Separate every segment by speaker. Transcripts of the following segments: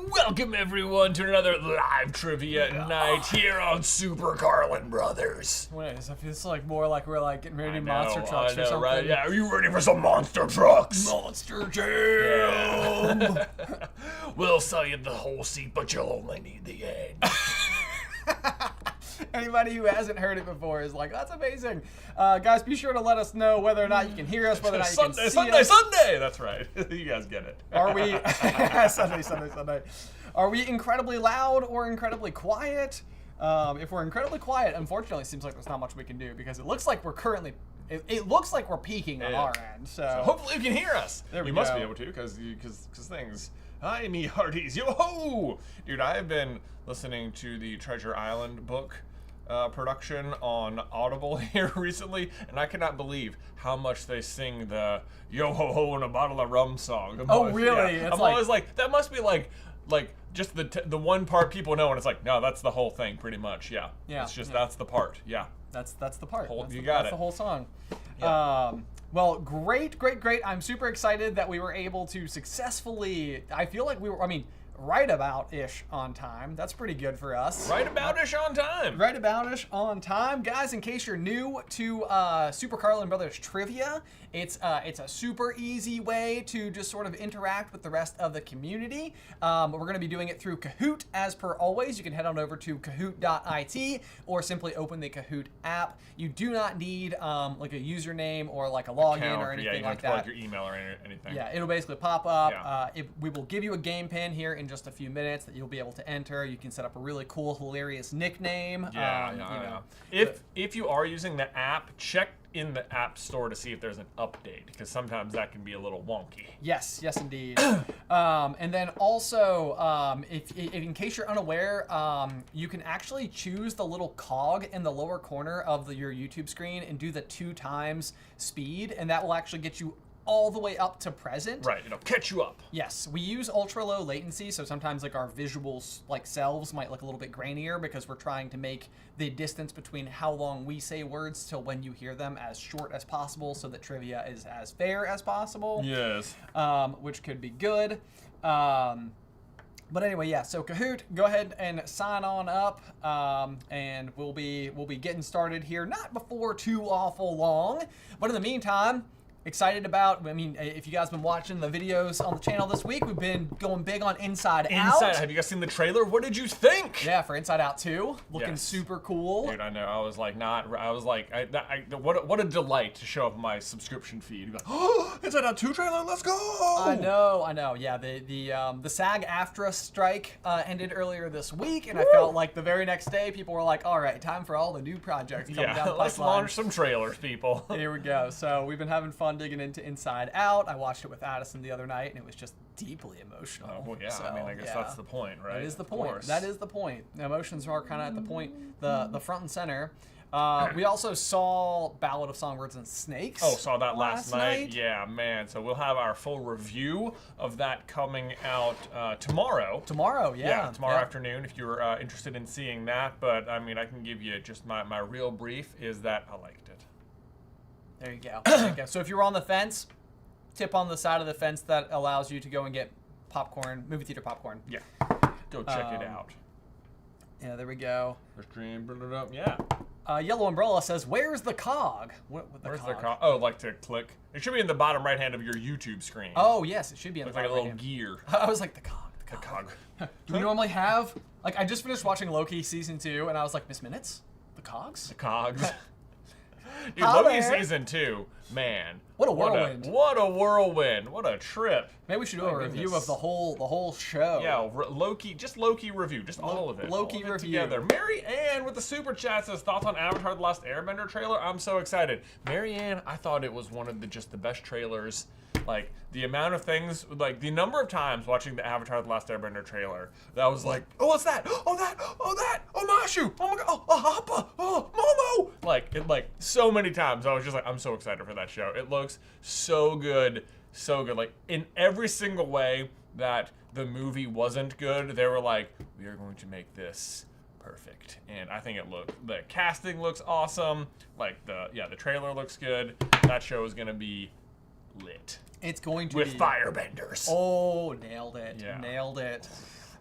Speaker 1: Welcome everyone to another live trivia night here on SuperCarlinBrothers.
Speaker 2: Wait, I feel like more like we're like getting ready to do monster trucks or something.
Speaker 1: Right? Yeah, are you ready for some monster trucks?
Speaker 2: Monster jam!
Speaker 1: Yeah. We'll sell you the whole seat, but you'll only need the edge.
Speaker 2: Anybody who hasn't heard it before is like, that's amazing. Guys, be sure to let us know whether or not you can hear us, whether or not you can see us.
Speaker 1: Sunday! That's right. You guys get it.
Speaker 2: Are we... Sunday. Are we incredibly loud or incredibly quiet? If we're incredibly quiet, unfortunately, it seems like there's not much we can do because it looks like we're currently... It looks like we're peaking on our end, so
Speaker 1: hopefully you can hear us.
Speaker 2: There we
Speaker 1: You
Speaker 2: go.
Speaker 1: must be able to, because things... Hi, me hearties. Yo-ho! Dude, I have been listening to the Treasure Island book production on Audible here recently, and I cannot believe how much they sing the yo-ho-ho and a bottle of rum song.
Speaker 2: Really?
Speaker 1: Yeah. I'm always like, that must be like just the one part people know, and it's like, no, that's the whole thing, pretty much. Yeah. It's just, that's the part. Yeah.
Speaker 2: That's the part. That's
Speaker 1: the
Speaker 2: whole song.
Speaker 1: Yeah.
Speaker 2: Well, great. I'm super excited that we were able to successfully, I feel like we were, right about-ish on time. That's pretty good for us.
Speaker 1: Right about-ish on time.
Speaker 2: Right about-ish on time. Guys, in case you're new to Super Carlin Brothers Trivia, it's a super easy way to just sort of interact with the rest of the community. We're going to be doing it through Kahoot, as per always. You can head on over to kahoot.it or simply open the Kahoot app. You do not need like a username or like a login or anything like that.
Speaker 1: You don't have to plug your email or anything.
Speaker 2: Yeah, it'll basically pop up.
Speaker 1: Yeah.
Speaker 2: We will give you a game pin here in just a few minutes that you'll be able to enter. You can set up a really cool, hilarious nickname.
Speaker 1: If you are using the app, check in the app store to see if there's an update, because sometimes that can be a little wonky.
Speaker 2: Yes, indeed. And then also, if in case you're unaware, you can actually choose the little cog in the lower corner of your YouTube screen and do the 2 times speed, and that will actually get you all the way up to present.
Speaker 1: Right, it'll catch you up.
Speaker 2: Yes, we use ultra low latency, so sometimes like our visuals like selves might look a little bit grainier because we're trying to make the distance between how long we say words to when you hear them as short as possible, so that trivia is as fair as possible.
Speaker 1: Yes.
Speaker 2: Which could be good. But anyway, yeah. So Kahoot, go ahead and sign on up, and we'll be getting started here, not before too awful long. But in the meantime, excited about, if you guys have been watching the videos on the channel this week, we've been going big on Inside Out.
Speaker 1: Have you guys seen the trailer? What did you think?
Speaker 2: Yeah, for Inside Out 2. Looking super cool.
Speaker 1: Dude, I know. I was like, what a delight to show up my subscription feed. You go, oh, Inside Out 2 trailer, let's go!
Speaker 2: I know. Yeah, the SAG-AFTRA strike ended earlier this week, and I felt like the very next day, people were like, all right, time for all the new projects coming down the pipeline.
Speaker 1: Let's launch some trailers, people.
Speaker 2: Here we go. So we've been having fun digging into Inside Out. I watched it with Addison the other night, and it was just deeply emotional.
Speaker 1: Oh, well, yeah.
Speaker 2: So,
Speaker 1: I guess that's the point, right?
Speaker 2: That is the point. That is the point. The emotions are kind of at the point, the front and center. We also saw Ballad of Songbirds and Snakes.
Speaker 1: Oh, saw that last night? Yeah, man. So we'll have our full review of that coming out tomorrow.
Speaker 2: Tomorrow, yeah.
Speaker 1: Yeah, tomorrow afternoon if you're interested in seeing that. But, I can give you just my real brief is that I liked it.
Speaker 2: There you go. So if you're on the fence, tip on the side of the fence that allows you to go and get popcorn, movie theater popcorn.
Speaker 1: Yeah. Go check it out.
Speaker 2: Yeah, there we go.
Speaker 1: Yeah.
Speaker 2: Yellow Umbrella says, where's the cog?
Speaker 1: Where's the cog? Oh, like to click. It should be in the bottom right hand of your YouTube screen.
Speaker 2: Oh, yes, it should be in the
Speaker 1: bottom
Speaker 2: bottom
Speaker 1: right hand. Looks like a little gear.
Speaker 2: I was like, the cog.
Speaker 1: The cog.
Speaker 2: Do we normally have, I just finished watching Loki season 2, and I was like, Miss Minutes? The cogs?
Speaker 1: The cogs. Dude, Loki season 2, man.
Speaker 2: What a whirlwind.
Speaker 1: What a whirlwind. What a trip.
Speaker 2: Maybe we should do a review of the whole show.
Speaker 1: Yeah, Loki review, just all of it.
Speaker 2: Loki
Speaker 1: all of it
Speaker 2: review.
Speaker 1: Together. Mary Ann with the super chat says, thoughts on Avatar The Last Airbender trailer? I'm so excited. Mary Ann, I thought it was one of the best trailers. Like, the amount of things, like, the number of times watching the Avatar The Last Airbender trailer, that was like, oh, what's that? Oh, that! Oh, Mashu! Oh, my God! Oh, Ahappa! Oh, Momo! Like, so many times, I was just like, I'm so excited for that show. It looks so good. So good. Like, in every single way that the movie wasn't good, they were like, we are going to make this perfect. And I think the casting looks awesome. Like, the trailer looks good. That show is going to be lit.
Speaker 2: It's going to
Speaker 1: be with firebenders.
Speaker 2: Oh, nailed it.
Speaker 1: Yeah.
Speaker 2: Nailed it.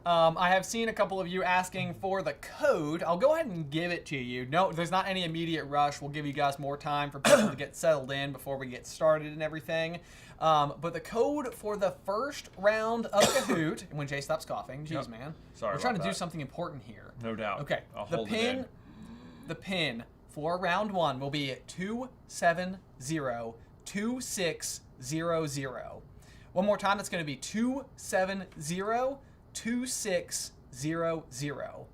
Speaker 2: I have seen a couple of you asking for the code. I'll go ahead and give it to you. No, there's not any immediate rush. We'll give you guys more time for people to get settled in before we get started and everything. But the code for the first round of Kahoot, when Jay stops coughing, jeez, man.
Speaker 1: Sorry
Speaker 2: We're trying to
Speaker 1: about
Speaker 2: do
Speaker 1: that.
Speaker 2: something important here.
Speaker 1: No doubt.
Speaker 2: Okay.
Speaker 1: I'll hold it in.
Speaker 2: The pin for round 1 will be 2702600. One more time, it's going to be 2702600.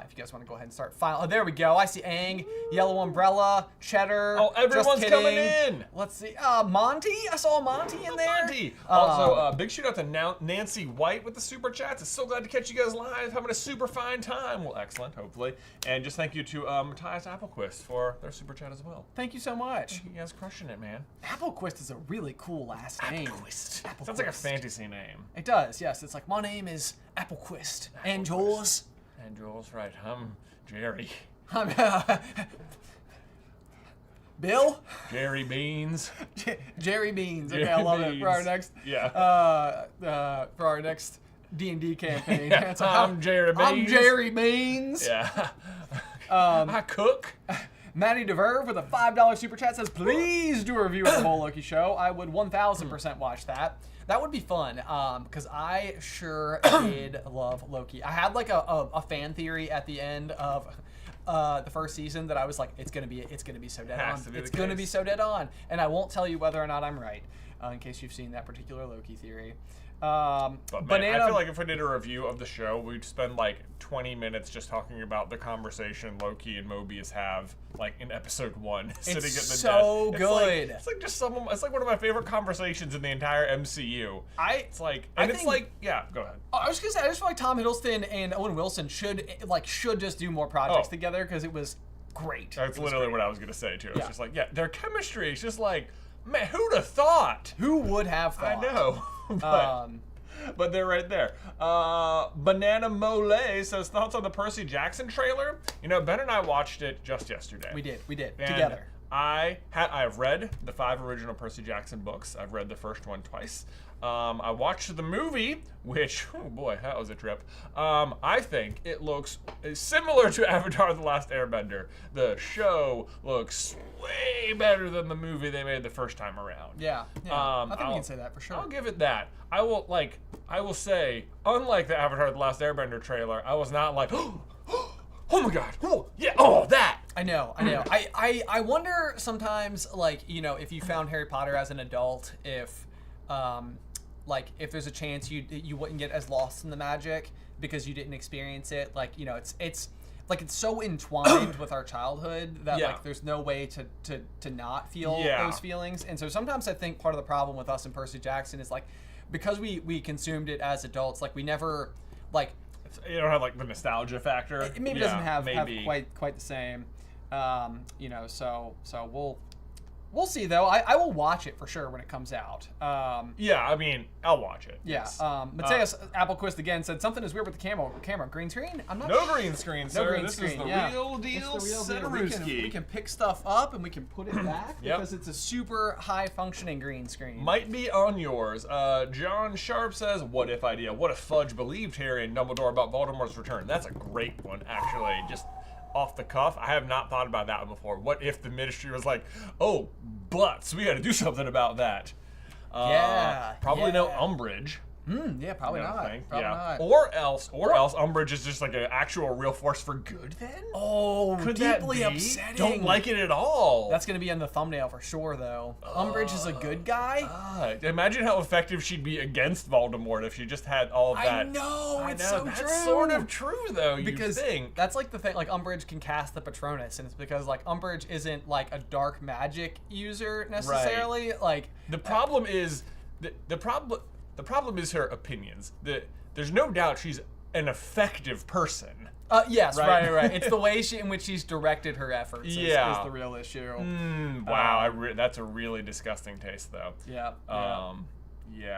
Speaker 2: If you guys want to go ahead and start filing. Oh, there we go. I see Aang, Yellow Umbrella, Cheddar.
Speaker 1: Oh, everyone's
Speaker 2: Just
Speaker 1: coming
Speaker 2: kidding.
Speaker 1: in.
Speaker 2: Let's see. Monty. I saw Monty in there.
Speaker 1: Monty. Also, big shout out to Nancy White with the super chats. It's so glad to catch you guys live. Having a super fine time. Well, excellent, hopefully. And just thank you to Matthias Applequist for their super chat as well.
Speaker 2: Thank you so much.
Speaker 1: You guys crushing it, man.
Speaker 2: Applequist is a really cool last name.
Speaker 1: Applequist. Sounds like a fantasy name.
Speaker 2: It does, yes. It's like, my name is Applequist. And yours?
Speaker 1: And Joel's right. I'm Jerry.
Speaker 2: I'm Bill?
Speaker 1: Jerry Beans.
Speaker 2: Jerry Beans. Okay,
Speaker 1: Jerry
Speaker 2: I love it.
Speaker 1: Beans.
Speaker 2: For our next for our next D&D campaign.
Speaker 1: Yeah,
Speaker 2: It's like,
Speaker 1: I'm Jerry Beans.
Speaker 2: I'm Jerry Beans.
Speaker 1: Yeah. I cook.
Speaker 2: Maddie DeVerve with a $5 super chat says, please do a review of the whole Loki show. I would 1000% watch that. That would be fun, because I sure did love Loki. I had like a fan theory at the end of the first season that I was like, it's gonna be so dead on. It's gonna be so dead on, and I won't tell you whether or not I'm right, in case you've seen that particular Loki theory.
Speaker 1: But man, I feel like if we did a review of the show, we'd spend like 20 minutes just talking about the conversation Loki and Mobius have, like in episode 1, sitting at the desk.
Speaker 2: So good.
Speaker 1: It's like just it's like one of my favorite conversations in the entire MCU. Yeah, go ahead.
Speaker 2: I was gonna say, I just feel like Tom Hiddleston and Owen Wilson should just do more projects together, because it was great.
Speaker 1: That's literally what I was gonna say too. It's just like, yeah, their chemistry is just like, man, who'd have thought?
Speaker 2: Who would have thought?
Speaker 1: I know. But they're right there. Banana Mole says, thoughts on the Percy Jackson trailer? You know, Ben and I watched it just yesterday.
Speaker 2: We did,
Speaker 1: And
Speaker 2: together.
Speaker 1: I've read the 5 original Percy Jackson books. I've read the first one twice. I watched the movie, which, oh boy, that was a trip. I think it looks similar to Avatar: The Last Airbender. The show looks way better than the movie they made the first time around.
Speaker 2: Yeah. I think we can say that for sure.
Speaker 1: I'll give it that. I will say, unlike the Avatar: The Last Airbender trailer, I was not like, oh my god, oh yeah, oh that.
Speaker 2: I know. I wonder sometimes, like, you know, if you found Harry Potter as an adult, if there's a chance you wouldn't get as lost in the magic because you didn't experience it. Like, you know, it's so entwined with our childhood that like there's no way to not feel those feelings. And so sometimes I think part of the problem with us and Percy Jackson is like, because we consumed it as adults, like we never like,
Speaker 1: you don't have like the nostalgia factor.
Speaker 2: It maybe doesn't have quite the same. You know, so we'll see though. I will watch it for sure when it comes out.
Speaker 1: Yeah, I mean, I'll watch it.
Speaker 2: Yeah. Matthias Applequist again said something is weird with the camera. Green screen? I'm not
Speaker 1: No green screen, sir.
Speaker 2: No green
Speaker 1: this
Speaker 2: screen.
Speaker 1: is the real deal.
Speaker 2: We can pick stuff up and we can put it back because it's a super high functioning green screen.
Speaker 1: Might be on yours. John Sharp says, what if idea? What if Fudge believed Harry and Dumbledore about Voldemort's return? That's a great one, actually. Just off the cuff. I have not thought about that one before. What if the Ministry was like, oh, butts, we got to do something about that? Probably no Umbridge.
Speaker 2: Yeah, probably not. Probably not.
Speaker 1: Or else Umbridge is just like an actual real force for good then?
Speaker 2: Oh,
Speaker 1: could
Speaker 2: deeply
Speaker 1: that be?
Speaker 2: upsetting.
Speaker 1: Don't like it at all.
Speaker 2: That's going to be in the thumbnail for sure, though. Umbridge is a good guy?
Speaker 1: Imagine how effective she'd be against Voldemort if she just had all of that.
Speaker 2: I know, it's so
Speaker 1: that's
Speaker 2: true.
Speaker 1: Sort of true, though,
Speaker 2: because
Speaker 1: you think.
Speaker 2: That's like the thing, like Umbridge can cast the Patronus, and it's because like Umbridge isn't like a dark magic user necessarily. Right. Like
Speaker 1: the problem is the problem is her opinions. There's no doubt she's an effective person.
Speaker 2: Yes, right. It's the way in which she's directed her efforts is the real issue.
Speaker 1: Wow, that's a really disgusting taste, though.
Speaker 2: Yeah.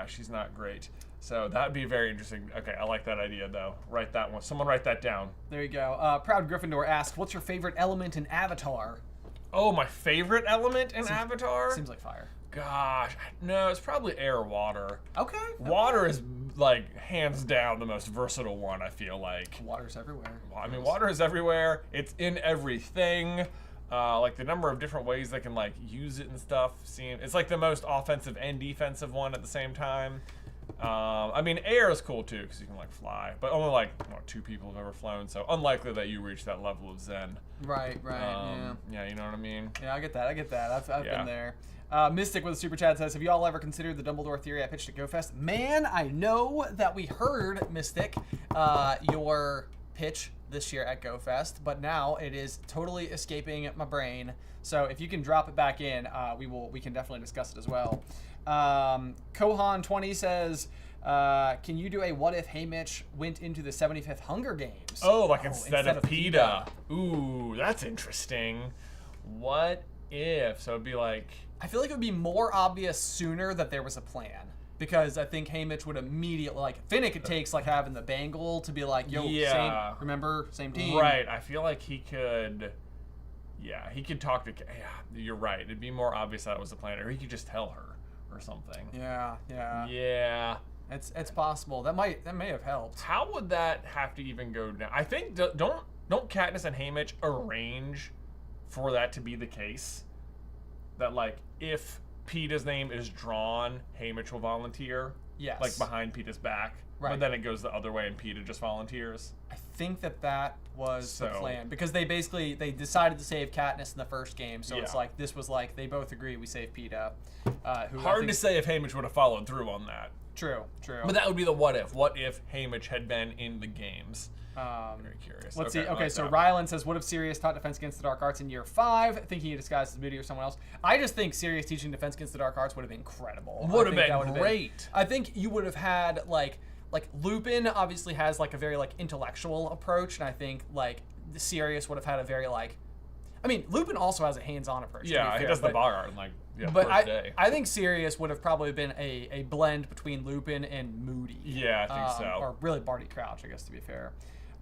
Speaker 1: She's not great. So that'd be very interesting. Okay, I like that idea, though. Write that one. Someone write that down.
Speaker 2: There you go. Proud Gryffindor asked, what's your favorite element in Avatar?
Speaker 1: Oh, my favorite element in Avatar?
Speaker 2: Seems like fire.
Speaker 1: gosh. No, it's probably air or water.
Speaker 2: Okay.
Speaker 1: Water is, like, hands down the most versatile one, I feel like.
Speaker 2: Water's everywhere.
Speaker 1: I mean, water is everywhere. It's in everything. Like, the number of different ways they can, like, use it and stuff. It's, like, the most offensive and defensive one at the same time. I mean, air is cool, too, because you can, like, fly. But only, like, 2 people have ever flown, so unlikely that you reach that level of zen.
Speaker 2: Right, yeah.
Speaker 1: Yeah, you know what I mean?
Speaker 2: Yeah, I get that. I've been there. Mystic with a super chat says, have you all ever considered the Dumbledore theory I pitched at GoFest? Man, I know that we heard, Mystic, your pitch this year at GoFest, but now it is totally escaping my brain. So if you can drop it back in, we can definitely discuss it as well. Kohan20 says, can you do a what if Haymitch went into the 75th Hunger Games?
Speaker 1: Oh, like instead of PETA. Ooh, that's interesting. What if? So it'd be like...
Speaker 2: I feel like it would be more obvious sooner that there was a plan. Because I think Haymitch would immediately, like, Finnick, it takes, like, having the bangle to be like, yo, same team.
Speaker 1: Right, I feel like he could... Yeah, he could talk to... Yeah, you're right. It'd be more obvious that it was the plan. Or he could just tell her or something.
Speaker 2: Yeah.
Speaker 1: Yeah.
Speaker 2: It's possible. That may have helped.
Speaker 1: How would that have to even go down? I think, don't Katniss and Haymitch arrange for that to be the case? That, like, if PETA's name is drawn, Haymitch will volunteer?
Speaker 2: Yes.
Speaker 1: Like, behind PETA's back?
Speaker 2: Right.
Speaker 1: But then it goes the other way and PETA just volunteers?
Speaker 2: I think that was the plan. Because they decided to save Katniss in the first game. So it's like, this was like, they both agree we save PETA.
Speaker 1: Hard to say if Haymitch would have followed through on that.
Speaker 2: True.
Speaker 1: But that would be the what if. What if Haymitch had been in the games? Very curious.
Speaker 2: Let's see. Okay, so Rylan says, what if Sirius taught Defense Against the Dark Arts in year 5, thinking he disguised as Moody or someone else? I just think Sirius teaching Defense Against the Dark Arts would have been incredible.
Speaker 1: Would have been great.
Speaker 2: I think you would have had, like Lupin obviously has, like, a very, like, intellectual approach, and I think, like, Sirius would have had a very, like... I mean, Lupin also has a hands-on approach.
Speaker 1: Yeah, he does the bar art, like,
Speaker 2: but
Speaker 1: first day.
Speaker 2: I think Sirius would have probably been a blend between Lupin and Moody.
Speaker 1: Yeah, I think so.
Speaker 2: Or really Barty Crouch, I guess, to be fair.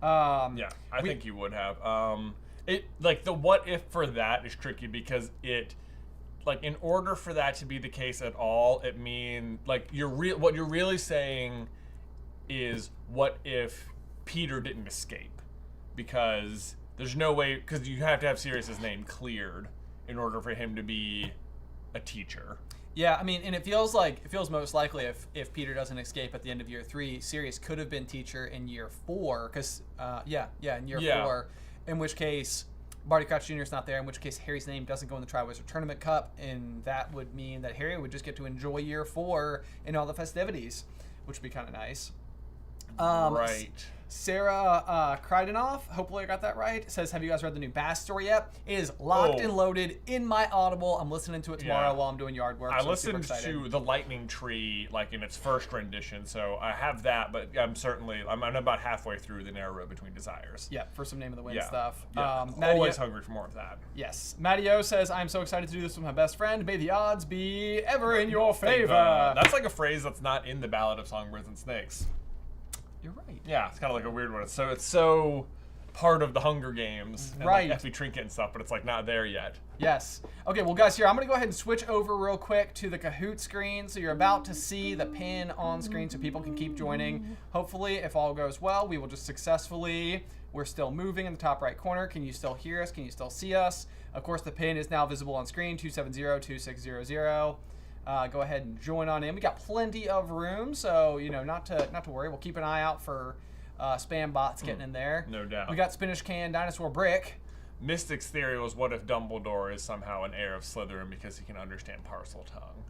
Speaker 1: Yeah, I think you would have. Like, the what if for that is tricky because it, like, in order for that to be the case at all, it means, like, what you're really saying is what if Peter didn't escape? Because there's no way, because you have to have Sirius's name cleared in order for him to be a teacher.
Speaker 2: Yeah, I mean, and it feels most likely if Peter doesn't escape at the end of year 3, Sirius could have been teacher in year 4, because, in year 4, in which case Barty Crouch Jr. is not there, in which case Harry's name doesn't go in the Triwizard Tournament Cup, and that would mean that Harry would just get to enjoy year 4 in all the festivities, which would be kind of nice.
Speaker 1: Right.
Speaker 2: Sarah Krydenoff, hopefully I got that right, says, have you guys read the new Bass story yet? It is locked and loaded in my Audible. I'm listening to it tomorrow while I'm doing yard work.
Speaker 1: I listened to The Lightning Tree, like, in its first rendition, so I have that, but I'm about halfway through the narrow between desires.
Speaker 2: Yeah, for some Name of the Wind stuff.
Speaker 1: Yeah. Always hungry for more of that.
Speaker 2: Yes. Matty O says, I'm so excited to do this with my best friend. May the odds be ever in your favor.
Speaker 1: That's like a phrase that's not in the Ballad of Songbirds and Snakes.
Speaker 2: You're right.
Speaker 1: Yeah, it's kind of like a weird one. It's so part of the Hunger Games and like Effie Trinket and stuff, but it's like not there yet.
Speaker 2: Yes. Okay, well guys, here I'm gonna go ahead and switch over real quick to the Kahoot screen. So you're about to see the pin on screen so people can keep joining. Hopefully, if all goes well, we will just successfully, we're still moving in the top right corner. Can you still hear us? Can you still see us? Of course, the pin is now visible on screen, 270-2600. Go ahead and join on in. We got plenty of room, so not to worry. We'll keep an eye out for spam bots getting in there.
Speaker 1: No doubt.
Speaker 2: We got Spanish Can, Dinosaur Brick.
Speaker 1: Mystic's theory was, what if Dumbledore is somehow an heir of Slytherin because he can understand parcel tongue?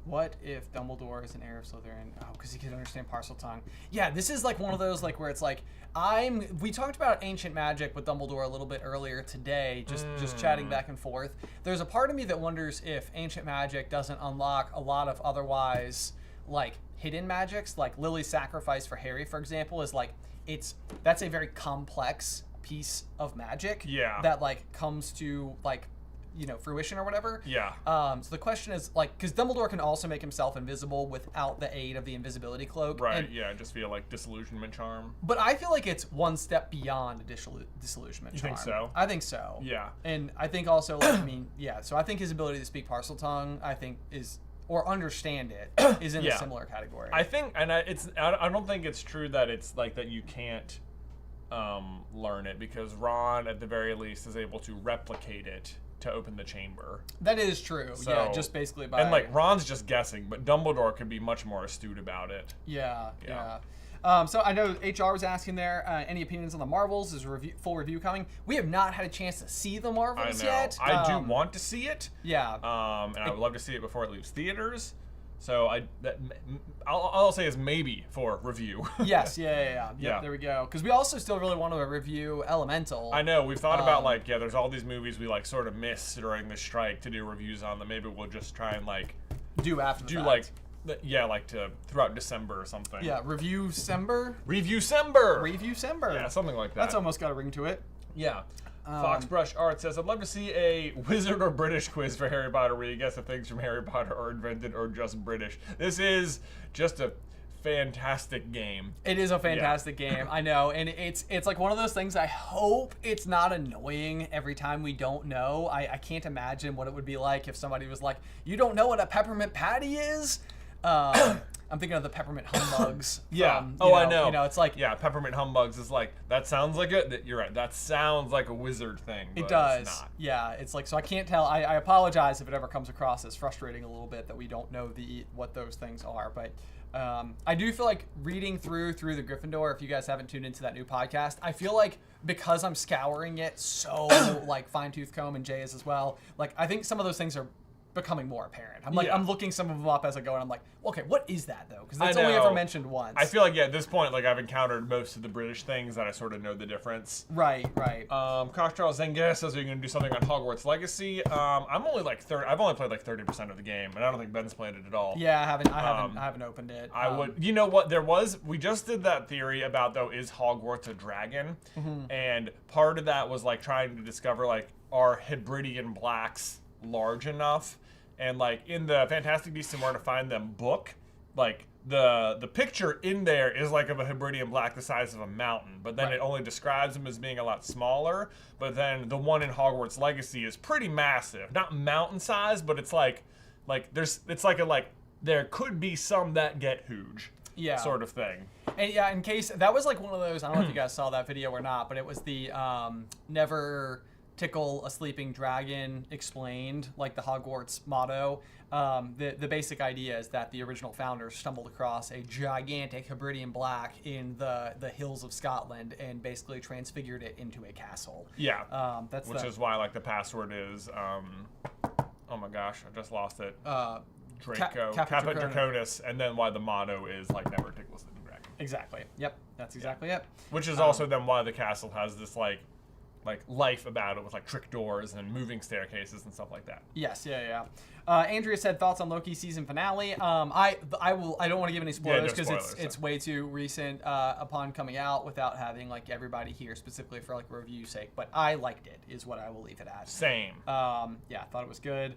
Speaker 2: What if Dumbledore is an heir of Slytherin? Oh, because he can understand parcel tongue. Yeah, this is like one of those like where it's like we talked about ancient magic with Dumbledore a little bit earlier today, just chatting back and forth. There's a part of me that wonders if ancient magic doesn't unlock a lot of otherwise like hidden magics, like Lily's sacrifice for Harry, for example, is like that's a very complex piece of magic that like comes to like fruition or whatever.
Speaker 1: Yeah.
Speaker 2: So the question is, like, because Dumbledore can also make himself invisible without the aid of the invisibility cloak.
Speaker 1: Right, just via, like, disillusionment charm.
Speaker 2: But I feel like it's one step beyond a disillusionment charm.
Speaker 1: You think so?
Speaker 2: I think so.
Speaker 1: Yeah.
Speaker 2: And I think also, like, so I think his ability to speak parcel tongue, I think, is or understand it is in a similar category.
Speaker 1: I think, and I don't think it's true that it's like that you can't learn it, because Ron, at the very least, is able to replicate it to open the chamber.
Speaker 2: That is true.
Speaker 1: So,
Speaker 2: yeah, just basically by...
Speaker 1: And, like, Ron's just guessing, but Dumbledore could be much more astute about it.
Speaker 2: Yeah. So I know HR was asking there, any opinions on the Marvels? Is a full review coming? We have not had a chance to see the Marvels yet.
Speaker 1: I do want to see it.
Speaker 2: Yeah.
Speaker 1: And I would love to see it before it leaves theaters. So all I'll say is maybe for review.
Speaker 2: Yes, yeah. There we go. Because we also still really want to review Elemental.
Speaker 1: I know, we've thought about, like, there's all these movies we, like, sort of missed during the strike to do reviews on them. Maybe we'll just try and, like...
Speaker 2: Do after the fact.
Speaker 1: Like to throughout December or something.
Speaker 2: Yeah, Review-sember?
Speaker 1: Review-sember! Yeah, something like that.
Speaker 2: That's almost got a ring to it.
Speaker 1: Yeah. Foxbrush Art says, I'd love to see a Wizard or British quiz for Harry Potter where you guess if things from Harry Potter are invented or just British. This is just a fantastic game.
Speaker 2: It is a fantastic game, I know, and it's like one of those things. I hope it's not annoying every time we don't know. I can't imagine what it would be like if somebody was like, you don't know what a peppermint patty is? I'm thinking of the peppermint humbugs.
Speaker 1: I know.
Speaker 2: You know, it's like...
Speaker 1: Yeah, peppermint humbugs is like, that sounds like you're right, that sounds like a wizard thing, but
Speaker 2: it does.
Speaker 1: It's not.
Speaker 2: Yeah, it's like, so I can't tell. I apologize if it ever comes across as frustrating a little bit that we don't know what those things are, but... I do feel like reading through the Gryffindor, if you guys haven't tuned into that new podcast, I feel like because I'm scouring it so like fine-tooth comb, and Jay is as well, like I think some of those things are becoming more apparent. I'm like, I'm looking some of them up as I go, and I'm like, okay, what is that though? Because it's only ever mentioned once.
Speaker 1: I feel like at this point, like I've encountered most of the British things that I sort of know the difference.
Speaker 2: Right.
Speaker 1: Cox Charles Zenga says, are you going to do something on Hogwarts Legacy? I've only played like 30% of the game, and I don't think Ben's played it at all.
Speaker 2: Yeah, I haven't opened it.
Speaker 1: I would. You know what? We just did that theory about, though, is Hogwarts a dragon? Mm-hmm. And part of that was like trying to discover, like, are Hebridean blacks large enough? And like in the Fantastic Beasts and Where to Find Them book, like the picture in there is like of a Hebridean black the size of a mountain, but then it only describes them as being a lot smaller. But then the one in Hogwarts Legacy is pretty massive, not mountain size, but it's like there could be some that get huge. Yeah. Sort of thing.
Speaker 2: And yeah, in case that was like one of those, I don't know if you guys saw that video or not, but it was the never tickle a sleeping dragon explained, like the Hogwarts motto. The basic idea is that the original founders stumbled across a gigantic Hebridean black in the hills of Scotland and basically transfigured it into a castle.
Speaker 1: Yeah. Which is why like the password is oh my gosh, I just lost it. Draco, Caput Draconis, and then why the motto is like never tickle a sleeping dragon.
Speaker 2: Exactly. Yep. That's exactly it.
Speaker 1: Which is also then why the castle has this like life about it with like trick doors and moving staircases and stuff like that.
Speaker 2: Yes, yeah. Andrea said thoughts on Loki season finale. I don't want to give any spoilers because it's way too recent upon coming out without having like everybody here specifically for like review sake. But I liked it is what I will leave it at.
Speaker 1: Same.
Speaker 2: Yeah, I thought it was good.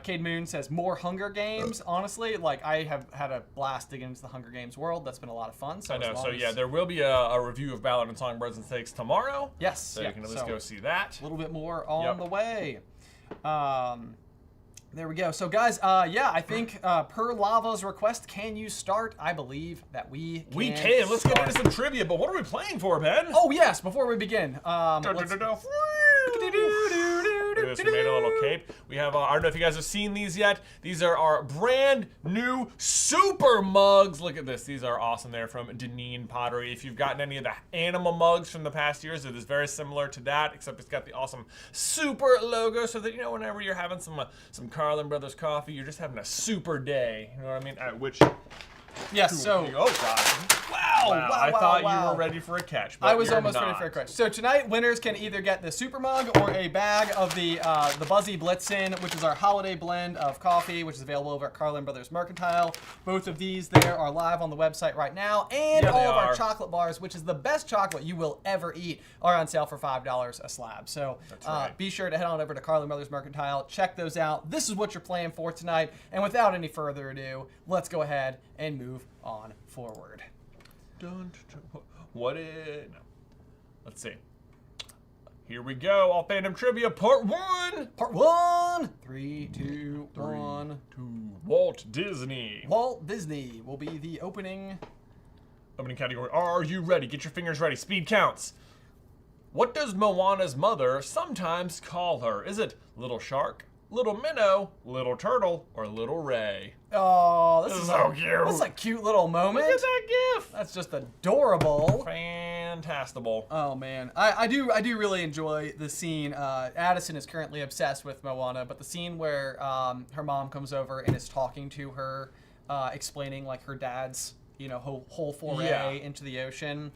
Speaker 2: Cade Moon says more Hunger Games. Honestly, like I have had a blast digging into the Hunger Games world. That's been a lot of fun. So
Speaker 1: I know. So yeah, there will be a review of Ballad and Songbirds and Snakes tomorrow.
Speaker 2: Yes.
Speaker 1: So you can at least go see that.
Speaker 2: A little bit more on the way. There we go. So guys, I think per Lava's request, can you start? I believe that we can.
Speaker 1: Let's get into some trivia. But what are we playing for, Ben?
Speaker 2: Oh yes. Before we begin,
Speaker 1: we made a little cape. We have, I don't know if you guys have seen these yet. These are our brand new super mugs. Look at this. These are awesome. They're from Deneen Pottery. If you've gotten any of the animal mugs from the past years, it is very similar to that, except it's got the awesome super logo so that, you know, whenever you're having some Carlin Brothers coffee, you're just having a super day. You know what I mean? Which...
Speaker 2: Yes, so...
Speaker 1: Oh, God. Wow, I thought you were ready for a catch, but
Speaker 2: I was almost ready for a catch. So tonight, winners can either get the super mug or a bag of the Buzzy Blitzen, which is our holiday blend of coffee, which is available over at Carlin Brothers Mercantile. Both of these there are live on the website right now. And all of our chocolate bars, which is the best chocolate you will ever eat, are on sale for $5 a slab. So be sure to head on over to Carlin Brothers Mercantile. Check those out. This is what you're playing for tonight. And without any further ado, let's go ahead and move on forward.
Speaker 1: Let's see. Here we go. All Fandom Trivia Part 1.
Speaker 2: Part 1. 3, 2, 1.
Speaker 1: Walt Disney.
Speaker 2: Walt Disney will be the opening
Speaker 1: Category. Are you ready? Get your fingers ready. Speed counts. What does Moana's mother sometimes call her? Is it Little Shark, Little Minnow, Little Turtle, or Little Ray?
Speaker 2: Oh, this is
Speaker 1: so cute.
Speaker 2: That's a cute little moment.
Speaker 1: Look at that gif.
Speaker 2: That's just adorable.
Speaker 1: Fantastable.
Speaker 2: Oh man, I do really enjoy the scene. Addison is currently obsessed with Moana, but the scene where her mom comes over and is talking to her, explaining like her dad's whole foray into the ocean.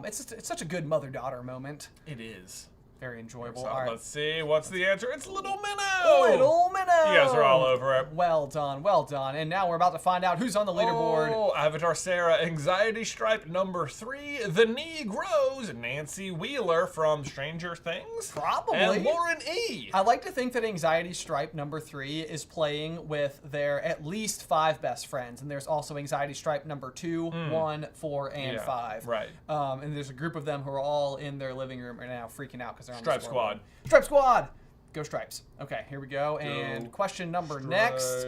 Speaker 2: It's such a good mother-daughter moment.
Speaker 1: It is.
Speaker 2: Very enjoyable.
Speaker 1: So,
Speaker 2: All right.
Speaker 1: let's see. What's the answer? It's Little Minnow.
Speaker 2: Little Minnow.
Speaker 1: You guys are all over it.
Speaker 2: Well done, well done. And now we're about to find out who's on the leaderboard.
Speaker 1: Oh, Avatar Sarah, Anxiety Stripe number 3, The Knee Grows, Nancy Wheeler from Stranger Things.
Speaker 2: Probably.
Speaker 1: And Lauren E.
Speaker 2: I like to think that Anxiety Stripe number 3 is playing with their at least 5 best friends. And there's also Anxiety Stripe number 2, 1, 4, and 5.
Speaker 1: Right.
Speaker 2: And there's a group of them who are all in their living room right now freaking out because they're on
Speaker 1: Stripe
Speaker 2: the
Speaker 1: Squad.
Speaker 2: Stripe Squad! Go Stripes. Okay, here we go. And question number next.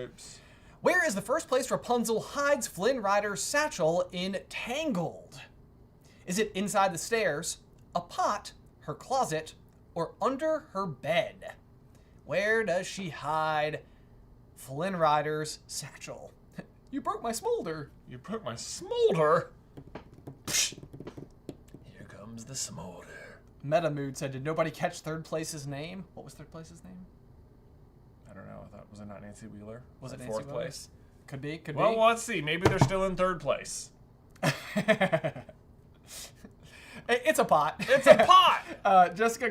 Speaker 2: Where is the first place Rapunzel hides Flynn Rider's satchel in Tangled? Is it inside the stairs, a pot, her closet, or under her bed? Where does she hide Flynn Rider's satchel? You broke my smolder.
Speaker 1: You broke my smolder? Here comes the smolder.
Speaker 2: Metamood said, did nobody catch third place's name? What was third place's name?
Speaker 1: I don't know. Was it not Nancy Wheeler?
Speaker 2: Was it Nancy
Speaker 1: fourth
Speaker 2: Wheeler?
Speaker 1: place?
Speaker 2: Could be.
Speaker 1: Well, let's see. Maybe they're still in third place.
Speaker 2: It's a pot.
Speaker 1: It's a pot!
Speaker 2: Jessica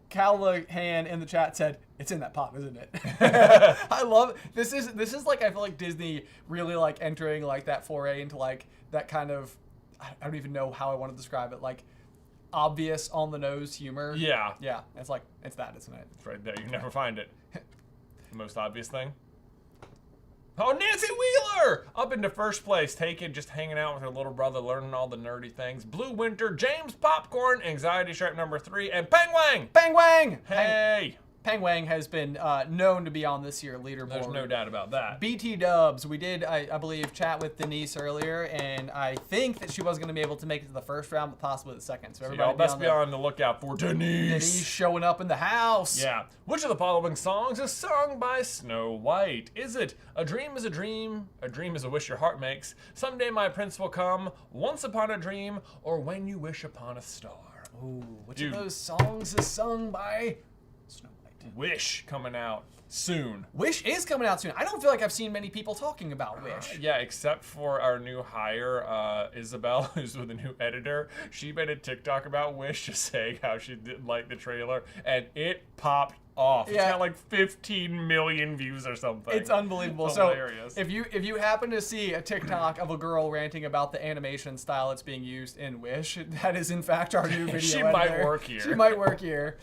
Speaker 2: Callahan in the chat said, it's in that pot, isn't it? I love this is like, I feel like Disney really like entering like that foray into like that kind of, I don't even know how I want to describe it, like obvious on the nose humor.
Speaker 1: Yeah.
Speaker 2: Yeah. It's like, it's that, isn't it?
Speaker 1: It's right there. You never find it. The most obvious thing. Oh, Nancy Wheeler! Up into first place, just hanging out with her little brother, learning all the nerdy things. Blue Winter, James Popcorn, Anxiety Stripe number 3, and Peng Wang!
Speaker 2: Peng Wang!
Speaker 1: Hey!
Speaker 2: Peng Wang has been known to be on this year leaderboard.
Speaker 1: There's no doubt about that.
Speaker 2: BT Dubs. We did, I believe, chat with Denise earlier, and I think that she was going to be able to make it to the first round, but possibly the second. So everybody
Speaker 1: y'all best be on the lookout for Denise.
Speaker 2: Denise showing up in the house.
Speaker 1: Yeah. Which of the following songs is sung by Snow White? Is it A Dream is a Dream is a Wish Your Heart Makes, Someday My Prince Will Come, Once Upon a Dream, or When You Wish Upon a Star?
Speaker 2: Ooh, which of those songs is sung by Snow White?
Speaker 1: Wish coming out soon.
Speaker 2: Wish is coming out soon. I don't feel like I've seen many people talking about Wish.
Speaker 1: Yeah, except for our new hire, Isabel, who's with a new editor. She made a TikTok about Wish, just saying how she didn't like the trailer, and it popped off. Yeah. It's got like 15 million views or something.
Speaker 2: It's unbelievable.
Speaker 1: It's
Speaker 2: so
Speaker 1: hilarious.
Speaker 2: if you happen to see a TikTok of a girl ranting about the animation style that's being used in Wish, that is in fact our new video.
Speaker 1: She might work here.
Speaker 2: She might work here.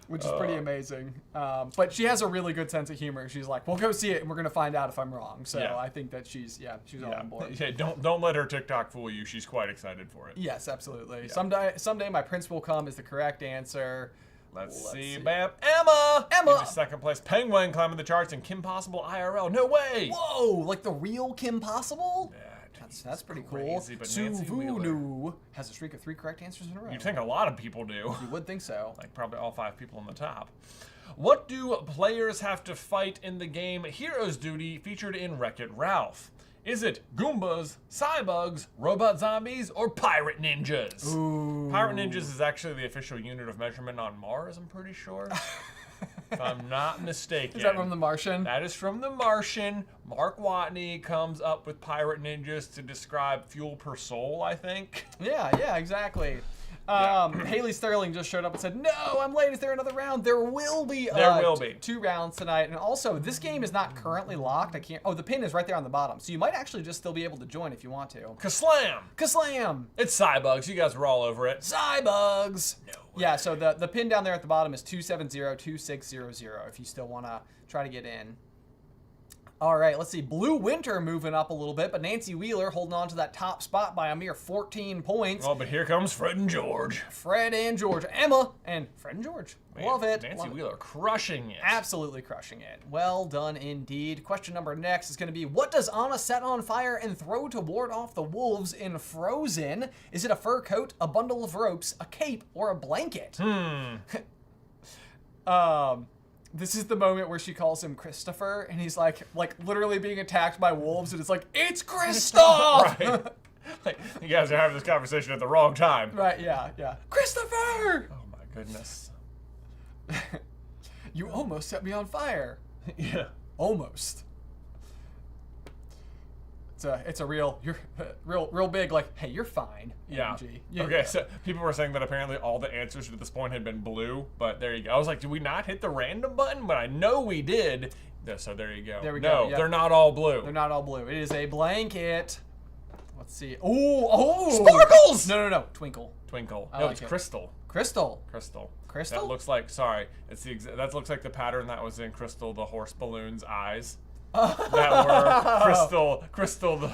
Speaker 2: Which is pretty amazing. But she has a really good sense of humor. She's like, we'll go see it and we're going to find out if I'm wrong. So I think that she's all on board.
Speaker 1: Yeah, don't let her TikTok fool you. She's quite excited for it.
Speaker 2: Yes, absolutely. Yeah. Someday My Prince Will Come is the correct answer.
Speaker 1: Let's see. Bam. Emma! In second place. Peng Wang climbing the charts and Kim Possible IRL. No way!
Speaker 2: Whoa! Like the real Kim Possible?
Speaker 1: Yeah.
Speaker 2: That's pretty cool. Suvunu has a streak of 3 correct answers in a row.
Speaker 1: You'd think a lot of people do.
Speaker 2: You would think so.
Speaker 1: Like probably all 5 people on the top. What do players have to fight in the game Hero's Duty featured in Wreck-It Ralph? Is it Goombas, Cybugs, Robot Zombies, or Pirate Ninjas?
Speaker 2: Ooh.
Speaker 1: Pirate Ninjas is actually the official unit of measurement on Mars, I'm pretty sure. If I'm not mistaken.
Speaker 2: Is that from The Martian?
Speaker 1: That is from The Martian. Mark Watney comes up with Pirate Ninjas to describe fuel per soul, I think.
Speaker 2: Yeah, exactly. Haley Sterling just showed up and said, no, I'm late. Is there another round? There will be 2 rounds tonight. And also, this game is not currently locked. The pin is right there on the bottom. So you might actually just still be able to join if you want to.
Speaker 1: Kaslam! It's Cybugs. You guys were all over it.
Speaker 2: Cybugs!
Speaker 1: No way.
Speaker 2: Yeah, so the pin down there at the bottom is 270-2600 if you still want to try to get in. All right, let's see. Blue Winter moving up a little bit, but Nancy Wheeler holding on to that top spot by a mere 14 points.
Speaker 1: Oh, but here comes Fred and George.
Speaker 2: Fred and George. Emma and Fred and George.
Speaker 1: Man,
Speaker 2: Love it.
Speaker 1: Nancy Wheeler crushing it.
Speaker 2: Absolutely crushing it. Well done indeed. Question number next is going to be, what does Anna set on fire and throw to ward off the wolves in Frozen? Is it a fur coat, a bundle of ropes, a cape, or a blanket? This is the moment where she calls him Christopher, and he's like literally being attacked by wolves, and it's like, it's Kristoff!
Speaker 1: Right. Like, you guys are having this conversation at the wrong time.
Speaker 2: Right, yeah. Christopher!
Speaker 1: Oh my goodness.
Speaker 2: You almost set me on fire.
Speaker 1: Yeah.
Speaker 2: Almost. It's a real big, like, hey, you're fine.
Speaker 1: Yeah.
Speaker 2: Yeah.
Speaker 1: Okay, so people were saying that apparently all the answers to this point had been blue, but there you go. I was like, did we not hit the random button? But I know we did. So there you go.
Speaker 2: There we go.
Speaker 1: No,
Speaker 2: Yep.
Speaker 1: they're not all blue.
Speaker 2: They're not all blue. It is a blanket. Let's see. Oh!
Speaker 1: Sparkles!
Speaker 2: No. Twinkle.
Speaker 1: Twinkle.
Speaker 2: I
Speaker 1: No,
Speaker 2: like
Speaker 1: it's
Speaker 2: it.
Speaker 1: crystal.
Speaker 2: Crystal.
Speaker 1: That looks like, sorry, it's that looks like the pattern that was in Crystal the horse balloon's eyes. That were Crystal.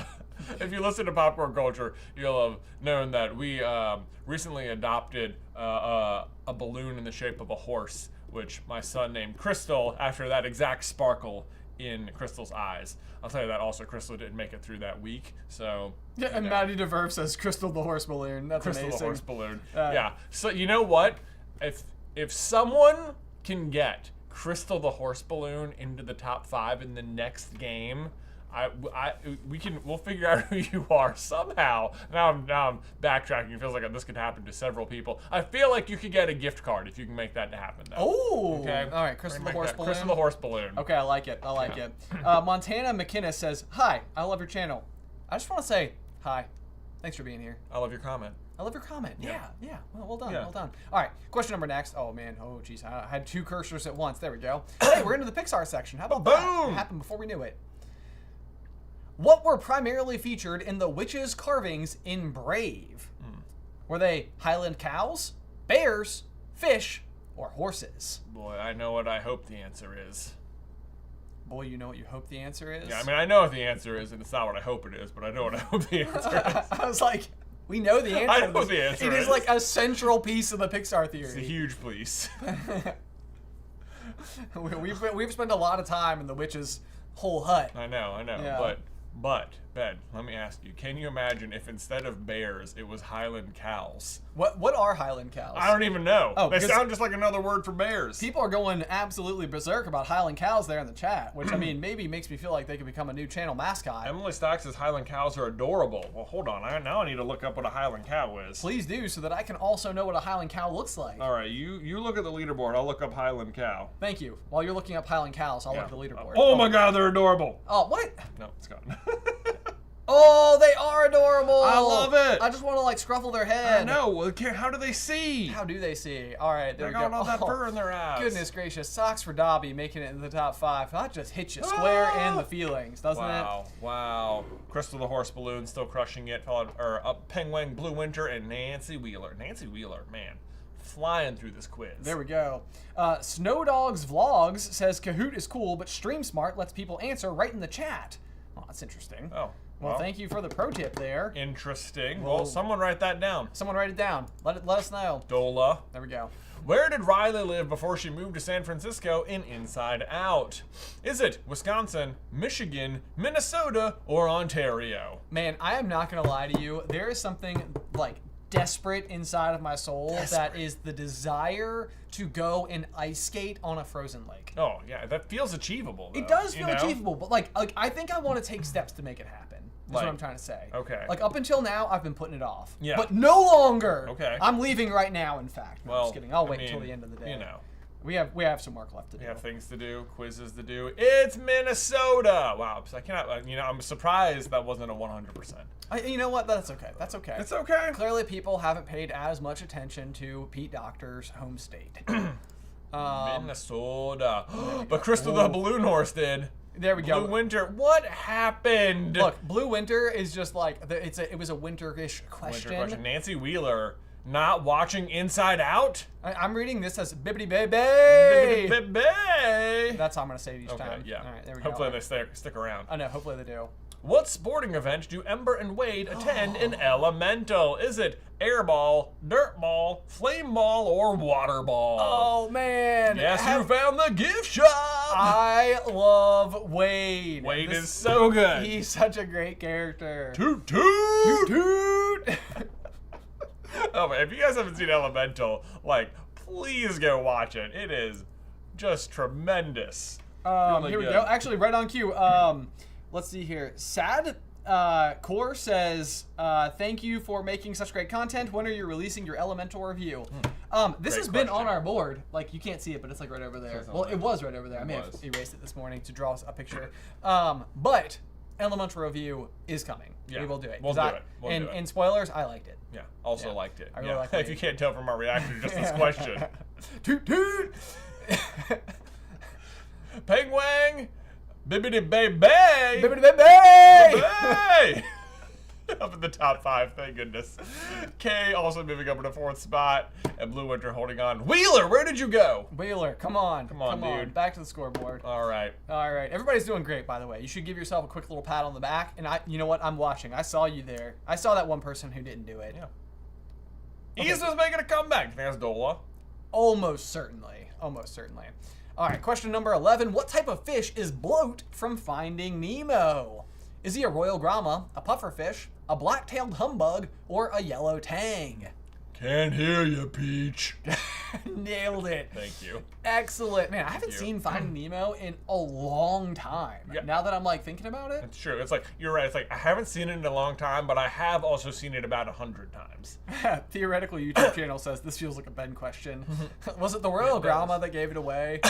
Speaker 1: If you listen to Popcorn Culture, you'll have known that we recently adopted a balloon in the shape of a horse, which my son named Crystal after that exact sparkle in Crystal's eyes. I'll tell you that also, Crystal didn't make it through that week, so.
Speaker 2: Yeah, and Maddie DeVerve says Crystal the horse balloon. That's
Speaker 1: Crystal
Speaker 2: amazing.
Speaker 1: the horse balloon. Yeah. So you know what? If someone can get Crystal the horse balloon into the top 5 in the next game, we'll figure out who you are somehow. Now I'm backtracking. It feels like this could happen to several people. I feel like you could get a gift card if you can make that happen, though.
Speaker 2: Oh,
Speaker 1: okay.
Speaker 2: All right, Crystal the horse balloon.
Speaker 1: Crystal the horse balloon.
Speaker 2: Okay, I like it. Montana McKinnis says, "Hi, I love your channel. I just want to say hi. Thanks for being here.
Speaker 1: I love your comment.
Speaker 2: I love your comment. Yeah. Well done.
Speaker 1: Yeah.
Speaker 2: Well done. All right, question number next. Oh man. Oh geez, I had 2 cursors at once. There we go. Hey, we're into the Pixar section. How about that?
Speaker 1: Boom!
Speaker 2: It happened before we knew it. What were primarily featured in the witches' carvings in Brave? Were they Highland cows, bears, fish, or horses?
Speaker 1: Boy, I know what I hope the answer is.
Speaker 2: Boy, you know what you hope the answer is?
Speaker 1: Yeah, I mean, I know what the answer is, and it's not what I hope it is, but I know what I hope the answer is.
Speaker 2: I was like, we know the answer.
Speaker 1: I know what the answer
Speaker 2: It
Speaker 1: is.
Speaker 2: is like a central piece of the Pixar theory.
Speaker 1: It's a huge piece.
Speaker 2: We've spent a lot of time in the witch's whole hut.
Speaker 1: I know.
Speaker 2: Yeah.
Speaker 1: But, Ben, let me ask you, can you imagine if instead of bears, it was Highland cows?
Speaker 2: What are Highland cows?
Speaker 1: I don't even know.
Speaker 2: Oh,
Speaker 1: they
Speaker 2: because
Speaker 1: sound just like another word for bears.
Speaker 2: People are going absolutely berserk about Highland cows there in the chat, which, I mean, maybe makes me feel like they could become a new channel mascot.
Speaker 1: Emily Stock says Highland cows are adorable. Well, hold on. Now I need to look up what a Highland cow is.
Speaker 2: Please do, so that I can also know what a Highland cow looks like.
Speaker 1: All right, you look at the leaderboard. I'll look up Highland cow.
Speaker 2: Thank you. While you're looking up Highland cows, I'll look at the leaderboard.
Speaker 1: Oh my God, they're adorable.
Speaker 2: Oh, what?
Speaker 1: No, it's gone.
Speaker 2: Oh, they are adorable.
Speaker 1: I love it.
Speaker 2: I just want to like scruffle their head.
Speaker 1: I know. Well, how do they see?
Speaker 2: How do they see? All right, there
Speaker 1: They're
Speaker 2: we go.
Speaker 1: got all that fur in their eyes.
Speaker 2: Goodness gracious. Socks for Dobby making it in the top 5. That just hits you square in the feelings, doesn't it?
Speaker 1: Wow. Crystal the horse balloon still crushing it. Followed Penguin, Blue Winter, and Nancy Wheeler. Nancy Wheeler, man, flying through this quiz.
Speaker 2: There we go. Snow Dogs Vlogs says Kahoot is cool, but Stream Smart lets people answer right in the chat. Oh, that's interesting.
Speaker 1: Oh.
Speaker 2: Well, thank you for the pro tip there.
Speaker 1: Interesting. Well, someone write that down.
Speaker 2: Someone write it down. Let us know.
Speaker 1: Dola.
Speaker 2: There we go.
Speaker 1: Where did Riley live before she moved to San Francisco in Inside Out? Is it Wisconsin, Michigan, Minnesota, or Ontario?
Speaker 2: Man, I am not going to lie to you. There is something like desperate inside of my soul that is the desire to go and ice skate on a frozen lake.
Speaker 1: Oh, yeah, that feels achievable, though.
Speaker 2: It does feel achievable, but like I think I want to take steps to make it happen. That's what I'm trying to say.
Speaker 1: Okay.
Speaker 2: Like up until now, I've been putting it off.
Speaker 1: Yeah.
Speaker 2: But no longer.
Speaker 1: Okay.
Speaker 2: I'm leaving right now, in fact. No,
Speaker 1: Well,
Speaker 2: I'm just kidding. I'll wait
Speaker 1: I mean,
Speaker 2: until the end of the day.
Speaker 1: You know.
Speaker 2: We have some work left to do.
Speaker 1: We have things to do, quizzes to do. It's Minnesota. Wow. I cannot. I'm surprised that wasn't a 100%.
Speaker 2: You know what? That's okay. That's okay.
Speaker 1: It's okay.
Speaker 2: Clearly, people haven't paid as much attention to Pete Docter's home state.
Speaker 1: Minnesota. But Crystal the Balloon Horse did.
Speaker 2: There we go.
Speaker 1: Blue Winter. What happened?
Speaker 2: Look, Blue Winter is just like it was a winterish question.
Speaker 1: Winter question. Nancy Wheeler. Not watching Inside Out?
Speaker 2: I'm reading this as bibbidi baby.
Speaker 1: Bibbidi-bibby.
Speaker 2: That's how I'm gonna say it each
Speaker 1: Okay,
Speaker 2: time.
Speaker 1: yeah.
Speaker 2: All right, there we
Speaker 1: Hopefully
Speaker 2: go.
Speaker 1: they stick around.
Speaker 2: I know. Hopefully they do.
Speaker 1: What sporting event do Ember and Wade attend in Elemental? Is it airball, dirtball, flame ball, or water ball?
Speaker 2: Oh man!
Speaker 1: Yes, you found the gift shop.
Speaker 2: I love Wade.
Speaker 1: Wade is so good.
Speaker 2: He's such a great character.
Speaker 1: Toot toot.
Speaker 2: Toot.
Speaker 1: Oh man, if you guys haven't seen Elemental, like, please go watch it. It is just tremendous. Really
Speaker 2: Here we
Speaker 1: good.
Speaker 2: go. Actually, right on cue. Let's see here. Sad Core says, "Thank you for making such great content. When are you releasing your Elemental review?" This
Speaker 1: Great
Speaker 2: has been on
Speaker 1: question.
Speaker 2: our board. Like, you can't see it, but it's like right over there.
Speaker 1: It's on
Speaker 2: Well,
Speaker 1: there.
Speaker 2: it was right over there. I may
Speaker 1: It
Speaker 2: have
Speaker 1: was.
Speaker 2: erased it this morning to draw us a picture. But Elemental review is coming.
Speaker 1: Yeah,
Speaker 2: We will do it.
Speaker 1: we'll
Speaker 2: 'Cause
Speaker 1: do it. We'll
Speaker 2: and
Speaker 1: do it.
Speaker 2: and spoilers, I liked it.
Speaker 1: Yeah, also
Speaker 2: Yeah,
Speaker 1: liked it.
Speaker 2: I really
Speaker 1: Yeah.
Speaker 2: like
Speaker 1: If
Speaker 2: Wade.
Speaker 1: you can't tell from our reaction to just this question.
Speaker 2: Toot toot.
Speaker 1: Pengwang, bibbidi baby.
Speaker 2: Bibbidi baby.
Speaker 1: Hey! Up in the top 5, thank goodness. Kay also moving up in the 4th spot, and Blue Winter holding on. Wheeler, where did you go?
Speaker 2: Wheeler, come on.
Speaker 1: Come on, dude.
Speaker 2: Back to the scoreboard.
Speaker 1: All right.
Speaker 2: All right. Everybody's doing great, by the way. You should give yourself a quick little pat on the back. And you know what? I'm watching. I saw you there. I saw that one person who didn't do it.
Speaker 1: Yeah. Isa's making a comeback. You think that's Dola?
Speaker 2: Almost certainly. Almost certainly. All right. Question number 11. What type of fish is Bloat from Finding Nemo? Is he a royal grama, a pufferfish, a black-tailed humbug, or a yellow tang?
Speaker 1: Can't hear you, Peach.
Speaker 2: Nailed it.
Speaker 1: Thank you.
Speaker 2: Excellent. Man, I haven't
Speaker 1: you.
Speaker 2: seen Finding Nemo in a long time.
Speaker 1: Yeah.
Speaker 2: Now that I'm like thinking about it.
Speaker 1: It's true. It's like, you're right. It's like, I haven't seen it in a long time, but I have also seen it about 100 times.
Speaker 2: Theoretical YouTube channel says this feels like a Ben question. Was it the royal
Speaker 1: It
Speaker 2: grama
Speaker 1: does.
Speaker 2: that gave it away?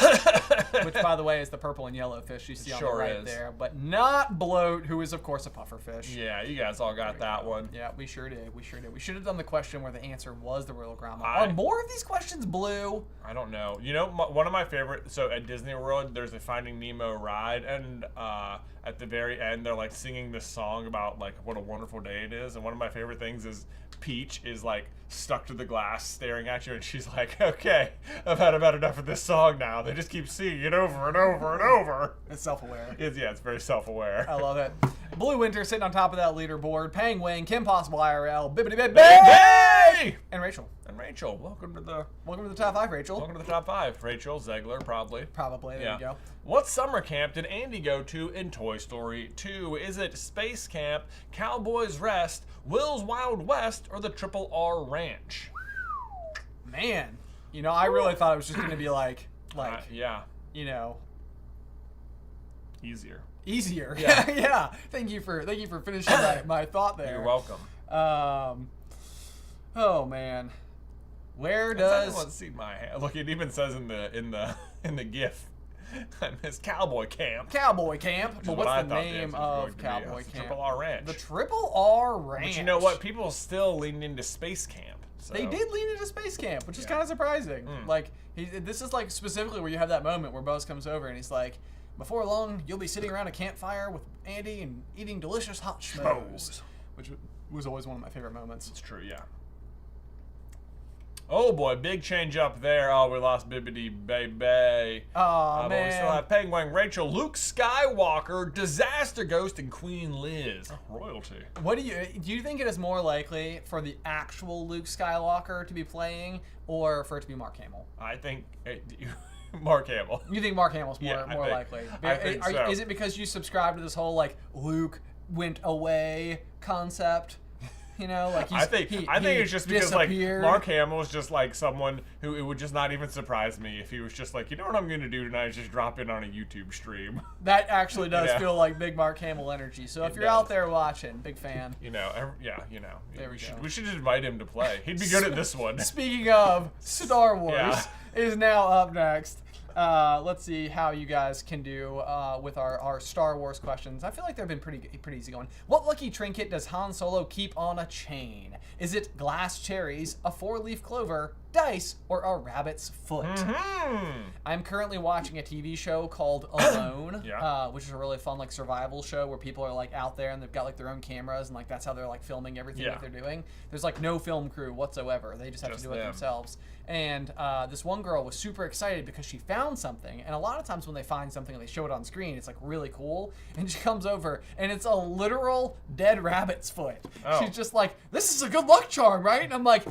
Speaker 2: Which, by the way, is the purple and yellow fish you see on the
Speaker 1: sure
Speaker 2: right
Speaker 1: is.
Speaker 2: there. But not Bloat, who is, of course, a pufferfish.
Speaker 1: Yeah, you guys all got that one.
Speaker 2: Yeah, we sure did. We sure did. We should have done the question where the answer was the royal grama.
Speaker 1: I-
Speaker 2: Are more of these questions blue?
Speaker 1: I don't know. You know, one of my favorite. So at Disney World, there's a Finding Nemo ride, and at the very end, they're like singing this song about like what a wonderful day it is. And one of my favorite things is Peach is like stuck to the glass, staring at you, and she's like, "Okay, I've had about enough of this song now. They just keep singing it over and over and over."
Speaker 2: It's self-aware.
Speaker 1: It's very self-aware.
Speaker 2: I love it. Blue Winter sitting on top of that leaderboard. Pang Wing, Kim Possible IRL, Bibbidi Baby,
Speaker 1: Hey!
Speaker 2: and Rachel.
Speaker 1: And Rachel, welcome to the
Speaker 2: top 5, Rachel.
Speaker 1: top 5. Rachel Zegler, probably.
Speaker 2: Probably. There you go.
Speaker 1: What summer camp did Andy go to in Toy Story 2? Is it Space Camp, Cowboys Rest, Will's Wild West, or the Triple R Ranch?
Speaker 2: Man, you know, I really thought it was just going to be like,
Speaker 1: Yeah,
Speaker 2: you know,
Speaker 1: easier.
Speaker 2: easier.
Speaker 1: Yeah.
Speaker 2: Yeah. Thank you for finishing my thought there.
Speaker 1: You're welcome.
Speaker 2: Oh man, where
Speaker 1: Has
Speaker 2: does
Speaker 1: anyone seen my hand? Look, it even says in the GIF, I miss Cowboy Camp.
Speaker 2: Cowboy Camp?
Speaker 1: Which is
Speaker 2: But
Speaker 1: what
Speaker 2: what's
Speaker 1: I
Speaker 2: the
Speaker 1: thought
Speaker 2: name
Speaker 1: answer was
Speaker 2: of
Speaker 1: going to be.
Speaker 2: Cowboy
Speaker 1: It's the
Speaker 2: Camp?
Speaker 1: Triple R Ranch.
Speaker 2: The Triple R Ranch.
Speaker 1: But you know what? People still leaned into Space Camp. So.
Speaker 2: They did lean into Space Camp, which is
Speaker 1: Yeah.
Speaker 2: kind of surprising. Like, this is like specifically where you have that moment where Buzz comes over and he's like, "Before long, you'll be sitting around a campfire with Andy and eating delicious hot schmoes," which was always one of my favorite moments.
Speaker 1: It's true, yeah. Oh boy, big change up there. Oh, we lost Bibbidi Baby.
Speaker 2: Oh
Speaker 1: But
Speaker 2: man.
Speaker 1: we still have Penguin, Rachel, Luke Skywalker, Disaster Ghost, and Queen Liz. Royalty.
Speaker 2: What do you think it is more likely for the actual Luke Skywalker to be playing, or for it to be Mark Hamill?
Speaker 1: I think Mark Hamill.
Speaker 2: You think Mark Hamill's more
Speaker 1: Yeah, I
Speaker 2: more
Speaker 1: think-
Speaker 2: likely?
Speaker 1: I think so.
Speaker 2: Is it because you subscribe to this whole like Luke went away concept? You know, like
Speaker 1: I think it's just because like
Speaker 2: disappeared.
Speaker 1: Mark Hamill is just like someone who it would just not even surprise me if he was just like, you know what I'm going to do tonight is just drop in on a YouTube stream.
Speaker 2: That actually does
Speaker 1: Yeah.
Speaker 2: feel like big Mark Hamill energy. So if you're
Speaker 1: does.
Speaker 2: out there watching, big fan.
Speaker 1: You know,
Speaker 2: There we go.
Speaker 1: We should invite him to play. He'd be good at this one.
Speaker 2: Speaking of Star Wars,
Speaker 1: Yeah.
Speaker 2: is now up next. Let's see how you guys can do with our Star Wars questions. I feel like they've been pretty easy going. What lucky trinket does Han Solo keep on a chain? Is it glass cherries, a 4-leaf clover, dice, or a rabbit's foot. I'm currently watching a TV show called Alone, which is a really fun like survival show where people are like out there and they've got like their own cameras and like that's how they're like filming everything that they're doing. There's like no film crew whatsoever. They just have to do it themselves. And this one girl was super excited because she found something. And a lot of times when they find something and they show it on screen, it's like really cool. And she comes over and it's a literal dead rabbit's foot. She's just like, this is a good luck charm, right? And I'm like,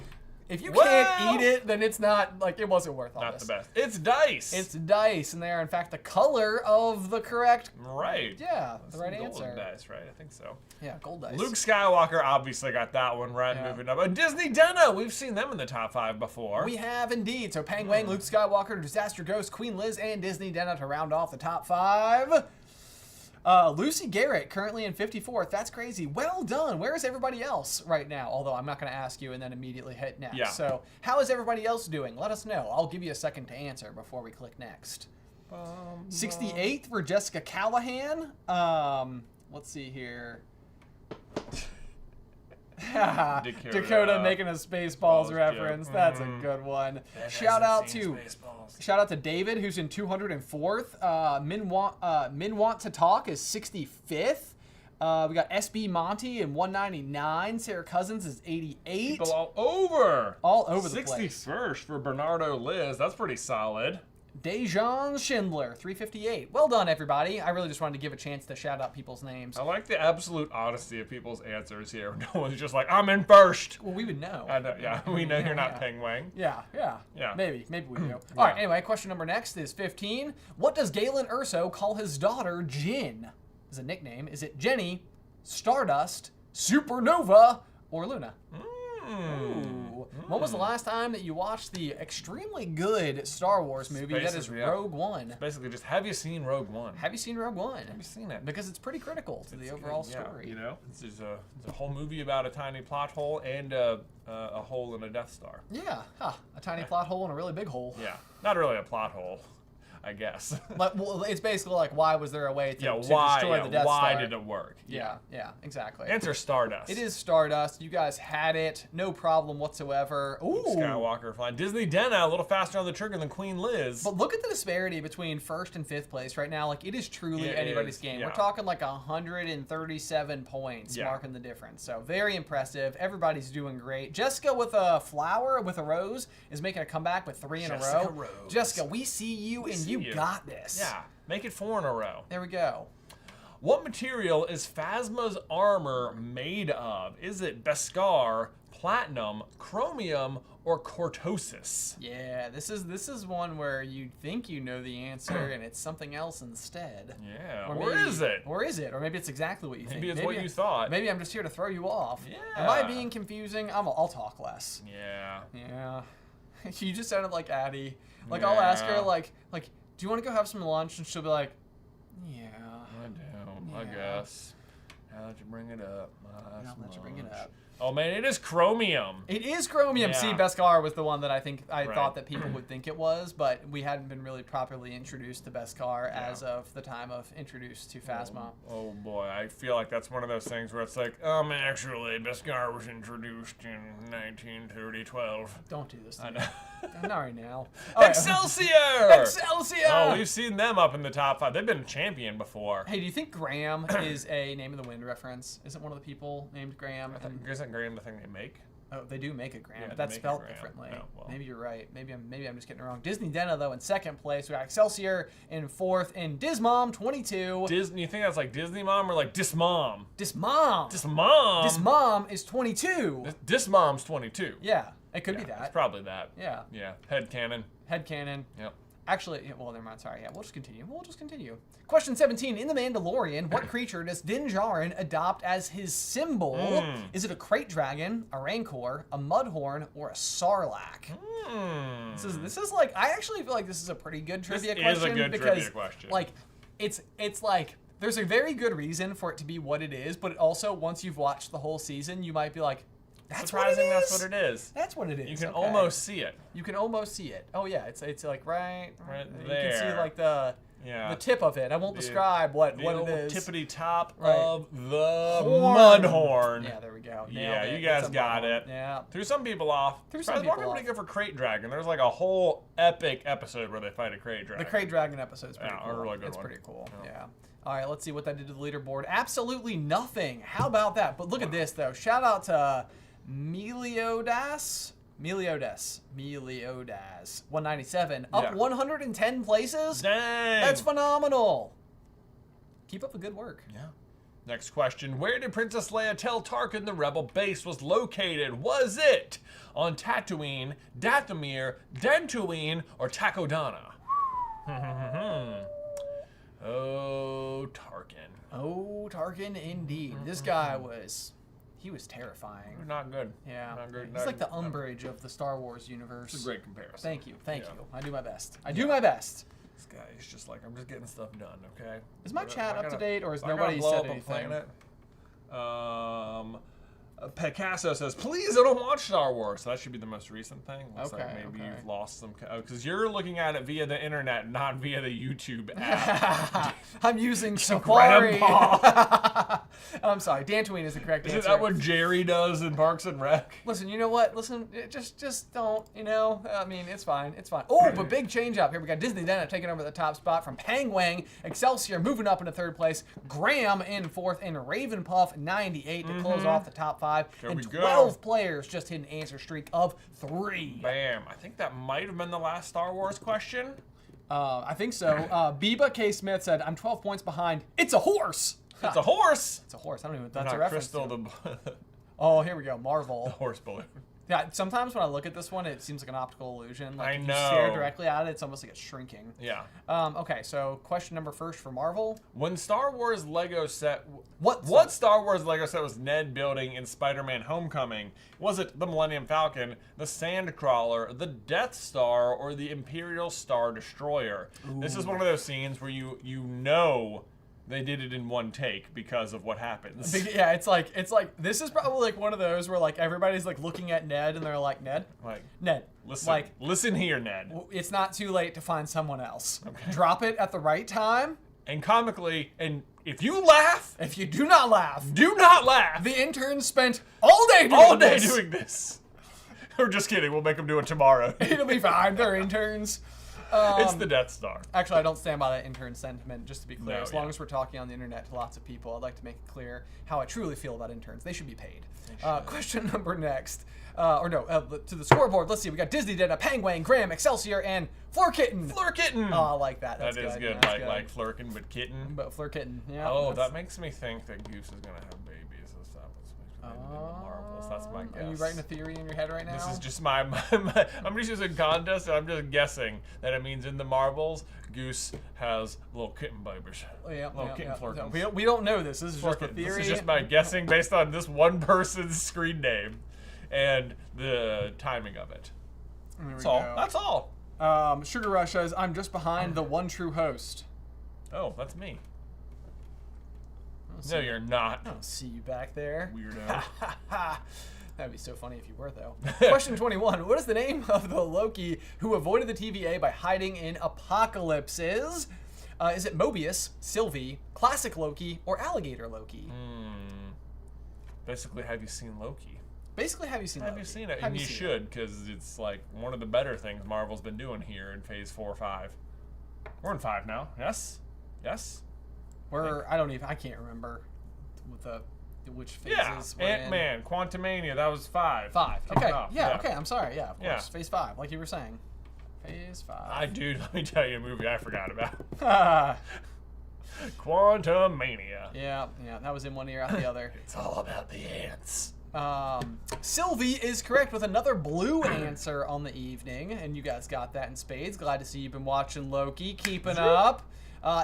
Speaker 2: if you can't eat it, then it's not, like, it wasn't worth all this.
Speaker 1: Not the best. It's dice.
Speaker 2: It's dice, and they are, in fact, the color of the correct...
Speaker 1: Right.
Speaker 2: Yeah, the right answer.
Speaker 1: Gold dice, right? I think so.
Speaker 2: Yeah, gold dice.
Speaker 1: Luke Skywalker obviously got that one right. Moving up. Disney Denna, we've seen them in the top 5 before.
Speaker 2: We have indeed. So Peng Wang, Luke Skywalker, Disaster Ghost, Queen Liz, and Disney Denna to round off the top 5. Lucy Garrett, currently in 54th. That's crazy. Well done. Where is everybody else right now? Although I'm not going to ask you and then immediately hit next.
Speaker 1: Yeah.
Speaker 2: So how is everybody else doing? Let us know. I'll give you a second to answer before we click next. 68th for Jessica Callahan. Let's see here. Dakota making a Spaceballs reference. That's a good one. Shout out to David, who's in 204th. Min Want to Talk is 65th. We got SB Monty in 199. Sarah Cousins is 88.
Speaker 1: People all over
Speaker 2: the place.
Speaker 1: 61st for Bernardo Liz. That's pretty solid.
Speaker 2: Dejan Schindler, 358. Well done, everybody. I really just wanted to give a chance to shout out people's names.
Speaker 1: I like the absolute honesty of people's answers here. No one's just like, I'm in first.
Speaker 2: Well, we would know.
Speaker 1: I know, yeah, we know you're not Peng Wang.
Speaker 2: Yeah. Maybe we do. All right, anyway, question number next is 15. What does Galen Erso call his daughter, Jin? As a nickname, is it Jenny, Stardust, Supernova, or Luna? Ooh. When was the last time that you watched the extremely good Star Wars movie that is Rogue One?
Speaker 1: It's basically just, have you seen Rogue One?
Speaker 2: Have you seen Rogue One?
Speaker 1: Have you seen it?
Speaker 2: Because it's pretty critical to the overall story.
Speaker 1: You know, it's a whole movie about a tiny plot hole and a hole in a Death Star.
Speaker 2: Yeah, a tiny plot hole and a really big hole.
Speaker 1: Yeah, not really a plot hole, I guess.
Speaker 2: But well, it's basically like, why was there a way to destroy the Death Star?
Speaker 1: Why did it work?
Speaker 2: Yeah, exactly.
Speaker 1: Answer Stardust.
Speaker 2: It is Stardust. You guys had it. No problem whatsoever. Ooh.
Speaker 1: Skywalker flying. Disney Denna, a little faster on the trigger than Queen Liz.
Speaker 2: But look at the disparity between 1st and 5th place right now. Like, it is truly anybody's game. We're talking like 137 points marking the difference. So very impressive. Everybody's doing great. Jessica with a flower, with a rose, is making a comeback with 3 in a row.
Speaker 1: Rose.
Speaker 2: Jessica, we see you and you got this.
Speaker 1: Yeah, make it 4 in a row.
Speaker 2: There we go.
Speaker 1: What material is Phasma's armor made of? Is it Beskar, platinum, chromium, or cortosis?
Speaker 2: Yeah, this is one where you think you know the answer and it's something else instead.
Speaker 1: Yeah, or is it?
Speaker 2: Or is it? Or maybe it's exactly what you think.
Speaker 1: Maybe it's what you thought.
Speaker 2: Maybe I'm just here to throw you off.
Speaker 1: Yeah.
Speaker 2: Am I being confusing? I'll talk less.
Speaker 1: Yeah.
Speaker 2: Yeah. You just sounded like Addie. Like, I'll ask her, like, do you want to go have some lunch? And she'll be like, yeah.
Speaker 1: I do, I guess. Now that you bring it up.
Speaker 2: Now that you bring it up.
Speaker 1: Oh, man, it is chromium.
Speaker 2: It is chromium.
Speaker 1: Yeah.
Speaker 2: See, Beskar was the one that I thought that people would think it was, but we hadn't been really properly introduced to Beskar as of the time of introduced to Phasma.
Speaker 1: Oh, boy, I feel like that's one of those things where it's like, actually, Beskar was introduced in 1912.
Speaker 2: Don't do this to
Speaker 1: I
Speaker 2: me.
Speaker 1: know.
Speaker 2: Not right now.
Speaker 1: Excelsior!
Speaker 2: Excelsior!
Speaker 1: Oh, we've seen them up in the top 5. They've been a champion before.
Speaker 2: Hey, do you think Graham is a Name of the Wind reference? Isn't one of the people named Graham?
Speaker 1: Isn't Graham the thing they make?
Speaker 2: Oh, they do make a Graham,
Speaker 1: Yeah,
Speaker 2: but that's
Speaker 1: they make
Speaker 2: spelled
Speaker 1: a Graham.
Speaker 2: differently.
Speaker 1: Oh, well.
Speaker 2: Maybe you're right. Maybe I'm just getting it wrong. Disney Denna, though, in 2nd place. We got Excelsior in 4th, and Dismom, 22.
Speaker 1: Disney, you think that's like Disney Mom or like Dismom?
Speaker 2: Dismom.
Speaker 1: Dismom.
Speaker 2: Dismom is 22.
Speaker 1: Dismom's 22.
Speaker 2: Yeah, it could be that.
Speaker 1: It's probably that.
Speaker 2: Yeah.
Speaker 1: Yeah. Headcanon.
Speaker 2: Headcanon.
Speaker 1: Yep.
Speaker 2: Actually, well, never mind. Sorry. Yeah, we'll just continue. Question 17. In The Mandalorian, what creature does Din Djarin adopt as his symbol? Is it a crate dragon, a rancor, a mudhorn, or a sarlacc? This is like, I actually feel like this is a pretty good trivia question.
Speaker 1: This is a good trivia question.
Speaker 2: Like, it's like, there's a very good reason for it to be what it is, but also, once you've watched the whole season, you might be like, that's
Speaker 1: surprising
Speaker 2: what it is?
Speaker 1: that's what it is.
Speaker 2: That's what it is.
Speaker 1: You can almost see it.
Speaker 2: You can almost see it. Oh yeah, it's like right
Speaker 1: there.
Speaker 2: You can see like the
Speaker 1: Yeah.
Speaker 2: The tip of it. I won't describe what it is.
Speaker 1: Tippity top
Speaker 2: Right.
Speaker 1: of the
Speaker 2: Horn.
Speaker 1: mud horn.
Speaker 2: Yeah, there we go. Nailed
Speaker 1: Yeah,
Speaker 2: it.
Speaker 1: you guys
Speaker 2: It's a
Speaker 1: got
Speaker 2: mud horn.
Speaker 1: it.
Speaker 2: Yeah.
Speaker 1: Threw some people off.
Speaker 2: Threw
Speaker 1: Surprised
Speaker 2: some
Speaker 1: more
Speaker 2: people
Speaker 1: people
Speaker 2: off.
Speaker 1: didn't go for Crate Dragon. There's like a whole epic episode where they fight a Crate Dragon.
Speaker 2: The Crate Dragon episode's pretty
Speaker 1: Yeah,
Speaker 2: cool.
Speaker 1: a really good
Speaker 2: it's
Speaker 1: one.
Speaker 2: pretty cool. Yeah. All right, let's see what that did to the leaderboard. Absolutely nothing. How about that? But look at this, though. Shout out to Meliodas, 197, up
Speaker 1: Yeah.
Speaker 2: 110 places.
Speaker 1: Dang.
Speaker 2: That's phenomenal. Keep up the good work.
Speaker 1: Yeah. Next question. Where did Princess Leia tell Tarkin the rebel base was located? Was it on Tatooine, Dathomir, Dantooine, or Takodana? Oh, Tarkin.
Speaker 2: Oh, Tarkin, indeed. This guy was terrifying.
Speaker 1: Not good.
Speaker 2: Yeah.
Speaker 1: Not good.
Speaker 2: He's like the Umbridge of the Star Wars universe.
Speaker 1: It's a great comparison.
Speaker 2: Thank you. Thank
Speaker 1: Yeah.
Speaker 2: you. I do my best. I do my best.
Speaker 1: This guy is just like, I'm just getting stuff done, okay?
Speaker 2: Is my chat up to date, or has
Speaker 1: Am I gonna
Speaker 2: nobody
Speaker 1: blow
Speaker 2: said
Speaker 1: up a
Speaker 2: anything?
Speaker 1: planet? Picasso says, please, I don't watch Star Wars. So that should be the most recent thing. Looks like
Speaker 2: Okay,
Speaker 1: maybe
Speaker 2: okay.
Speaker 1: you've lost some, because you're looking at it via the internet, not via the YouTube app.
Speaker 2: I'm using Safari.
Speaker 1: Grandpa.
Speaker 2: I'm sorry. Dantooine is the correct answer.
Speaker 1: Isn't that what Jerry does in Parks and Rec?
Speaker 2: Listen, you know what? Listen, just don't, you know? I mean, it's fine. It's fine. Oh, but big change up. Here we got Disney Dana taking over the top spot from Pangwang. Excelsior moving up into third place. Graham in fourth, and Ravenpuff 98 to close off the top five.
Speaker 1: There
Speaker 2: and
Speaker 1: we go.
Speaker 2: 12 players just hit an answer streak of 3.
Speaker 1: Bam. I think that might have been the last Star Wars question.
Speaker 2: I think so. Biba K. Smith said, I'm 12 points behind. It's a horse.
Speaker 1: It's a horse.
Speaker 2: It's a horse. I don't even know what that's
Speaker 1: Not
Speaker 2: a reference
Speaker 1: Crystal,
Speaker 2: to.
Speaker 1: the
Speaker 2: Oh, here we go. Marvel.
Speaker 1: horse balloon.
Speaker 2: Yeah, sometimes when I look at this one, it seems like an optical illusion. Like
Speaker 1: I
Speaker 2: if you
Speaker 1: know.
Speaker 2: stare directly at it, it's almost like it's shrinking.
Speaker 1: Yeah.
Speaker 2: Okay, so question number first for Marvel.
Speaker 1: When Star Wars Lego set,
Speaker 2: What
Speaker 1: Star Wars Lego set was Ned building in Spider-Man: Homecoming? Was it the Millennium Falcon, the Sandcrawler, the Death Star, or the Imperial Star Destroyer? This is one of those scenes where you know they did it in one take because of what happens.
Speaker 2: Yeah, it's like this is probably like one of those where like everybody's like looking at Ned and they're like, Ned,
Speaker 1: Like, listen,
Speaker 2: like
Speaker 1: listen here, Ned.
Speaker 2: it's not too late to find someone else.
Speaker 1: Okay.
Speaker 2: Drop it at the right time.
Speaker 1: And comically, and if you laugh,
Speaker 2: If you do not laugh,
Speaker 1: do not laugh.
Speaker 2: the interns spent all day doing this.
Speaker 1: We're just kidding. We'll make them do it tomorrow.
Speaker 2: It'll be fine. They're interns.
Speaker 1: It's the Death Star.
Speaker 2: Actually, I don't stand by that intern sentiment, just to be clear.
Speaker 1: No,
Speaker 2: as long
Speaker 1: yeah.
Speaker 2: as we're talking on the internet to lots of people, I'd like to make it clear how I truly feel about interns. They should be paid. Question number next. To the scoreboard. Let's see. We got Disney Dana, Pangwang, Graham, Excelsior, and Fleur Kitten.
Speaker 1: Fleur Kitten.
Speaker 2: Oh, I like that. That's
Speaker 1: That is good.
Speaker 2: That's
Speaker 1: Like Flurkin, but kitten.
Speaker 2: But Fleur Kitten. Yeah.
Speaker 1: Oh,
Speaker 2: that's-
Speaker 1: that makes me think that Goose is gonna have babies. That's in the Marvels. That's my guess.
Speaker 2: Are you writing a theory in your head right now?
Speaker 1: This is just my I'm just using contest, and I'm just guessing that it means in the Marvels, Goose has little kitten babies.
Speaker 2: Oh, yeah,
Speaker 1: little kitten Flurkins.
Speaker 2: No, we don't know this. This is just a
Speaker 1: Flurkins.
Speaker 2: theory.
Speaker 1: This is just my guessing based on this one person's screen name and the timing of it.
Speaker 2: There we
Speaker 1: That's all.
Speaker 2: go.
Speaker 1: That's all.
Speaker 2: Sugar Rush says, I'm just behind the one true host.
Speaker 1: Oh, that's me.
Speaker 2: I
Speaker 1: No, you're not.
Speaker 2: don't see you back there.
Speaker 1: Weirdo.
Speaker 2: That'd be so funny if you were, though. Question 21. What is the name of the Loki who avoided the TVA by hiding in apocalypses? Is it Mobius, Sylvie, Classic Loki, or Alligator Loki?
Speaker 1: Basically, have you seen Loki?
Speaker 2: Basically, have you seen
Speaker 1: Have
Speaker 2: Loki?
Speaker 1: you seen it?
Speaker 2: Have
Speaker 1: And you
Speaker 2: seen it?
Speaker 1: should, because it's like one of the better things Marvel's been doing here in Phase 4 or 5. We're in 5 now. Yes? Yes?
Speaker 2: I can't remember which phases
Speaker 1: Yeah.
Speaker 2: we're in.
Speaker 1: Ant-Man, Quantumania, that was 5.
Speaker 2: 5.
Speaker 1: Coming
Speaker 2: Okay.
Speaker 1: up,
Speaker 2: Yeah, okay. I'm sorry. Yeah, of course.
Speaker 1: Yeah.
Speaker 2: Phase 5, like you were saying. Phase 5.
Speaker 1: Dude, let me tell you a movie I forgot about. Quantumania.
Speaker 2: Yeah, that was in one ear, out the other.
Speaker 1: It's all about the ants.
Speaker 2: Sylvie is correct with another blue answer on the evening, and you guys got that in spades. Glad to see you've been watching Loki, keeping up.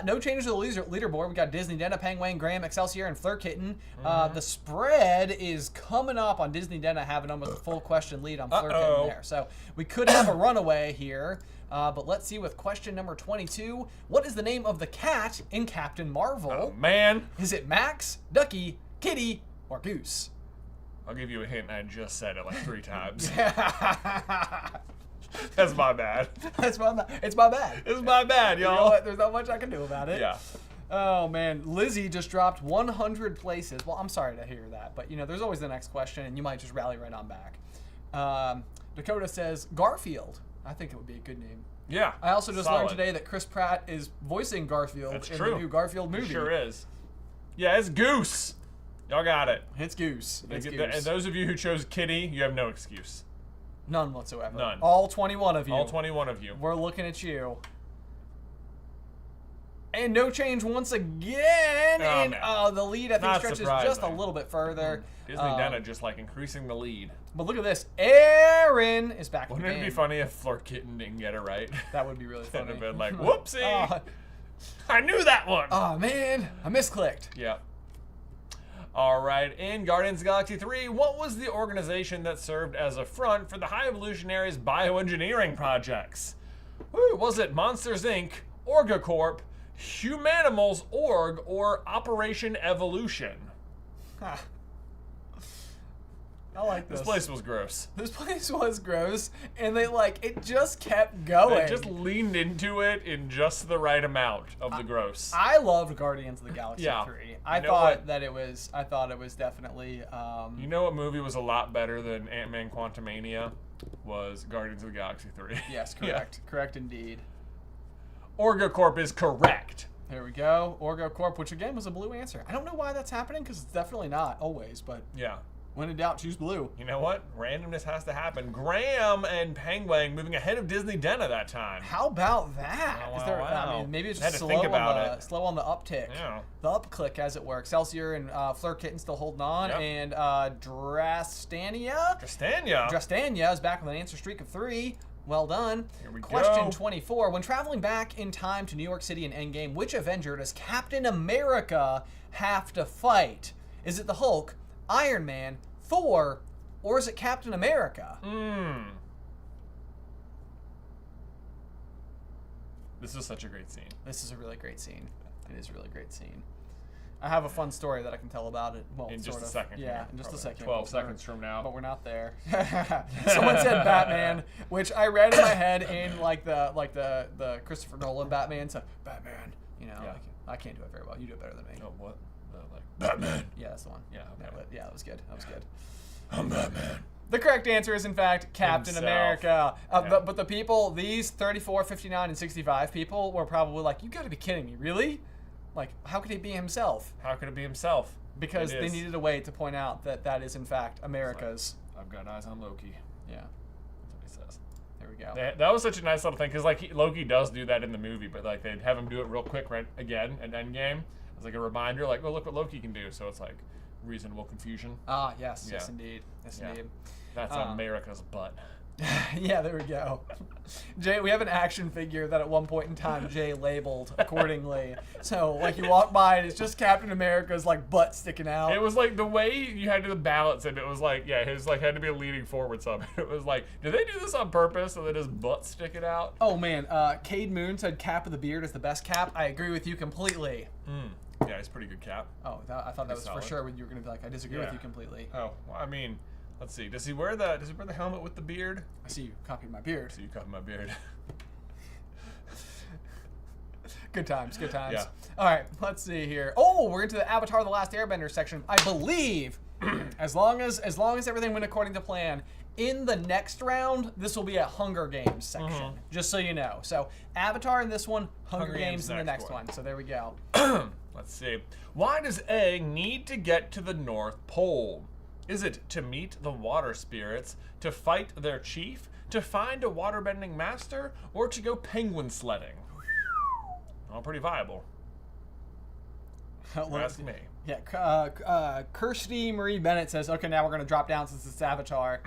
Speaker 2: No changes to the leaderboard. We got Disney Dena, Pangwang, Graham, Excelsior, and Fleur Kitten. The spread is coming up on Disney Dena, having almost a full question lead on Fleur Kitten there. So we could have a runaway here. But let's see with question number 22. What is the name of the cat in Captain Marvel?
Speaker 1: Oh, man.
Speaker 2: Is it Max, Ducky, Kitty, or Goose?
Speaker 1: I'll give you a hint. I just said it like 3 times. That's my bad.
Speaker 2: It's my bad. It's my bad.
Speaker 1: It's my bad,
Speaker 2: You know
Speaker 1: y'all.
Speaker 2: what? There's not much I can do about it.
Speaker 1: Yeah.
Speaker 2: Oh man, Lizzie just dropped 100 places. Well, I'm sorry to hear that, but there's always the next question, and you might just rally right on back. Dakota says Garfield. I think it would be a good name.
Speaker 1: Yeah.
Speaker 2: I also just
Speaker 1: solid.
Speaker 2: learned today that Chris Pratt is voicing Garfield
Speaker 1: That's
Speaker 2: in
Speaker 1: true.
Speaker 2: the new Garfield movie.
Speaker 1: It sure is. Yeah, it's Goose. Y'all got it.
Speaker 2: It's Goose. It's
Speaker 1: And
Speaker 2: Goose.
Speaker 1: those of you who chose Kitty, you have no excuse.
Speaker 2: None whatsoever.
Speaker 1: None.
Speaker 2: All 21 of you.
Speaker 1: All 21 of you.
Speaker 2: We're looking at you. And no change once again.
Speaker 1: Oh,
Speaker 2: And
Speaker 1: man.
Speaker 2: the lead, I think,
Speaker 1: Not
Speaker 2: stretches
Speaker 1: surprising.
Speaker 2: just a little bit further.
Speaker 1: Disney Dana just like increasing the lead.
Speaker 2: But look at this. Aaron is back in the
Speaker 1: Wouldn't it
Speaker 2: game.
Speaker 1: be funny if Flirt Kitten didn't get it right?
Speaker 2: That would be really
Speaker 1: It'd
Speaker 2: funny.
Speaker 1: have been like, whoopsie.
Speaker 2: Oh,
Speaker 1: I knew that one.
Speaker 2: oh, man. I misclicked.
Speaker 1: Yeah. All right, in Guardians of the Galaxy 3, what was the organization that served as a front for the High Evolutionaries' bioengineering projects? Ooh, was it Monsters, Inc., Orga Corp., Humanimals Org, or Operation Evolution?
Speaker 2: Ah. I like this.
Speaker 1: This place was gross.
Speaker 2: This place was gross, and it just kept going.
Speaker 1: They just leaned into it in just the right amount of the gross.
Speaker 2: I loved Guardians of the Galaxy
Speaker 1: Yeah.
Speaker 2: 3. I
Speaker 1: You know
Speaker 2: thought
Speaker 1: what?
Speaker 2: that it was. I thought it was definitely.
Speaker 1: You know what movie was a lot better than Ant-Man Quantumania? Was Guardians of the Galaxy 3.
Speaker 2: Yes, correct. Correct indeed.
Speaker 1: Orga Corp is correct.
Speaker 2: There we go. Orgo Corp, which again was a blue answer. I don't know why that's happening because it's definitely not always, but
Speaker 1: Yeah.
Speaker 2: when in doubt, choose blue.
Speaker 1: You know what? Randomness has to happen. Graham and Penguin moving ahead of Disney Dena that time.
Speaker 2: How about that?
Speaker 1: Wow,
Speaker 2: Is there,
Speaker 1: wow.
Speaker 2: I mean, maybe it's
Speaker 1: Had
Speaker 2: just
Speaker 1: to
Speaker 2: slow
Speaker 1: think
Speaker 2: on,
Speaker 1: about it.
Speaker 2: slow on the uptick.
Speaker 1: Yeah.
Speaker 2: The up click, as it were. Excelsior and Fleur Kitten still holding on.
Speaker 1: Yep.
Speaker 2: And Drastania. Drastania is back with an answer streak of 3. Well done.
Speaker 1: Here we
Speaker 2: Question
Speaker 1: go.
Speaker 2: 24. When traveling back in time to New York City in Endgame, which Avenger does Captain America have to fight? Is it the Hulk, Iron Man, Thor, or is it Captain America?
Speaker 1: This is such a great scene.
Speaker 2: This is a really great scene. It is a really great scene. I have a fun story that I can tell about it. Well,
Speaker 1: In just
Speaker 2: sort
Speaker 1: a
Speaker 2: of.
Speaker 1: second.
Speaker 2: Yeah,
Speaker 1: here,
Speaker 2: in just a
Speaker 1: probably
Speaker 2: second.
Speaker 1: 12
Speaker 2: but
Speaker 1: seconds from now.
Speaker 2: But we're not there. Someone said Batman, which I read in my head in the Christopher Nolan Batman. So Batman,
Speaker 1: Yeah.
Speaker 2: I can't do it very well. You do it better than me.
Speaker 1: Oh, what? Batman.
Speaker 2: Yeah, that's the one.
Speaker 1: Yeah, okay.
Speaker 2: Yeah, that was good. That was good.
Speaker 1: I'm Batman.
Speaker 2: The correct answer is, in fact, Captain
Speaker 1: Himself.
Speaker 2: America.
Speaker 1: Yeah.
Speaker 2: But the people, these 34, 59, and 65 people were probably like, you gotta be kidding me, really? Like, how could he be himself?
Speaker 1: How could it be himself?
Speaker 2: Because
Speaker 1: It
Speaker 2: they
Speaker 1: is.
Speaker 2: needed a way to point out that that is, in fact, America's.
Speaker 1: I've got eyes on Loki.
Speaker 2: Yeah,
Speaker 1: That's what he says.
Speaker 2: there we go.
Speaker 1: That was such a nice little thing because Loki does do that in the movie, but like they'd have him do it real quick right again at Endgame as like a reminder, like, oh, look what Loki can do. So it's like reasonable confusion.
Speaker 2: Ah, yes, yes,
Speaker 1: Yeah.
Speaker 2: indeed. Yes,
Speaker 1: Yeah.
Speaker 2: indeed.
Speaker 1: That's America's butt.
Speaker 2: Yeah, there we go. Jay, we have an action figure that at one point in time Jay labeled accordingly. So, like, you walk by and it's just Captain America's, like, butt sticking out.
Speaker 1: It was like the way you had to balance it. It was like, yeah, his like had to be leaning forward some. It was like, did they do this on purpose so that his butt sticking out?
Speaker 2: Oh, man. Cade Moon said Cap of the Beard is the best cap. I agree with you completely.
Speaker 1: Yeah, he's a pretty good cap.
Speaker 2: Oh, I thought that was
Speaker 1: solid.
Speaker 2: for sure when you were going to be like, I disagree with
Speaker 1: Yeah.
Speaker 2: you completely.
Speaker 1: Oh, well, I mean, let's see. Does he wear the helmet with the beard?
Speaker 2: I see you copied my beard.
Speaker 1: So you cut my beard.
Speaker 2: Good times, good times.
Speaker 1: Yeah.
Speaker 2: All right, let's see here. Oh, we're into the Avatar: The Last Airbender section. I believe, as long as everything went according to plan, in the next round, this will be a Hunger Games section. Just so you know. So Avatar in this one, Hunger Games in the next one. So there we go.
Speaker 1: Let's see. Why does Aang need to get to the North Pole? Is it to meet the water spirits, to fight their chief, to find a waterbending master, or to go penguin sledding? All pretty viable. Ask me.
Speaker 2: Yeah, Kirsty Marie Bennett says, okay, now we're going to drop down since it's Avatar.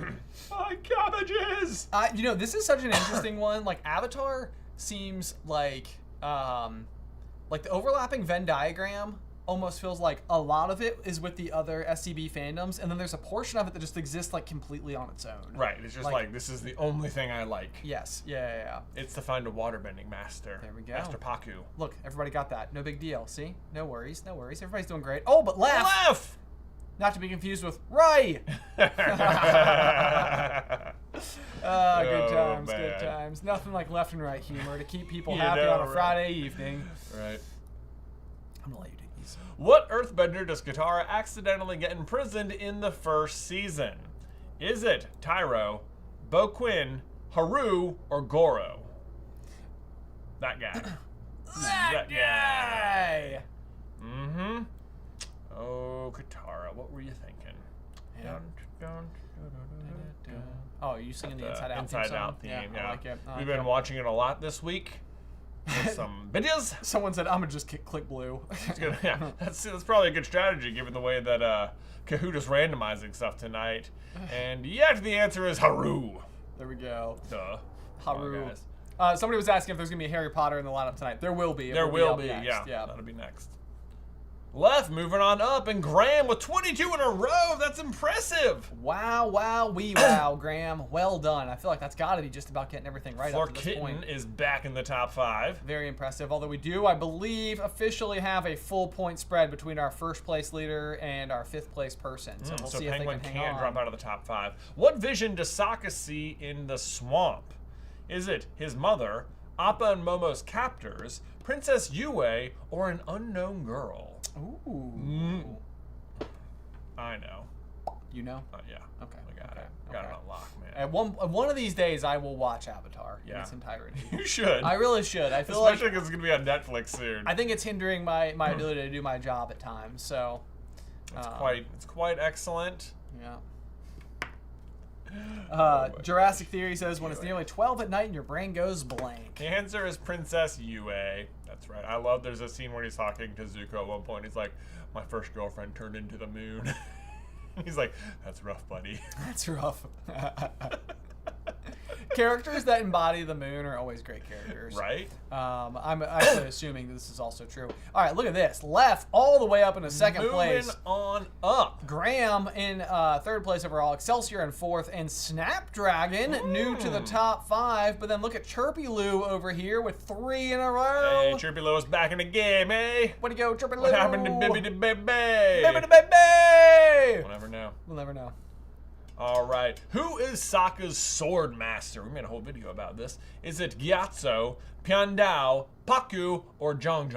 Speaker 1: My cabbages!
Speaker 2: This is such an interesting one. Like, Avatar seems like the overlapping Venn diagram almost feels like a lot of it is with the other SCB fandoms, and then there's a portion of it that just exists, like, completely on its own.
Speaker 1: Right, it's just like this is the only thing I like.
Speaker 2: Yes, yeah.
Speaker 1: It's to find a waterbending master.
Speaker 2: There we go.
Speaker 1: Master Paku.
Speaker 2: Look, everybody got that. No big deal. See? No worries, no worries. Everybody's doing great. Oh, but laugh!
Speaker 1: Laugh!
Speaker 2: Not to be confused with Ray! Good times,
Speaker 1: man.
Speaker 2: good times. Nothing like left and right humor to keep people
Speaker 1: You
Speaker 2: happy
Speaker 1: know,
Speaker 2: on a
Speaker 1: right.
Speaker 2: Friday evening.
Speaker 1: Right.
Speaker 2: I'm gonna let you take these.
Speaker 1: What Earthbender does Katara accidentally get imprisoned in the first season? Is it Tyro, Bo Quinn, Haru, or Goro? That guy.
Speaker 2: That guy!
Speaker 1: Mm-hmm. Oh, Katara, what were you thinking?
Speaker 2: Yeah.
Speaker 1: Dun.
Speaker 2: Oh, are you singing the Inside Out
Speaker 1: Inside
Speaker 2: theme song?
Speaker 1: Out theme, yeah.
Speaker 2: I like it. I
Speaker 1: We've
Speaker 2: like
Speaker 1: been
Speaker 2: it.
Speaker 1: watching it a lot this week. With some videos.
Speaker 2: Someone said, I'm gonna just click blue.
Speaker 1: Yeah, that's probably a good strategy given the way that Kahuta's randomizing stuff tonight. And yet the answer is Haru.
Speaker 2: There we go.
Speaker 1: Duh. Come on,
Speaker 2: Haru.
Speaker 1: guys.
Speaker 2: Somebody was asking if there's gonna be Harry Potter in the lineup tonight. There will be. It
Speaker 1: There will
Speaker 2: up
Speaker 1: be,
Speaker 2: next.
Speaker 1: yeah. That'll be next. Left, moving on up, and Graham with 22 in a row. That's impressive.
Speaker 2: Wow, wow, Graham. Well done. I feel like that's got to be just about getting everything right up to this point.
Speaker 1: Kitten is back in the top 5.
Speaker 2: Very impressive. Although we do, I believe, officially have a full point spread between our first place leader and our 5th place person. So we'll
Speaker 1: So
Speaker 2: see if they
Speaker 1: Penguin
Speaker 2: can hang
Speaker 1: can
Speaker 2: on.
Speaker 1: drop out of the top 5. What vision does Sokka see in the swamp? Is it his mother, Appa and Momo's captors, Princess Yue, or an unknown girl?
Speaker 2: Ooh.
Speaker 1: I know.
Speaker 2: You know?
Speaker 1: Yeah.
Speaker 2: Okay.
Speaker 1: I got
Speaker 2: okay,
Speaker 1: it. Got it
Speaker 2: okay.
Speaker 1: on lock, man.
Speaker 2: At one of these days, I will watch Avatar in
Speaker 1: Yeah.
Speaker 2: its entirety.
Speaker 1: You should.
Speaker 2: I really should. I feel
Speaker 1: Especially
Speaker 2: like
Speaker 1: because it's going to be on Netflix soon.
Speaker 2: I think it's hindering my ability to do my job at times. So
Speaker 1: It's quite excellent.
Speaker 2: yeah.
Speaker 1: Jurassic
Speaker 2: Theory says when it's nearly 12 at night and your brain goes blank.
Speaker 1: The answer is Princess Yue. That's right. I love there's a scene where he's talking to Zuko at one point. He's like, my first girlfriend turned into the moon. He's like, that's rough, buddy.
Speaker 2: That's rough. Characters that embody the moon are always great characters.
Speaker 1: Right?
Speaker 2: I'm actually assuming this is also true. All right, look at this. Left all the way up in the second place.
Speaker 1: Moving on up.
Speaker 2: Graham in 3rd place overall, Excelsior in 4th, and Snapdragon new to the top 5. But then look at Chirpy Lou over here with 3 in a row.
Speaker 1: Hey, Chirpy Lo's back in the game, eh?
Speaker 2: Way to go, Chirpy Lou.
Speaker 1: What happened to Bibby the Baby?
Speaker 2: Baby to baby.
Speaker 1: We'll never know.
Speaker 2: We'll never know.
Speaker 1: All right. Who is Sokka's sword master? We made a whole video about this. Is it Gyatso, Piandao, Paku, or Zhang?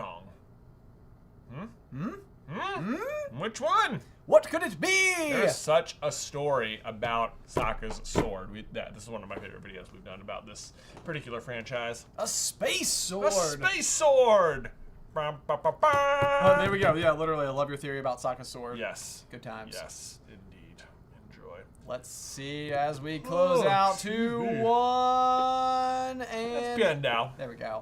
Speaker 1: Which one?
Speaker 2: What could it be?
Speaker 1: There's such a story about Sokka's sword. This is one of my favorite videos we've done about this particular franchise.
Speaker 2: A space sword.
Speaker 1: A space sword! There
Speaker 2: There we go. Yeah, literally, I love your theory about Sokka's sword.
Speaker 1: Yes.
Speaker 2: Good times.
Speaker 1: Yes, indeed. Enjoy.
Speaker 2: Let's see as we close out 2-1 and
Speaker 1: That's Piandao.
Speaker 2: there we go.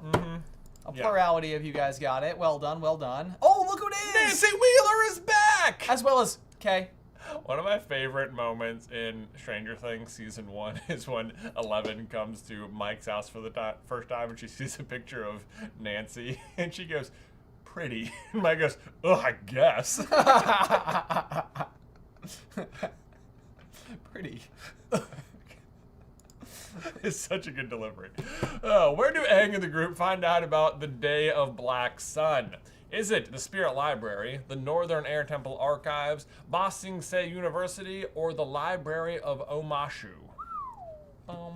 Speaker 2: A
Speaker 1: Yeah.
Speaker 2: plurality of you guys got it. Well done, well done. Oh, look who it is!
Speaker 1: Nancy Wheeler is back!
Speaker 2: As well as Kay.
Speaker 1: One of my favorite moments in Stranger Things season 1 is when 11 comes to Mike's house for the first time and she sees a picture of Nancy and she goes, pretty. And Mike goes, ugh, I guess.
Speaker 2: Pretty.
Speaker 1: It's such a good delivery. Where do Aang and the group find out about the Day of Black Sun? Is it the Spirit Library, the Northern Air Temple Archives, Ba Sing Se University, or the Library of Omashu? I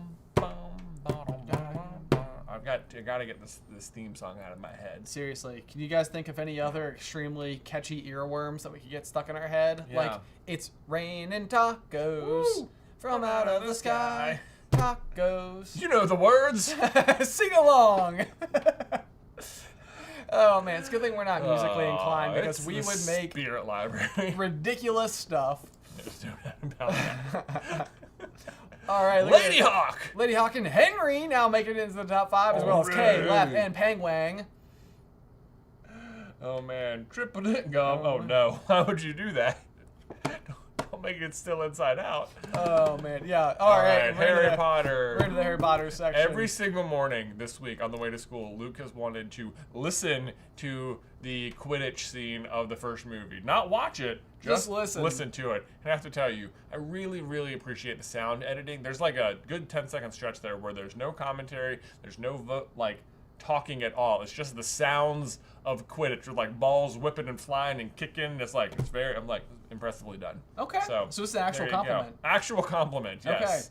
Speaker 1: gotta get this theme song out of my head.
Speaker 2: Seriously, can you guys think of any other extremely catchy earworms that we could get stuck in our head?
Speaker 1: Yeah.
Speaker 2: Like, it's raining tacos from out of the sky. Tacos.
Speaker 1: You know the words.
Speaker 2: Sing along. Oh man, it's a good thing we're not musically inclined because
Speaker 1: It's
Speaker 2: we
Speaker 1: the
Speaker 2: would make
Speaker 1: Spirit Library.
Speaker 2: ridiculous stuff.
Speaker 1: There's no doubt about that.
Speaker 2: All right, look at
Speaker 1: Lady
Speaker 2: it.
Speaker 1: Hawk.
Speaker 2: Lady Hawk and Henry now making it into the top 5 as well as Kay,
Speaker 1: Hooray.
Speaker 2: Left, and Pangwang.
Speaker 1: Oh man, triplet gum. Oh no, why would you do that? Don't make it still inside out.
Speaker 2: Oh man, yeah. All right,
Speaker 1: Harry Potter.
Speaker 2: We're into the Harry Potter section.
Speaker 1: Every single morning this week on the way to school, Luke has wanted to listen to the Quidditch scene of the first movie. Not watch it,
Speaker 2: Just listen.
Speaker 1: listen to it. And I have to tell you, I really, really appreciate the sound editing. There's like a good 10-second stretch there where there's no commentary, there's no talking at all. It's just the sounds of Quidditch with like balls whipping and flying and kicking. I'm like impressively done.
Speaker 2: Okay. So it's an actual
Speaker 1: there you go.
Speaker 2: compliment.
Speaker 1: Actual compliment, yes.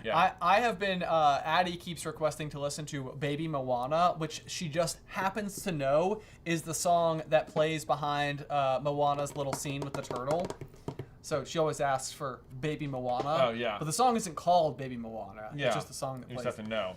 Speaker 1: Yeah.
Speaker 2: I have been, Addie keeps requesting to listen to Baby Moana, which she just happens to know is the song that plays behind Moana's little scene with the turtle. So she always asks for Baby Moana.
Speaker 1: Oh, yeah.
Speaker 2: But the song isn't called Baby Moana.
Speaker 1: Yeah.
Speaker 2: It's just the song that
Speaker 1: You
Speaker 2: plays.
Speaker 1: just have to know.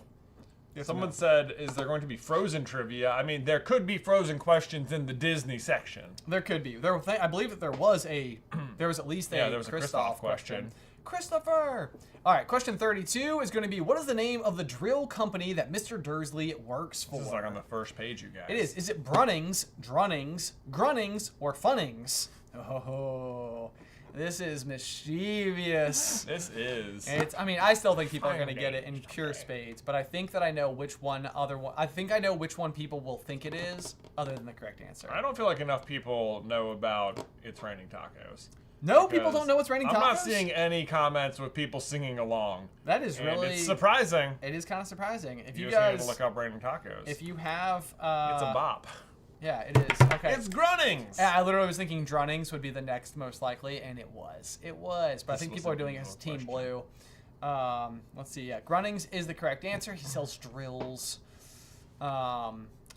Speaker 2: You have to
Speaker 1: Someone
Speaker 2: know.
Speaker 1: said, is there going to be Frozen trivia? I mean, there could be Frozen questions in the Disney section.
Speaker 2: There could be. I believe that there was at least
Speaker 1: Yeah, there was a
Speaker 2: Kristoff
Speaker 1: Kristoff question.
Speaker 2: Christopher! All right, question 32 is going to be, what is the name of the drill company that Mr. Dursley works for?
Speaker 1: This is like on the first page, you guys.
Speaker 2: It is. Is it Brunnings, Drunnings, Grunnings, or Funnings? Oh, this is mischievous.
Speaker 1: This is.
Speaker 2: I still think people are going to get it in
Speaker 1: Finding.
Speaker 2: pure
Speaker 1: Okay.
Speaker 2: spades, but I think that I know which one I think I know which one people will think it is, other than the correct answer.
Speaker 1: I don't feel like enough people know about It's Raining Tacos.
Speaker 2: No, people
Speaker 1: Because
Speaker 2: don't know what's raining tacos?
Speaker 1: I'm not seeing any comments with people singing along.
Speaker 2: That is
Speaker 1: And
Speaker 2: really...
Speaker 1: it's surprising.
Speaker 2: It is kind of surprising. If you
Speaker 1: just need
Speaker 2: guys...
Speaker 1: to look up Raining Tacos.
Speaker 2: If you have...
Speaker 1: It's a bop.
Speaker 2: Yeah, it is. Okay.
Speaker 1: It's Grunnings!
Speaker 2: Yeah, I literally was thinking Drunnings would be the next most likely, and it was. It was, but I
Speaker 1: This
Speaker 2: think
Speaker 1: was
Speaker 2: people are
Speaker 1: a
Speaker 2: doing it
Speaker 1: good
Speaker 2: as Team
Speaker 1: question.
Speaker 2: Blue. Let's see. Yeah, Grunnings is the correct answer. He sells drills.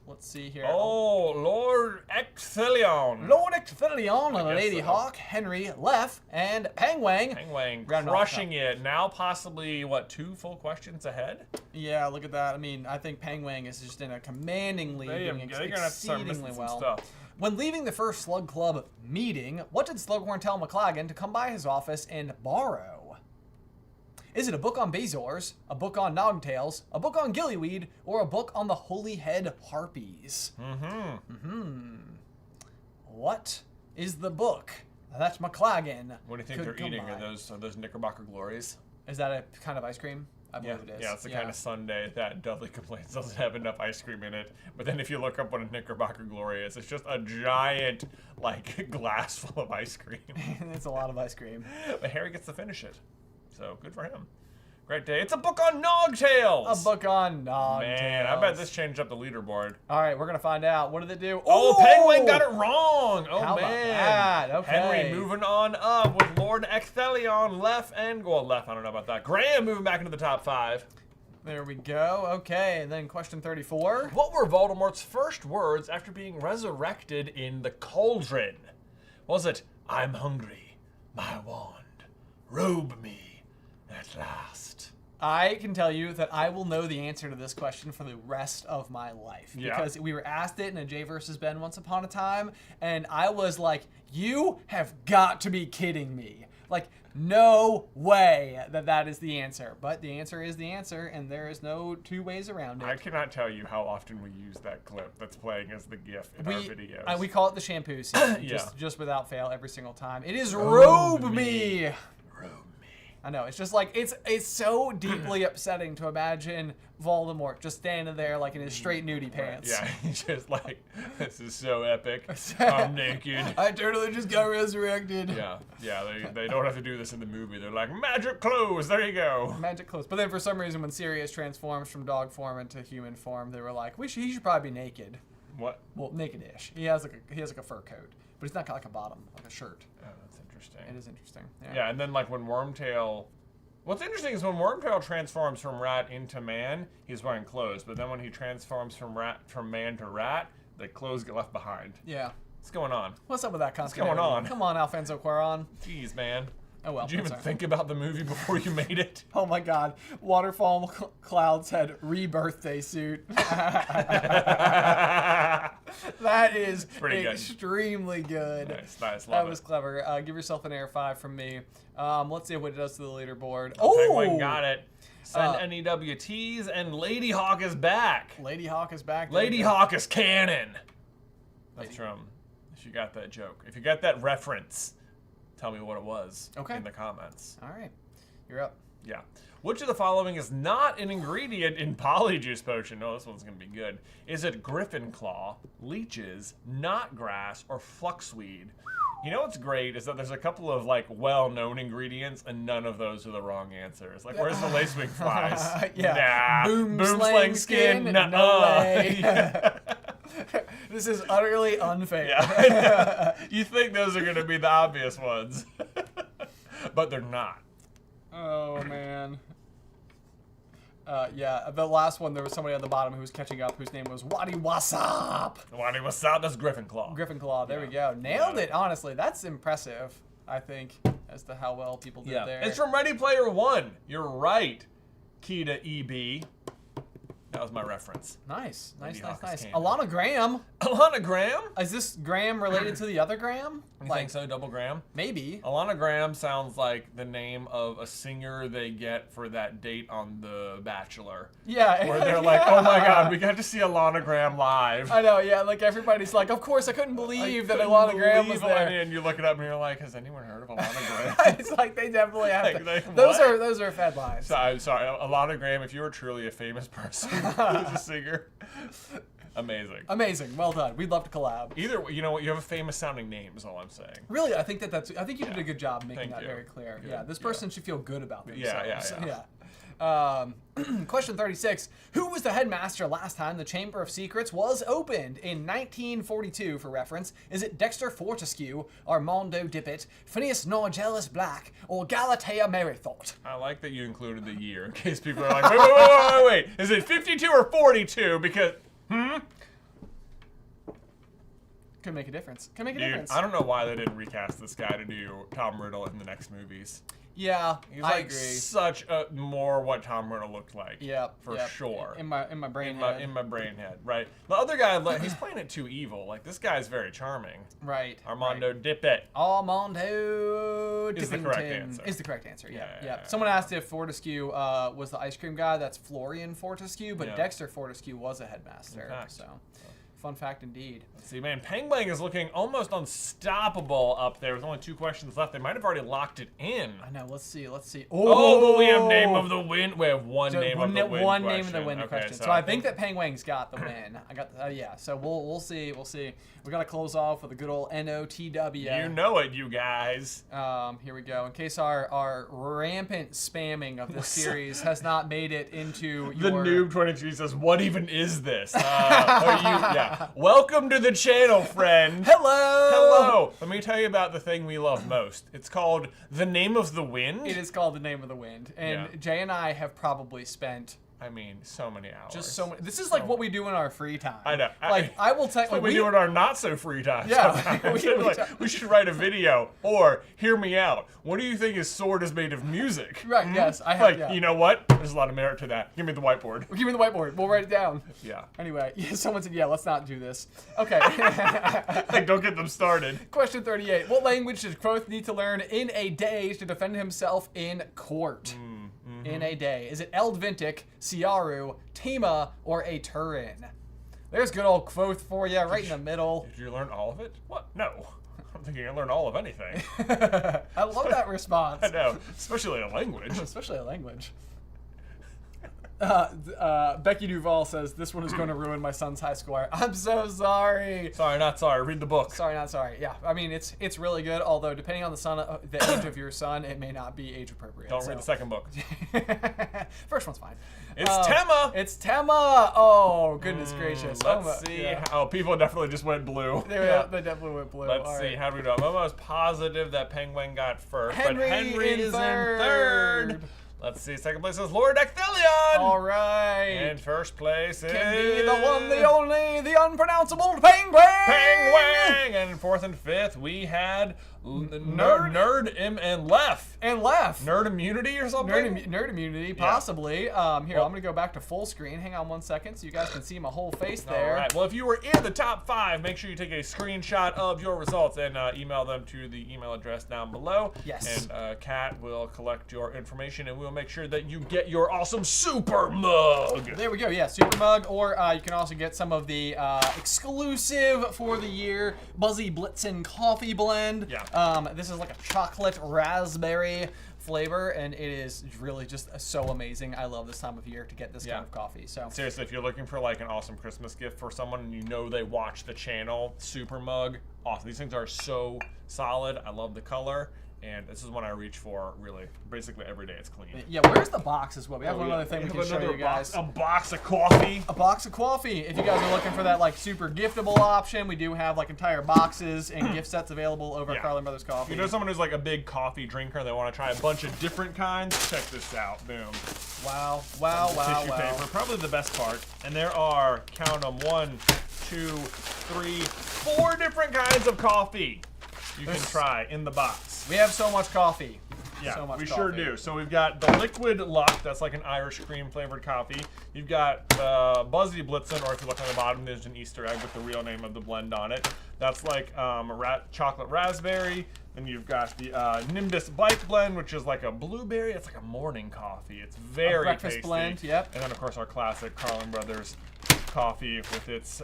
Speaker 2: Let's see here.
Speaker 1: Oh, Lord Exilion.
Speaker 2: Lord Exfilion and
Speaker 1: guess
Speaker 2: Lady
Speaker 1: so.
Speaker 2: Hawk, Henry, Lef, and Pangwang.
Speaker 1: Pangwang
Speaker 2: Round off
Speaker 1: crushing it. Now possibly, 2 full questions ahead?
Speaker 2: Yeah, look at that. I mean, I think Pangwang is just in a commanding lead, doing
Speaker 1: They're going to have to start missing
Speaker 2: exceedingly
Speaker 1: some
Speaker 2: well.
Speaker 1: stuff.
Speaker 2: When leaving the first Slug Club meeting, what did Slughorn tell McLagan to come by his office and borrow? Is it a book on Bezors, a book on Nogtails, a book on Gillyweed, or a book on the Holy Head Harpies? What is the book that McLagan
Speaker 1: What do you think
Speaker 2: could
Speaker 1: they're
Speaker 2: come
Speaker 1: eating?
Speaker 2: by?
Speaker 1: Are those Knickerbocker Glories?
Speaker 2: Is that a kind of ice cream? I
Speaker 1: Yeah,
Speaker 2: believe it is.
Speaker 1: yeah, it's the kind of sundae that Dudley complains doesn't have enough ice cream in it. But then if you look up what a Knickerbocker Glory is, it's just a giant, glass full of ice cream.
Speaker 2: It's a lot of ice cream.
Speaker 1: But Harry gets to finish it. So, good for him. Great day. It's a book on Nogtails!
Speaker 2: A book on Nogtails.
Speaker 1: Man, I bet this changed up the leaderboard.
Speaker 2: All right, we're gonna find out. What did it do?
Speaker 1: Oh, Penguin got it wrong! Oh,
Speaker 2: How about
Speaker 1: man.
Speaker 2: that? Okay.
Speaker 1: Henry moving on up with Lord Exthelion, Lef, and... Well, Lef, I don't know about that. Graham moving back into the top 5.
Speaker 2: There we go. Okay, and then question 34.
Speaker 1: What were Voldemort's first words after being resurrected in the cauldron? Was it, I'm hungry, my wand, robe me at last?
Speaker 2: I can tell you that I will know the answer to this question for the rest of my life.
Speaker 1: Yeah.
Speaker 2: Because we were asked it in a Jay versus Ben once upon a time, and I was like, you have got to be kidding me. Like, no way that is the answer. But the answer is the answer, and there is no 2 ways around it.
Speaker 1: I cannot tell you how often we use that clip that's playing as the GIF in our videos.
Speaker 2: We call it the shampoo scene,
Speaker 1: Yeah.
Speaker 2: just without fail every single time. It is
Speaker 1: Robe
Speaker 2: robe me.
Speaker 1: Robe me.
Speaker 2: I know, it's just like, it's so deeply upsetting to imagine Voldemort just standing there like in his straight nudie pants.
Speaker 1: Yeah, he's just like, this is so epic. I'm naked.
Speaker 2: I totally just got resurrected.
Speaker 1: Yeah, they don't have to do this in the movie. They're like, magic clothes, there you go.
Speaker 2: Magic clothes. But then for some reason when Sirius transforms from dog form into human form, they were like, he should probably be naked.
Speaker 1: What?
Speaker 2: Well, naked-ish. He has like a fur coat, but he's not got like a bottom, like a shirt.
Speaker 1: Oh, that's interesting.
Speaker 2: It is interesting.
Speaker 1: Yeah, and then when Wormtail... What's interesting is when Wormtail transforms from rat into man, he's wearing clothes. But then when he transforms from man to rat, the clothes get left behind.
Speaker 2: Yeah.
Speaker 1: What's going on?
Speaker 2: What's up with that
Speaker 1: going
Speaker 2: continuity?
Speaker 1: on?
Speaker 2: Come on, Alfonso Cuarón.
Speaker 1: Jeez, man.
Speaker 2: Oh well.
Speaker 1: Did you
Speaker 2: I'm
Speaker 1: even
Speaker 2: sorry.
Speaker 1: think about the movie before you made it?
Speaker 2: Oh my God! Waterfall Cloud said re-birthday suit. That is
Speaker 1: Pretty good.
Speaker 2: extremely good.
Speaker 1: Nice, love
Speaker 2: That
Speaker 1: it.
Speaker 2: was clever. Give yourself an air 5 from me. Let's see what it does to the leaderboard.
Speaker 1: Penguin got it. Send
Speaker 2: Uh,
Speaker 1: NEWTs, and Lady Hawk is back.
Speaker 2: Lady Hawk is back.
Speaker 1: Lady Hawk is canon. That's from, if you got that joke. If you got that reference, tell me what it was in the comments.
Speaker 2: All right, you're up.
Speaker 1: Yeah. Which of the following is not an ingredient in Polyjuice Potion? Oh, this one's going to be good. Is it Griffin Claw, leeches, knotgrass, or fluxweed? You know what's great is that there's a couple of well-known ingredients, and none of those are the wrong answers. Where's the lacewing flies?
Speaker 2: Yeah.
Speaker 1: Nah.
Speaker 2: Boomslang skin? No
Speaker 1: Nuh-uh.
Speaker 2: way.
Speaker 1: Yeah.
Speaker 2: This is utterly unfair.
Speaker 1: Yeah. You think those are going to be the obvious ones, but they're not.
Speaker 2: Oh man. Yeah, the last one, there was somebody on the bottom who was catching up whose name was Wadi Wasap.
Speaker 1: Wadi Wasap, that's Griffin Claw.
Speaker 2: Griffin Claw, there we go. Nailed it, honestly. That's impressive, I think, as to how well people did there.
Speaker 1: It's from Ready Player One. You're right, Keita EB. That was my reference.
Speaker 2: Nice.
Speaker 1: Cannon.
Speaker 2: Alana Graham.
Speaker 1: Alana Graham?
Speaker 2: Is this Graham related to the other Graham?
Speaker 1: You think so, Double Graham?
Speaker 2: Maybe.
Speaker 1: Alana Graham sounds like the name of a singer they get for that date on The Bachelor.
Speaker 2: Yeah.
Speaker 1: Where they're like, oh my god, we got to see Alana Graham live.
Speaker 2: I know, yeah, like everybody's like, of course, I couldn't believe that Alana Graham was there.
Speaker 1: And you look it up and you're like, has anyone heard of Alana Graham?
Speaker 2: It's like they definitely have
Speaker 1: Like,
Speaker 2: to. Those are Fed lines.
Speaker 1: Sorry, Alana Graham, if you were truly a famous person who's a singer, amazing.
Speaker 2: Amazing. Well done. We'd love to collab.
Speaker 1: Either, you know what, you have a famous sounding name is all I'm saying.
Speaker 2: Really, I think I think you did a good job making that very clear.
Speaker 1: Good.
Speaker 2: Yeah, this person should feel good about themselves.
Speaker 1: Yeah.
Speaker 2: Question 36. Who was the headmaster last time the Chamber of Secrets was opened? In 1942, for reference. Is it Dexter Fortescue, Armando Dippet, Phineas Norgelis Black, or Galatea Merithought?
Speaker 1: I like that you included the year in case people are like, wait. Is it 52 or 42? Because,
Speaker 2: Could make a difference.
Speaker 1: Dude, I don't know why they didn't recast this guy to do Tom Riddle in the next movies.
Speaker 2: Yeah,
Speaker 1: He's
Speaker 2: I
Speaker 1: like
Speaker 2: agree.
Speaker 1: such a more what Tom Riddle looked like. For sure.
Speaker 2: In my brain
Speaker 1: In my brain head, right? The other guy, he's playing it too evil. Like, this guy's very charming.
Speaker 2: Right.
Speaker 1: Armando Dippet.
Speaker 2: Armando
Speaker 1: Is the correct answer.
Speaker 2: Is the correct answer, yeah.
Speaker 1: Yeah.
Speaker 2: Someone asked if Fortescue was the ice cream guy. That's Florian Fortescue, but
Speaker 1: Yeah.
Speaker 2: Dexter Fortescue was a headmaster.
Speaker 1: In fact.
Speaker 2: So, fun fact indeed.
Speaker 1: Let's see, man, Penguin is looking almost unstoppable up there with only 2 questions left. They might have already locked it in.
Speaker 2: I know. Let's see.
Speaker 1: Oh, but we have name of the win. We have one name of the win.
Speaker 2: One
Speaker 1: question.
Speaker 2: name of the win
Speaker 1: Okay,
Speaker 2: question. So I think that Penguin's got the win. I got. Yeah. So we'll see. We'll see. We gotta close off with a good old NOTW.
Speaker 1: You know it, you guys.
Speaker 2: Here we go. In case our rampant spamming of this series has not made it into
Speaker 1: The
Speaker 2: your...
Speaker 1: Noob 23 says, "What even is this?" Welcome to the channel, friend.
Speaker 2: Hello.
Speaker 1: Let me tell you about the thing we love most. It's called The Name of the Wind.
Speaker 2: It is called The Name of the Wind, and Jay and I have probably spent
Speaker 1: so many hours.
Speaker 2: just so many. This is like what we do in our free time.
Speaker 1: I know.
Speaker 2: I will tell you.
Speaker 1: We do in our not so free time.
Speaker 2: Yeah.
Speaker 1: we should write a video or hear me out. What do you think his sword is made of music?
Speaker 2: Right. Yes, I have.
Speaker 1: You know what? There's a lot of merit to that. Give me the whiteboard.
Speaker 2: Give me the whiteboard. We'll write it down.
Speaker 1: Yeah.
Speaker 2: Anyway, someone said, let's not do this. Okay.
Speaker 1: Don't get them started.
Speaker 2: Question 38. What language does Quoth need to learn in a day to defend himself in court? In a day. Is it Eldvintic, Siaru, Tima, or a Turin? There's good old Quoth for you, right in the middle.
Speaker 1: Did you learn all of it? What? No. I don't think you can learn all of anything.
Speaker 2: I love that response.
Speaker 1: I know. Especially a language.
Speaker 2: Especially a language. Becky Duval says, this one is going to ruin my son's high score. I'm so sorry.
Speaker 1: Sorry, not sorry. Read the book.
Speaker 2: Sorry, not sorry. Yeah, I mean, it's really good, although depending on the age of your son, it may not be age appropriate.
Speaker 1: Don't read the second book.
Speaker 2: First one's fine.
Speaker 1: It's Tema.
Speaker 2: It's Tema. Oh, goodness gracious.
Speaker 1: Let's see. Oh, people definitely just went blue.
Speaker 2: They definitely went blue.
Speaker 1: Let's see. How do we do? I'm almost positive that Penguin got first, but Henry is in third. Let's see. Second place is Lord Ecthelion.
Speaker 2: All right.
Speaker 1: And first place
Speaker 2: Can
Speaker 1: is...
Speaker 2: be the one, the only, the unpronounceable Penguin.
Speaker 1: Penguin. And in fourth and fifth, we had Nerd and Left. Nerd Immunity or something?
Speaker 2: Nerd Immunity, possibly. Here, I'm going to go back to full screen. Hang on 1 second so you guys can see my whole face there.
Speaker 1: All right. Well, if you were in the top 5, make sure you take a screenshot of your results and email them to the email address down below.
Speaker 2: Yes.
Speaker 1: And Kat will collect your information and we'll make sure that you get your awesome super mug.
Speaker 2: There we go. Yeah, super mug. Or you can also get some of the exclusive for the year Buzzy Blitzen coffee blend.
Speaker 1: Yeah.
Speaker 2: This is like a chocolate raspberry flavor, and it is really just so amazing. I love this time of year to get this kind of coffee. So
Speaker 1: seriously, if you're looking for like an awesome Christmas gift for someone and you know they watch the channel, super mug, awesome. These things are so solid. I love the color. And this is one I reach for, really, basically every day. It's clean.
Speaker 2: Yeah, where's the box as well? We have one other thing we can show you guys.
Speaker 1: A box of coffee.
Speaker 2: A box of coffee. If you guys are looking for that like super giftable option, we do have like entire boxes and gift sets available over at Carlin Brothers Coffee.
Speaker 1: You know someone who's like a big coffee drinker and they want to try a bunch of different kinds? Check this out. Boom.
Speaker 2: Wow, wow, wow,
Speaker 1: Tissue
Speaker 2: wow.
Speaker 1: paper, probably the best part. And there are, count them, 1, 2, 3, 4 different kinds of coffee you can try in the box.
Speaker 2: We have so much coffee.
Speaker 1: Yeah,
Speaker 2: so much
Speaker 1: we
Speaker 2: coffee.
Speaker 1: sure do. So we've got the Liquid Luck, that's like an Irish cream flavored coffee. You've got the Buzzy Blitzen, or if you look on the bottom, there's an Easter egg with the real name of the blend on it. That's like chocolate raspberry. Then you've got the Nimbus Bike Blend, which is like a blueberry. It's like a morning coffee. It's very
Speaker 2: breakfast
Speaker 1: tasty.
Speaker 2: blend, yep.
Speaker 1: And then of course our classic Carlin Brothers coffee with its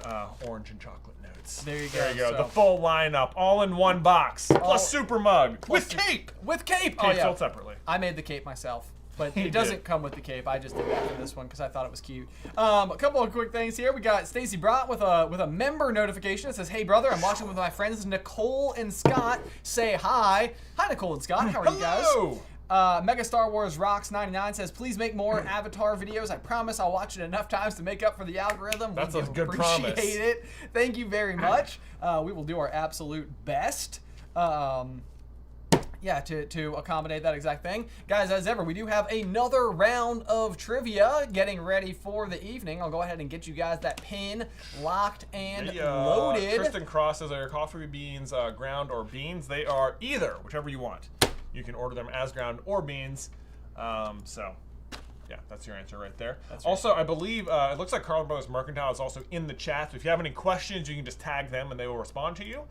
Speaker 1: orange and chocolate notes.
Speaker 2: There you go.
Speaker 1: There you go.
Speaker 2: So-
Speaker 1: the full lineup, all in one box, plus super mug with cape.
Speaker 2: With cape.
Speaker 1: Cape sold separately.
Speaker 2: I made the cape myself, but
Speaker 1: You
Speaker 2: it doesn't
Speaker 1: did.
Speaker 2: come with the cape. I just did that for this one because I thought it was cute. A couple of quick things here. We got Stacy Brott with a member notification. It says, "Hey brother, I'm watching with my friends Nicole and Scott. Say hi. Hi Nicole and Scott. How are you guys?"
Speaker 1: Hello.
Speaker 2: Mega Star Wars Rocks 99 says, "Please make more Avatar videos. I promise I'll watch it enough times to make up for the algorithm."
Speaker 1: That's
Speaker 2: We
Speaker 1: a good
Speaker 2: appreciate
Speaker 1: promise.
Speaker 2: it. Thank you very much. We will do our absolute best. Yeah, to accommodate that exact thing. Guys, as ever, we do have another round of trivia getting ready for the evening. I'll go ahead and get you guys that pin locked and loaded.
Speaker 1: Tristan Cross says, "Are your coffee beans ground or beans?" They are either, whichever you want. You can order them as ground or beans. So, yeah, that's your answer right there. Also, I believe it looks like Carlin Brothers Mercantile is also in the chat. So if you have any questions, you can just tag them and they will respond to you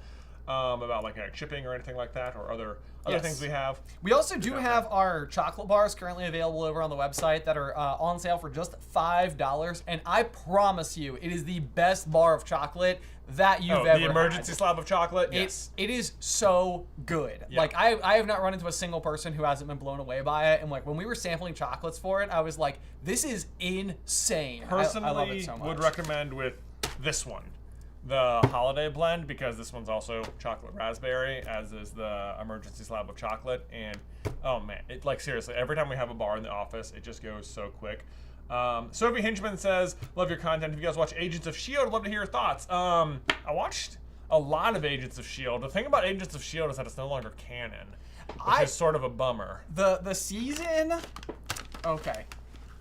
Speaker 1: about like shipping or anything like that, or other things we have.
Speaker 2: We also do have our chocolate bars currently available over on the website that are on sale for just $5. And I promise you, it is the best bar of chocolate that you've ever had.
Speaker 1: The emergency slab of chocolate? Yes.
Speaker 2: It is so good.
Speaker 1: Yeah.
Speaker 2: Like, I have not run into a single person who hasn't been blown away by it. And like, when we were sampling chocolates for it, I was like, this is insane.
Speaker 1: Personally,
Speaker 2: I love it so much.
Speaker 1: would recommend with this one, the holiday blend, because this one's also chocolate raspberry, as is the emergency slab of chocolate. And oh man, it, like seriously, every time we have a bar in the office, it just goes so quick. Sophie Hinchman says, "Love your content. If you guys watch Agents of S.H.I.E.L.D., I'd love to hear your thoughts." I watched a lot of Agents of S.H.I.E.L.D. The thing about Agents of S.H.I.E.L.D. is that it's no longer canon, which is sort of a bummer.
Speaker 2: The season, okay,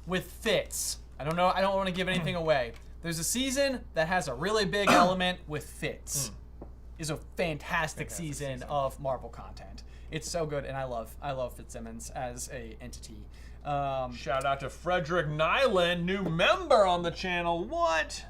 Speaker 2: with Fitz. I don't know. I don't want to give anything away. There's a season that has a really big element with Fitz. Is a fantastic season of Marvel content. It's so good, and I love Fitzsimmons as a entity.
Speaker 1: Shout out to Frederick Nyland, new member on the channel. What?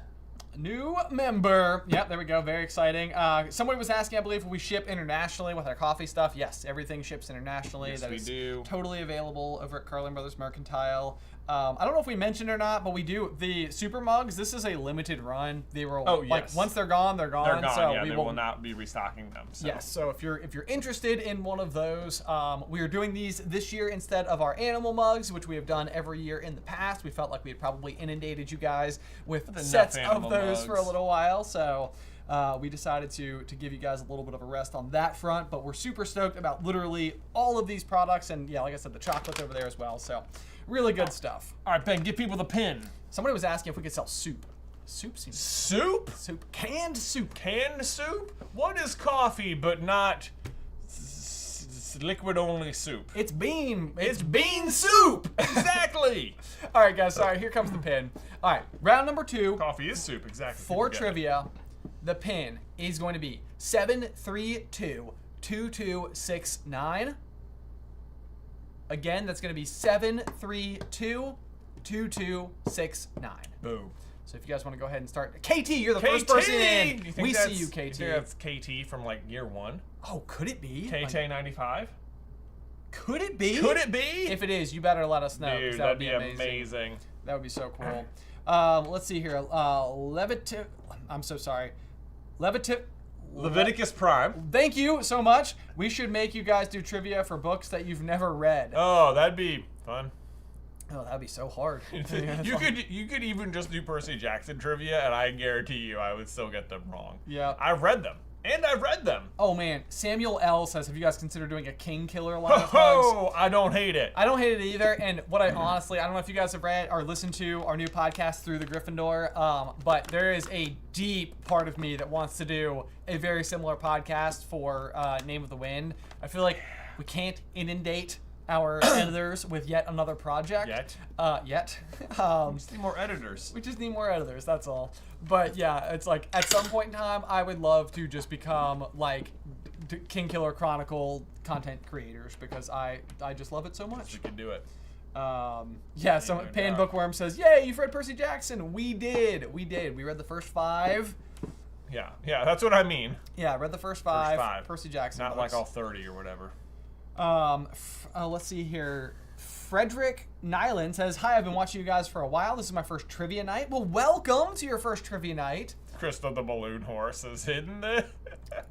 Speaker 2: New member. Yep, there we go. Very exciting. Somebody was asking, I believe, if we ship internationally with our coffee stuff. Yes, everything ships internationally.
Speaker 1: Yes,
Speaker 2: that
Speaker 1: we
Speaker 2: is
Speaker 1: do.
Speaker 2: Totally available over at Carlin Brothers Mercantile. I don't know if we mentioned it or not, but we do. The super mugs, this is a limited run. They were like, once they're gone, they're gone.
Speaker 1: They're gone,
Speaker 2: so
Speaker 1: yeah,
Speaker 2: we
Speaker 1: will not be restocking them. So.
Speaker 2: Yes, so if you're interested in one of those, we are doing these this year instead of our animal mugs, which we have done every year in the past. We felt like we had probably inundated you guys with sets of those for a little while, so we decided to give you guys a little bit of a rest on that front. But we're super stoked about literally all of these products, and yeah, like I said, the chocolate's over there as well. So really good stuff.
Speaker 1: All right, Ben, give people the pin.
Speaker 2: Somebody was asking if we could sell soup. Soup seems
Speaker 1: Soup?
Speaker 2: canned soup.
Speaker 1: Canned soup? What is coffee but not liquid only soup?
Speaker 2: It's bean soup.
Speaker 1: Exactly.
Speaker 2: All right, guys. Sorry. Here comes the pin. All right, round number 2
Speaker 1: Coffee is soup, exactly.
Speaker 2: for trivia. The pin is going to be 7322269. Again, that's going to be 7322269.
Speaker 1: Boom.
Speaker 2: So if you guys want to go ahead and start, KT, you're the first person in. We see you, KT.
Speaker 1: You think that's KT from like year 1?
Speaker 2: Oh, could it be?
Speaker 1: KT95?
Speaker 2: Could it be?
Speaker 1: Could it be?
Speaker 2: If it is, you better let us know.
Speaker 1: Dude,
Speaker 2: that would
Speaker 1: that'd be amazing.
Speaker 2: That would be so cool. Let's see here. I'm so sorry.
Speaker 1: Leviticus Prime.
Speaker 2: Thank you so much. We should make you guys do trivia for books that you've never read.
Speaker 1: Oh, that'd be fun.
Speaker 2: Oh, that'd be so hard.
Speaker 1: You could even just do Percy Jackson trivia, and I guarantee you I would still get them wrong.
Speaker 2: Yeah.
Speaker 1: I've read them, And I've read them.
Speaker 2: Oh man, Samuel L says, have you guys considered doing a King Killer line of hugs?
Speaker 1: Oh, I don't hate it.
Speaker 2: I don't hate it either. And what I honestly, I don't know if you guys have read or listened to our new podcast Through the Gryffindor, but there is a deep part of me that wants to do a very similar podcast for Name of the Wind. I feel like we can't inundate our editors with yet another project. Yet.
Speaker 1: We just need more editors.
Speaker 2: We just need more editors, that's all. But yeah, it's like at some point in time, I would love to just become like King Killer Chronicle content creators because I just love it so much.
Speaker 1: We can do it.
Speaker 2: Yeah, so Pan Bookworm says, yay, you've read Percy Jackson. We did. We read the first 5.
Speaker 1: Yeah, that's what I mean.
Speaker 2: Yeah, I read the first 5. Percy Jackson
Speaker 1: Not
Speaker 2: books.
Speaker 1: like all 30 or whatever.
Speaker 2: Let's see here. Frederick Nyland says, hi, I've been watching you guys for a while. This is my first trivia night. Well, welcome to your first trivia night.
Speaker 1: Crystal the Balloon Horse is hidden there.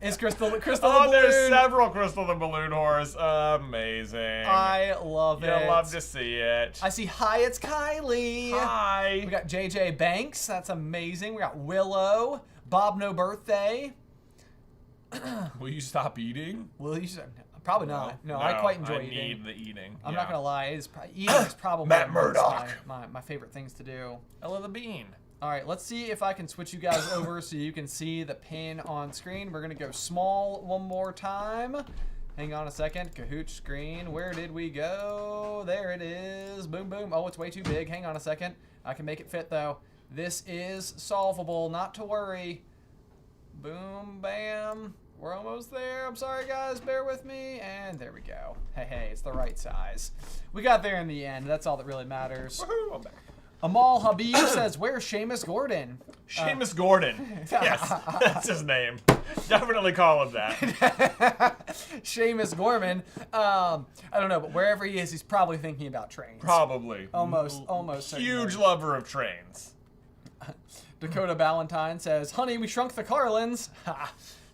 Speaker 2: Is Crystal the Balloon?
Speaker 1: Oh, there's several Crystal the Balloon Horse. Amazing.
Speaker 2: I love it.
Speaker 1: You'll love to see it.
Speaker 2: I see, hi, it's Kylie.
Speaker 1: Hi.
Speaker 2: We got JJ Banks. That's amazing. We got Willow. Bob No Birthday.
Speaker 1: Will you stop eating?
Speaker 2: Will you? Probably not. No, I quite enjoy eating.
Speaker 1: I need the eating.
Speaker 2: I'm not gonna lie. Eating is probably
Speaker 1: Matt Murdock.
Speaker 2: my favorite things to do.
Speaker 1: I love the bean.
Speaker 2: All right, let's see if I can switch you guys over so you can see the pin on screen. We're gonna go small one more time. Hang on a second. Kahoot screen. Where did we go? There it is. Boom, boom. Oh, it's way too big. Hang on a second. I can make it fit though. This is solvable. Not to worry. Boom, bam. We're almost there. I'm sorry, guys. Bear with me. And there we go. Hey, it's the right size. We got there in the end. That's all that really matters.
Speaker 1: Woohoo, I'm back.
Speaker 2: Amal Habib says, where's Seamus Gordon?
Speaker 1: Seamus Gordon. Yes, that's his name. Definitely call him that.
Speaker 2: Seamus Gorman. I don't know, but wherever he is, he's probably thinking about trains.
Speaker 1: Probably.
Speaker 2: Almost.
Speaker 1: Huge
Speaker 2: certainly.
Speaker 1: lover of trains.
Speaker 2: Dakota Ballantyne says, honey, we shrunk the Carlins.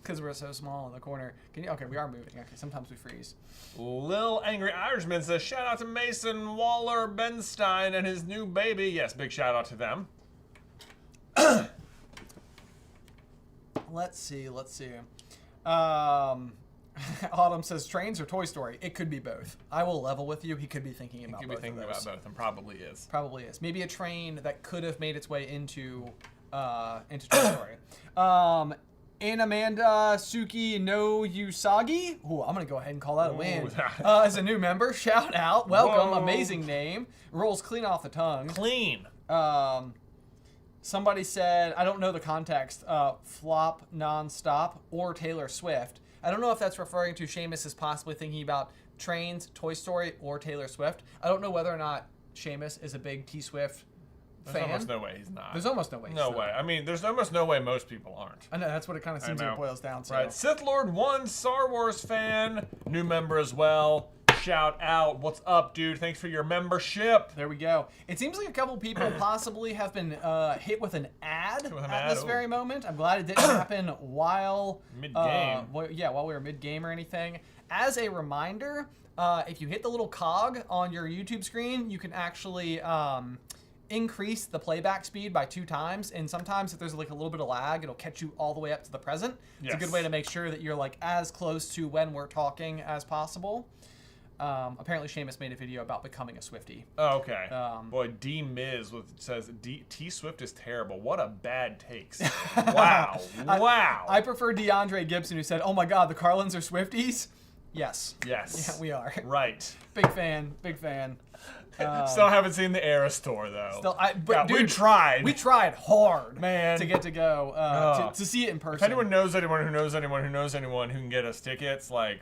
Speaker 2: Because we're so small in the corner. Okay, we are moving. Okay, sometimes we freeze.
Speaker 1: Lil Angry Irishman says, shout out to Mason Waller Benstein and his new baby. Yes, big shout out to them.
Speaker 2: Let's see. Autumn says, trains or Toy Story? It could be both. I will level with you. He could be thinking about both.
Speaker 1: He could be thinking about both, and probably is.
Speaker 2: Probably is. Maybe a train that could have made its way into Toy Story. And Amanda Suki no Usagi. Ooh, I'm going to go ahead and call that a win. As a new member, shout out. Welcome.
Speaker 1: Whoa.
Speaker 2: Amazing name. Rolls clean off the tongue.
Speaker 1: Clean.
Speaker 2: Somebody said, I don't know the context, flop nonstop or Taylor Swift. I don't know if that's referring to Seamus is possibly thinking about trains, Toy Story, or Taylor Swift. I don't know whether or not Seamus is a big T Swift fan.
Speaker 1: There's almost no way he's not.
Speaker 2: There's almost no way.
Speaker 1: No way. I mean, there's almost no way most people aren't.
Speaker 2: I know, that's what it kind of seems like it boils down to.
Speaker 1: Right. Sith Lord 1, Star Wars fan, new member as well. Shout out. What's up, dude? Thanks for your membership.
Speaker 2: There we go. It seems like a couple people possibly have been hit with an ad at this very moment. I'm glad it didn't happen while
Speaker 1: mid-game.
Speaker 2: While we were mid-game or anything. As a reminder, if you hit the little cog on your YouTube screen, you can actually increase the playback speed by 2 times, and sometimes if there's like a little bit of lag, it'll catch you all the way up to the present. It's a good way to make sure that you're like as close to when we're talking as possible. Apparently Seamus made a video about becoming a Swiftie.
Speaker 1: Oh, okay. Boy, D Miz says T Swift is terrible. What a bad takes. Wow. Wow.
Speaker 2: I prefer DeAndre Gibson, who said, "Oh my God, the Carlins are Swifties." Yes.
Speaker 1: Yes.
Speaker 2: Yeah, we are.
Speaker 1: Right.
Speaker 2: Big fan. Big fan.
Speaker 1: Still haven't seen the Era Store though.
Speaker 2: But dude,
Speaker 1: we tried.
Speaker 2: We tried hard,
Speaker 1: man,
Speaker 2: to get to go to see it in person.
Speaker 1: If anyone knows anyone who knows anyone who knows anyone who can get us tickets, like,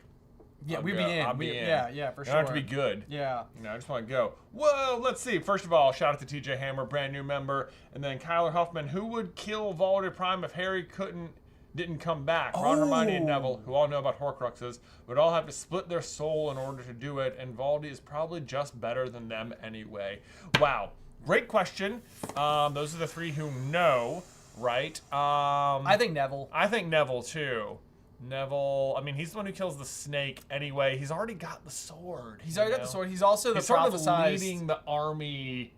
Speaker 2: yeah, we'd be in.
Speaker 1: I'll be in.
Speaker 2: Yeah, for sure.
Speaker 1: You don't have to be good.
Speaker 2: Yeah.
Speaker 1: You know, I just want to go. Whoa, let's see. First of all, shout out to TJ Hammer, brand new member, and then Kyler Huffman. Who would kill Voldemort Prime if Harry didn't come back? Ron, Hermione, and Neville, who all know about Horcruxes, would all have to split their soul in order to do it, and Voldy is probably just better than them anyway. Wow, great question. Those are the 3 who know, right?
Speaker 2: I think Neville.
Speaker 1: I think Neville too. Neville, I mean, he's the one who kills the snake anyway. He's already got the sword.
Speaker 2: He's already got the sword. He's also the
Speaker 1: sort of
Speaker 2: prophesized
Speaker 1: leading the army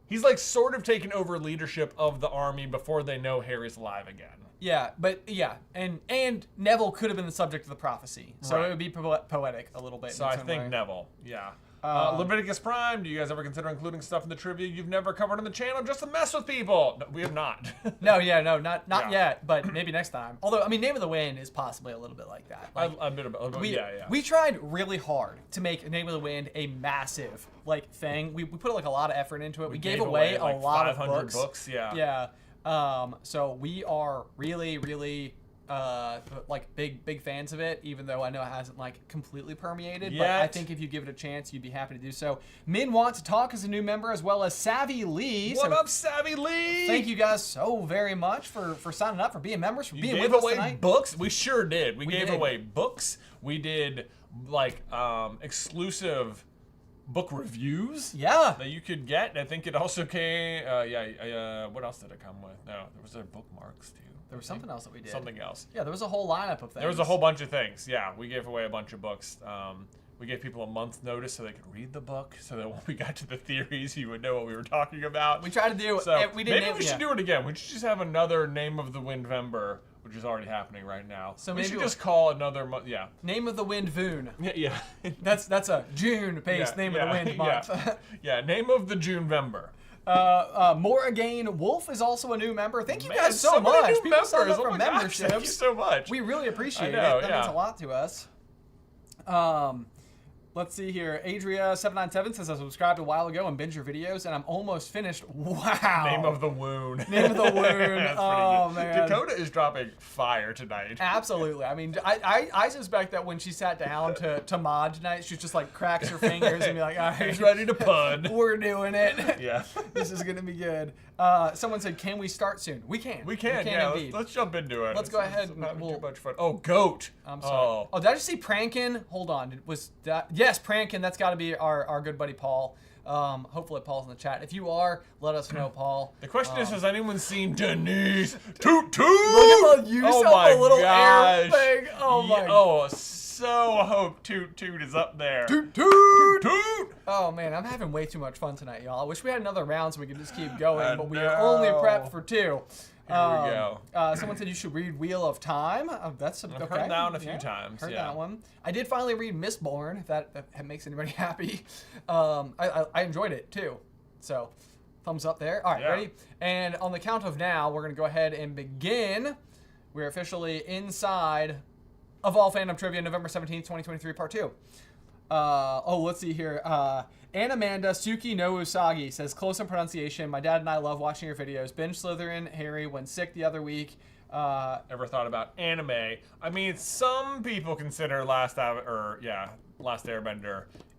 Speaker 1: He's like sort of taken over leadership of the army before they know Harry's alive again.
Speaker 2: Yeah, but yeah, and Neville could have been the subject of the prophecy, so
Speaker 1: Right.
Speaker 2: it would be poetic a little bit.
Speaker 1: So
Speaker 2: in
Speaker 1: I
Speaker 2: its own
Speaker 1: think
Speaker 2: way.
Speaker 1: Neville, yeah. Leviticus Prime, do you guys ever consider including stuff in the trivia you've never covered on the channel just to mess with people? No, we have not.
Speaker 2: No, not
Speaker 1: Yeah.
Speaker 2: yet, but maybe next time. Although, I mean, Name of the Wind is possibly a little bit like that. Like, we tried really hard to make Name of the Wind a massive like thing. We put like a lot of effort into it. We gave away
Speaker 1: like
Speaker 2: a lot of
Speaker 1: 500
Speaker 2: books.
Speaker 1: books. Yeah.
Speaker 2: Yeah. So we are really like big fans of it, even though I know it hasn't like completely permeated. But I think if you give it a chance, you'd be happy to do so. Min Want to Talk is a new member, as well as Savvy Lee.
Speaker 1: What up, Savvy Lee?
Speaker 2: Thank you guys so very much for signing up, for being members, for being with us tonight.
Speaker 1: Books. We sure did. We gave
Speaker 2: did.
Speaker 1: away books. We did like exclusive book reviews.
Speaker 2: Yeah.
Speaker 1: That you could get. I think it also came. What else did it come with? No, there was bookmarks too.
Speaker 2: There was something else that we did.
Speaker 1: Something else.
Speaker 2: Yeah, there was a whole lineup of things.
Speaker 1: There was a whole bunch of things. Yeah, we gave away a bunch of books. We gave people a month's notice so they could read the book, so that when we got to the theories, you would know what we were talking about.
Speaker 2: We tried to do.
Speaker 1: So
Speaker 2: we didn't.
Speaker 1: maybe we should do it again. We should just have another Name of the Windvember, which is already happening right now.
Speaker 2: So
Speaker 1: we
Speaker 2: maybe
Speaker 1: should just call another month. Yeah.
Speaker 2: Name of the Wind Voon.
Speaker 1: Yeah.
Speaker 2: That's a June-based Name of the Wind month.
Speaker 1: Yeah. Name of the Junevember.
Speaker 2: More Again Wolf is also a new member. Thank you
Speaker 1: Man,
Speaker 2: guys so
Speaker 1: many
Speaker 2: much.
Speaker 1: new
Speaker 2: People
Speaker 1: members.
Speaker 2: signed up
Speaker 1: Oh
Speaker 2: for
Speaker 1: my gosh,
Speaker 2: memberships.
Speaker 1: thank you so much.
Speaker 2: We really appreciate
Speaker 1: know,
Speaker 2: it. That means a lot to us. Let's see here. Adria797 says, I subscribed a while ago and binged your videos, and I'm almost finished. Wow.
Speaker 1: Name of the Wound.
Speaker 2: Name of the Wound.
Speaker 1: That's
Speaker 2: Oh,
Speaker 1: pretty good.
Speaker 2: man.
Speaker 1: Dakota is dropping fire tonight.
Speaker 2: Absolutely. I mean, I suspect that when she sat down to mod tonight, she just like cracks her fingers and be like, all right,
Speaker 1: He's ready to pun.
Speaker 2: We're doing it.
Speaker 1: Yeah.
Speaker 2: This is going to be good. Someone said, can we start soon? We can.
Speaker 1: We can yeah.
Speaker 2: Indeed.
Speaker 1: Let's jump into it.
Speaker 2: Let's go ahead
Speaker 1: It's not
Speaker 2: and
Speaker 1: too much fun. Oh, Goat.
Speaker 2: I'm sorry. Oh, did I just see Prankin? Hold on. Was that? Yes, Prankin. That's got to be our good buddy Paul. Hopefully Paul's in the chat. If you are, let us know, Paul.
Speaker 1: The question is, has anyone seen Denise Toot Toot?
Speaker 2: Look at you
Speaker 1: oh
Speaker 2: saw
Speaker 1: my
Speaker 2: the little
Speaker 1: gosh.
Speaker 2: air thing. Oh my.
Speaker 1: Oh, so hope Toot Toot is up there.
Speaker 2: Toot Toot.
Speaker 1: Toot.
Speaker 2: Oh man, I'm having way too much fun tonight, y'all. I wish we had another round so we could just keep going, but we are only prepped for 2.
Speaker 1: Here we go.
Speaker 2: Someone said you should read Wheel of Time. That's okay.
Speaker 1: I've heard that one a few times.
Speaker 2: Heard
Speaker 1: yeah.
Speaker 2: that one. I did finally read Mistborn, if that makes anybody happy. I enjoyed it too. So, thumbs up there. All right,
Speaker 1: Yeah.
Speaker 2: ready? And on the count of now, we're going to go ahead and begin. We're officially inside of All Fandom Trivia, November 17th, 2023, Part 2. Let's see here. Anamanda Suki no Usagi says, close on pronunciation. My dad and I love watching your videos. Binge Slytherin Harry when sick the other week.
Speaker 1: Ever thought about anime? I mean, some people consider Last Airbender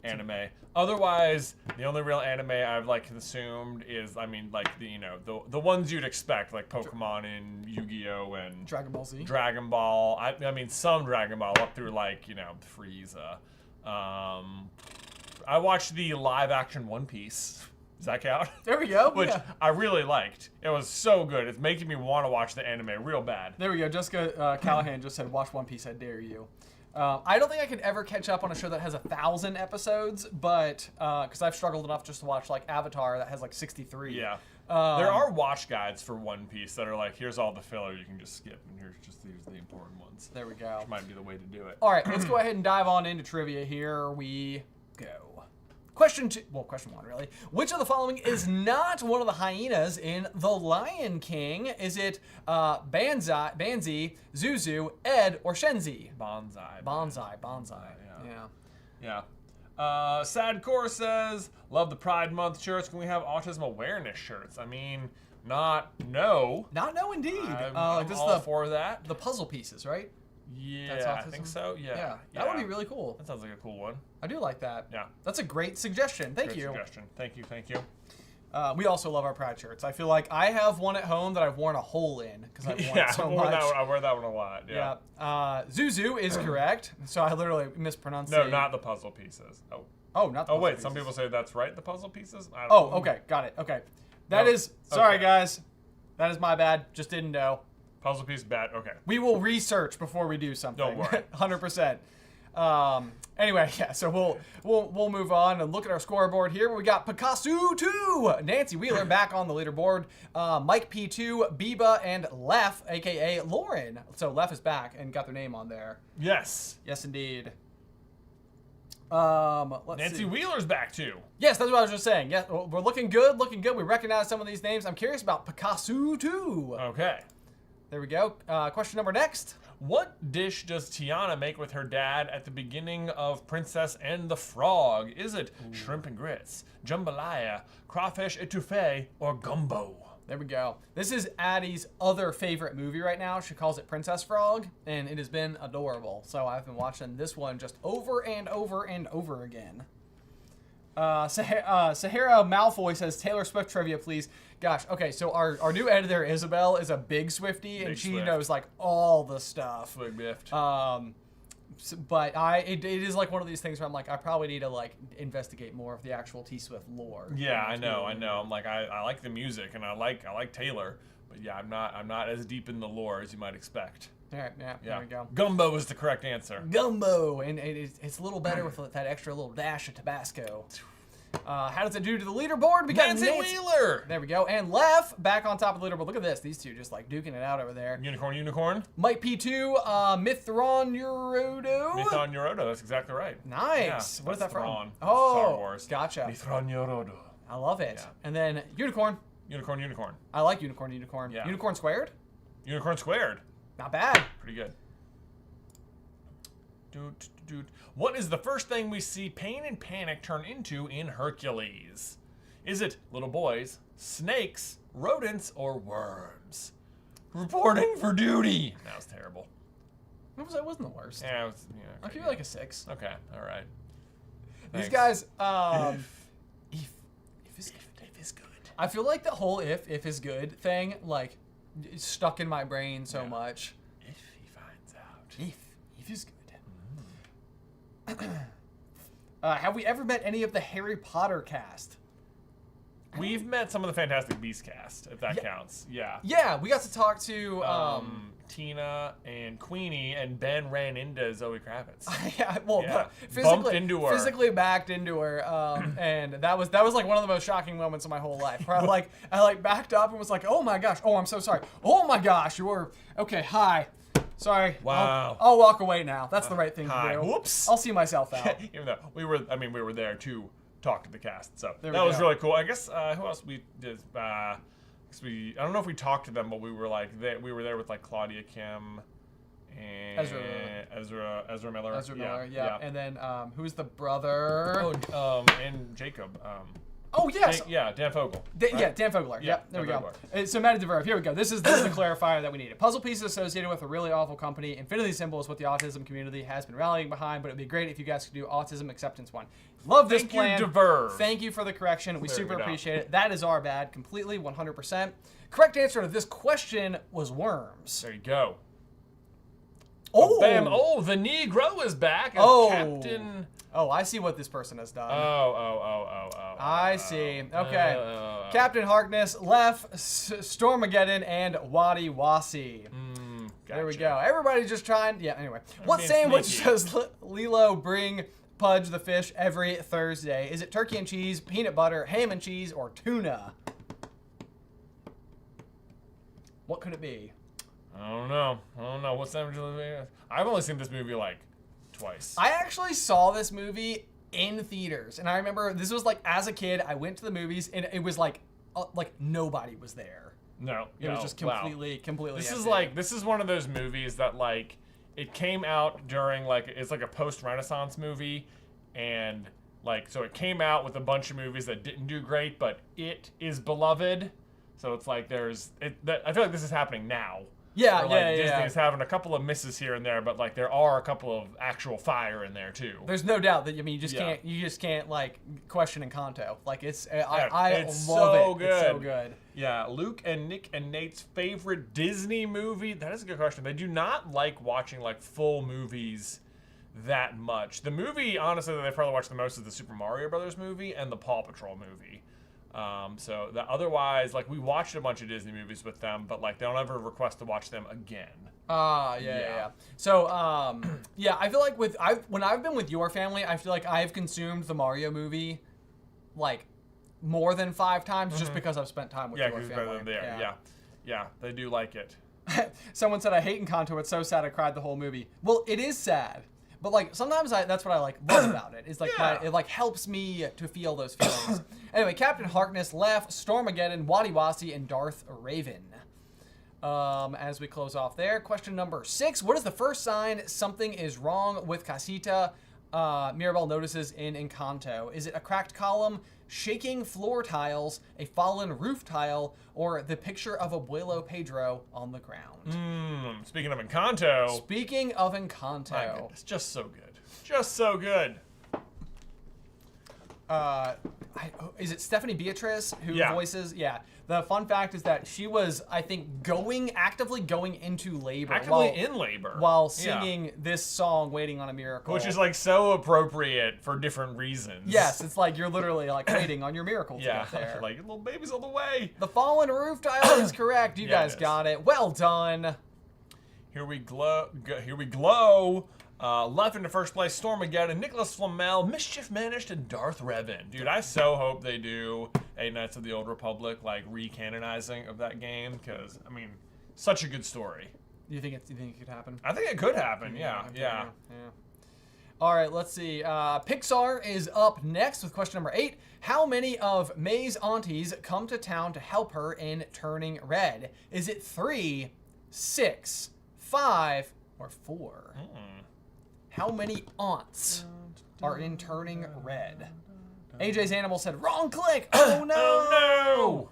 Speaker 1: anime. Otherwise, the only real anime I've like consumed is, I mean, like the ones you'd expect, like Pokemon and Yu-Gi-Oh and
Speaker 2: Dragon Ball Z.
Speaker 1: Dragon Ball. I mean, some Dragon Ball up through like Frieza. I watched the live-action One Piece. Does that count?
Speaker 2: There we go.
Speaker 1: Which I really liked. It was so good. It's making me want to watch the anime real bad.
Speaker 2: There we go. Jessica Callahan just said, watch One Piece, I dare you. I don't think I could ever catch up on a show that has 1,000 episodes, but because I've struggled enough just to watch like Avatar that has like 63.
Speaker 1: Yeah. There are watch guides for One Piece that are like, here's all the filler you can just skip, and here's the important ones.
Speaker 2: There we go.
Speaker 1: Which might be the way to do it.
Speaker 2: All right, let's go ahead and dive on into trivia. Here we go. Question 1 really. Which of the following is not one of the hyenas in The Lion King? Is it Banzi, Zuzu, Ed, or Shenzi? Bonsai.
Speaker 1: Yeah. Sad Core says, love the Pride Month shirts. Can we have autism awareness shirts? I mean, no.
Speaker 2: Not no, indeed.
Speaker 1: I'm
Speaker 2: this
Speaker 1: all
Speaker 2: is
Speaker 1: for that.
Speaker 2: the puzzle pieces, right?
Speaker 1: Yeah,
Speaker 2: That's
Speaker 1: I
Speaker 2: autism?
Speaker 1: think so. Yeah.
Speaker 2: That would be really cool.
Speaker 1: That sounds like a cool one.
Speaker 2: I do like that.
Speaker 1: Yeah.
Speaker 2: That's a great suggestion. Thank
Speaker 1: Great
Speaker 2: you.
Speaker 1: suggestion. Thank you.
Speaker 2: We also love our Pride shirts. I feel like I have one at home that I've worn a hole in because I've worn it so much.
Speaker 1: I wear that one a lot. Yeah.
Speaker 2: Zuzu is correct. So I literally mispronounced it.
Speaker 1: No, not the puzzle pieces.
Speaker 2: Oh, not the puzzle
Speaker 1: wait.
Speaker 2: pieces.
Speaker 1: Some people say that's right, the puzzle pieces? I don't know.
Speaker 2: Okay. Got it. Okay. Sorry,
Speaker 1: Okay.
Speaker 2: guys. That is my bad. Just didn't know.
Speaker 1: Puzzle piece bad. Okay.
Speaker 2: We will research before we do something.
Speaker 1: Don't worry.
Speaker 2: 100%. Anyway, yeah. So we'll move on and look at our scoreboard here. We got Picasso 2, Nancy Wheeler back on the leaderboard. Mike P2, Biba, and Lef, aka Lauren. So Lef is back and got their name on there.
Speaker 1: Yes.
Speaker 2: Yes, indeed.
Speaker 1: Nancy Wheeler's back too.
Speaker 2: Yes, that's what I was just saying. Yeah, we're looking good, looking good. We recognize some of these names. I'm curious about Picasso 2.
Speaker 1: Okay.
Speaker 2: There we go. Question number next.
Speaker 1: What dish does Tiana make with her dad at the beginning of Princess and the Frog? Is it shrimp and grits, jambalaya, crawfish etouffee, or gumbo?
Speaker 2: There we go. This is Addie's other favorite movie right now. She calls it Princess Frog, and it has been adorable. So I've been watching this one just over and over and over again. Sahara Malfoy says, Taylor Swift trivia, please. Gosh, okay, so our new editor, Isabel, is a big Swiftie, and she knows, like, all the stuff.
Speaker 1: Big gift.
Speaker 2: But it is, like, one of these things where I'm like, I probably need to, like, investigate more of the actual T-Swift lore.
Speaker 1: Yeah, I know. I'm like, I like the music, and I like Taylor, but yeah, I'm not as deep in the lore as you might expect.
Speaker 2: All right, yeah, there we go.
Speaker 1: Gumbo is the correct answer.
Speaker 2: Gumbo, and it's a little better with that extra little dash of Tabasco. How does it do to the leaderboard? We got
Speaker 1: Nancy Wheeler.
Speaker 2: There we go. And Lef back on top of the leaderboard. Look at this. These two just like duking it out over there.
Speaker 1: Unicorn.
Speaker 2: Mike P2, Mithron Eurodo.
Speaker 1: Mithron Eurodo. That's exactly right.
Speaker 2: Nice.
Speaker 1: Yeah,
Speaker 2: what is that from?
Speaker 1: Thrawn.
Speaker 2: Oh,
Speaker 1: Star Wars.
Speaker 2: Gotcha.
Speaker 1: Mithron Eurodo.
Speaker 2: I love it.
Speaker 1: Yeah.
Speaker 2: And then Unicorn.
Speaker 1: Unicorn.
Speaker 2: I like Unicorn.
Speaker 1: Yeah.
Speaker 2: Unicorn squared.
Speaker 1: Unicorn squared.
Speaker 2: Not bad.
Speaker 1: Pretty good. What is the first thing we see Pain and Panic turn into in Hercules? Is it little boys, snakes, rodents, or worms? Reporting for duty. That was terrible.
Speaker 2: That wasn't the worst.
Speaker 1: Yeah,
Speaker 2: I'll give you like a 6.
Speaker 1: Okay, all right.
Speaker 2: These
Speaker 1: Thanks.
Speaker 2: guys,
Speaker 1: If is good.
Speaker 2: I feel like the whole if is good thing, like, is stuck in my brain so much.
Speaker 1: If he finds out.
Speaker 2: If is good. Have we ever met any of the Harry Potter cast?
Speaker 1: We've met some of the Fantastic Beasts cast, if that counts. Yeah.
Speaker 2: Yeah, we got to talk to
Speaker 1: Tina and Queenie, and Ben ran into Zoe Kravitz.
Speaker 2: Physically,
Speaker 1: into her.
Speaker 2: Physically backed into her, and that was like one of the most shocking moments of my whole life. Where I backed up and was like, oh my gosh, oh I'm so sorry, oh my gosh, you were okay. Hi. Sorry.
Speaker 1: Wow.
Speaker 2: I'll walk away now. That's the right thing to do.
Speaker 1: Whoops.
Speaker 2: I'll see myself out.
Speaker 1: Even though we were there to talk to the cast, so
Speaker 2: that
Speaker 1: was really cool. I guess who else we did? I don't know if we talked to them, but we were we were there with like Claudia Kim and Ezra Miller.
Speaker 2: Yeah. And then who's the brother?
Speaker 1: Oh, and Jacob.
Speaker 2: Oh yes.
Speaker 1: Dan Fogel.
Speaker 2: Yeah, Dan Fogler. Yeah, there we go. So Maddie DeVerve, here we go. This is the clarifier that we needed. Puzzle pieces associated with a really awful company. Infinity symbol is what the autism community has been rallying behind, but it'd be great if you guys could do autism acceptance one. Love this plan.
Speaker 1: Thank you, DeVerve.
Speaker 2: Thank you for the correction. We super appreciate it. That is our bad, completely, 100%. Correct answer to this question was worms.
Speaker 1: There you go.
Speaker 2: Oh,
Speaker 1: bam! Oh, the Negro is back as Captain.
Speaker 2: Oh, I see what this person has done.
Speaker 1: Oh.
Speaker 2: I see. Okay. Captain Harkness, Lef, Stormageddon, and Wadi Wasi.
Speaker 1: Gotcha.
Speaker 2: There we go. Everybody's just trying. Yeah, anyway. What sandwich does Lilo bring Pudge the fish every Thursday? Is it turkey and cheese, peanut butter, ham and cheese, or tuna? What could it be?
Speaker 1: I don't know. What sandwich? I've only seen this movie like twice.
Speaker 2: I actually saw this movie in theaters, and I remember this was like as a kid. I went to the movies, and it was like nobody was there.
Speaker 1: No,
Speaker 2: it was just completely.
Speaker 1: This
Speaker 2: empty.
Speaker 1: This is one of those movies that like it came out during it's like a post-Renaissance movie, and like so it came out with a bunch of movies that didn't do great, but it is beloved. So it's like I feel like this is happening now.
Speaker 2: Yeah,
Speaker 1: Disney is having a couple of misses here and there, but like there are a couple of actual fire in there too.
Speaker 2: There's no doubt that you just can't like question Encanto. Like I love
Speaker 1: so
Speaker 2: it.
Speaker 1: Good.
Speaker 2: It's so good.
Speaker 1: Yeah, Luke and Nick and Nate's favorite Disney movie. That is a good question. They do not like watching like full movies that much. The movie, honestly, that they probably watch the most is the Super Mario Brothers movie and the Paw Patrol movie. So that otherwise, like, we watched a bunch of Disney movies with them, but like they don't ever request to watch them again.
Speaker 2: Yeah. So, yeah, I feel like when I've been with your family, I feel like I've consumed the Mario movie, like, more than 5 times just because I've spent time with your family.
Speaker 1: Yeah, because there. Yeah, they do like it.
Speaker 2: Someone said, I hate Encanto. It's so sad I cried the whole movie. Well, it is sad. But, like, sometimes that's what I, like, love about it. Is like, it, like, helps me to feel those feelings. Anyway, Captain Harkness, Left, Stormageddon, Wadiwasi, and Darth Raven. As we close off there, question number 6. What is the first sign something is wrong with Casita Mirabel notices in Encanto? Is it a cracked column, shaking floor tiles, a fallen roof tile, or the picture of Abuelo Pedro on the ground?
Speaker 1: Speaking of Encanto.
Speaker 2: Speaking of Encanto.
Speaker 1: My goodness, just so good. Just so good.
Speaker 2: Is it Stephanie Beatrice who voices? Yeah. The fun fact is that she was, I think, actively going into labor.
Speaker 1: In labor.
Speaker 2: While singing this song, Waiting on a Miracle.
Speaker 1: Which is, like, so appropriate for different reasons.
Speaker 2: Yes, it's like you're literally, like, waiting on your miracle to get there.
Speaker 1: Like, little baby's on the way.
Speaker 2: The fallen roof tile is correct. You guys got it. Well done.
Speaker 1: Here we glow. Left into first place, Stormageddon, Nicholas Flamel, Mischief Managed, and Darth Revan. Dude, I so hope they do a Knights of the Old Republic, like, recanonizing of that game, because, I mean, such a good story.
Speaker 2: You think it could happen?
Speaker 1: I think it could happen, yeah.
Speaker 2: All right, let's see. Pixar is up next with question number 8. How many of May's aunties come to town to help her in Turning Red? Is it 3, 6, 5, or 4? How many aunts are in Turning Red? AJ's Animal said, wrong click! Oh no!
Speaker 1: Oh no!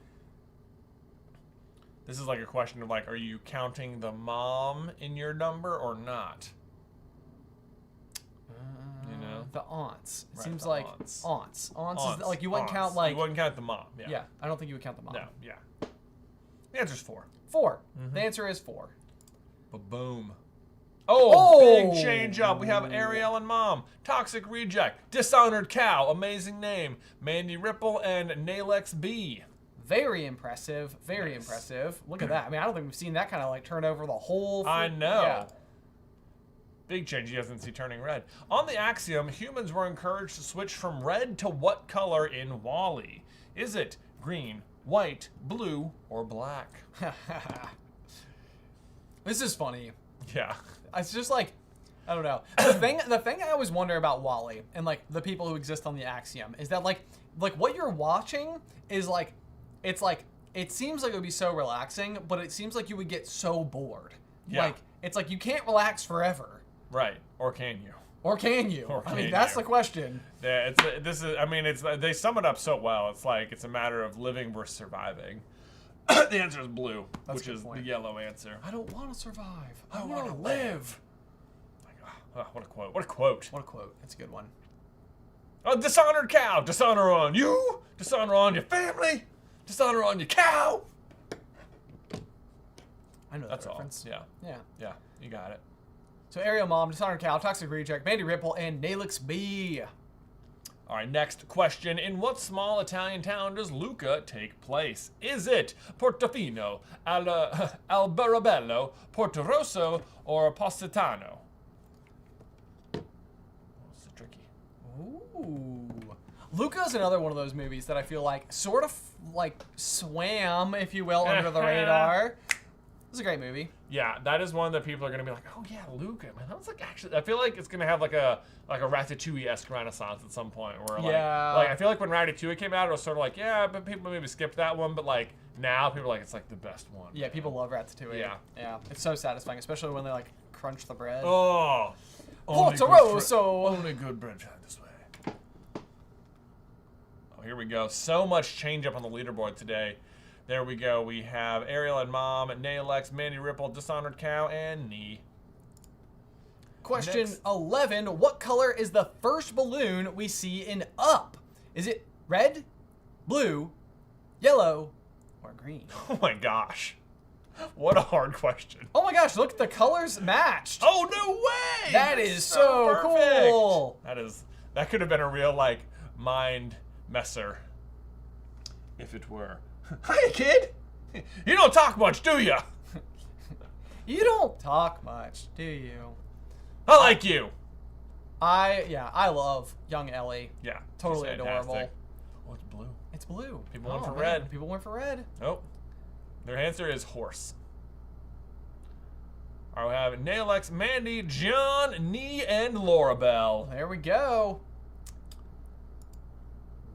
Speaker 1: This is like a question of, like, are you counting the mom in your number or not? You know?
Speaker 2: The aunts. It
Speaker 1: Right,
Speaker 2: seems
Speaker 1: the
Speaker 2: like
Speaker 1: aunts.
Speaker 2: Aunts is like you wouldn't count like.
Speaker 1: You wouldn't count the mom. Yeah.
Speaker 2: Yeah, I don't think you would count the mom.
Speaker 1: No. Yeah. The answer's 4.
Speaker 2: 4. The answer is 4.
Speaker 1: Ba-boom. Oh, big change up. We have Ariel and Mom, Toxic Reject, Dishonored Cow, amazing name, Mandy Ripple, and Nalex B.
Speaker 2: Very impressive. Very impressive. Look at that. I mean, I don't think we've seen that kind of like turn over the whole.
Speaker 1: I know.
Speaker 2: Yeah.
Speaker 1: Big change. He doesn't see Turning Red. On the axiom, humans were encouraged to switch from red to what color in WALL-E? Is it green, white, blue, or black?
Speaker 2: This is funny.
Speaker 1: Yeah.
Speaker 2: It's just like, I don't know. The thing I always wonder about WALL-E and like the people who exist on the axiom is that like what you're watching is like, it's like, it seems like it would be so relaxing, but it seems like you would get so bored.
Speaker 1: Yeah.
Speaker 2: Like, it's like you can't relax forever.
Speaker 1: Right. Or can you?
Speaker 2: Or can you?
Speaker 1: Or
Speaker 2: I mean,
Speaker 1: can
Speaker 2: that's
Speaker 1: you?
Speaker 2: the question.
Speaker 1: Yeah, they sum it up so well. It's like, it's a matter of living versus surviving. The answer is blue, which is the yellow answer.
Speaker 2: I don't want to survive.
Speaker 1: I want to live. Like, what a quote. What a quote.
Speaker 2: What a quote. That's a good one.
Speaker 1: A dishonored cow. Dishonor on you. Dishonor on your family. Dishonor on your cow.
Speaker 2: I know that
Speaker 1: That's
Speaker 2: reference.
Speaker 1: all. Yeah. Yeah. You got it.
Speaker 2: So Ariel Mom, Dishonored Cow, Toxic Reject, Mandy Ripple, and Nalix B.
Speaker 1: All right, next question. In what small Italian town does Luca take place? Is it Portofino, Alberobello, Portorosso, or Positano? It's tricky.
Speaker 2: Ooh. Luca's another one of those movies that I feel like sort of like swam, if you will, under the radar. It's a great movie.
Speaker 1: Yeah, that is one that people are gonna be like, oh yeah, Luca, man. That was like actually. I feel like it's gonna have like a Ratatouille-esque renaissance at some point, where like I feel like when Ratatouille came out, it was sort of like but people maybe skipped that one, but like now people are like it's like the best one.
Speaker 2: Yeah, people love Ratatouille. Yeah, it's so satisfying, especially when they like crunch the bread.
Speaker 1: Oh,
Speaker 2: Portorosso.
Speaker 1: Only good bread found this way. Oh, here we go. So much change up on the leaderboard today. There we go. We have Ariel and Mom, Nalex, Mandy Ripple, Dishonored Cow, and Nee.
Speaker 2: Question 11. What color is the first balloon we see in Up? Is it red, blue, yellow, or green?
Speaker 1: Oh my gosh. What a hard question.
Speaker 2: Oh my gosh, look, the colors matched.
Speaker 1: Oh, no way!
Speaker 2: That is so cool.
Speaker 1: That could have been a real, like, mind messer. if it were. Hiya, kid! You don't talk much, do ya?
Speaker 2: You don't talk much, do you?
Speaker 1: I like you.
Speaker 2: I love young Ellie.
Speaker 1: Yeah.
Speaker 2: Totally
Speaker 1: she's
Speaker 2: adorable.
Speaker 1: fantastic. Oh, it's blue.
Speaker 2: It's blue.
Speaker 1: People went for
Speaker 2: man.
Speaker 1: red.
Speaker 2: People went for red.
Speaker 1: Nope. Their answer is horse. All right, we have Nailx, Mandy, John, Nee, and Laurabelle.
Speaker 2: There we go.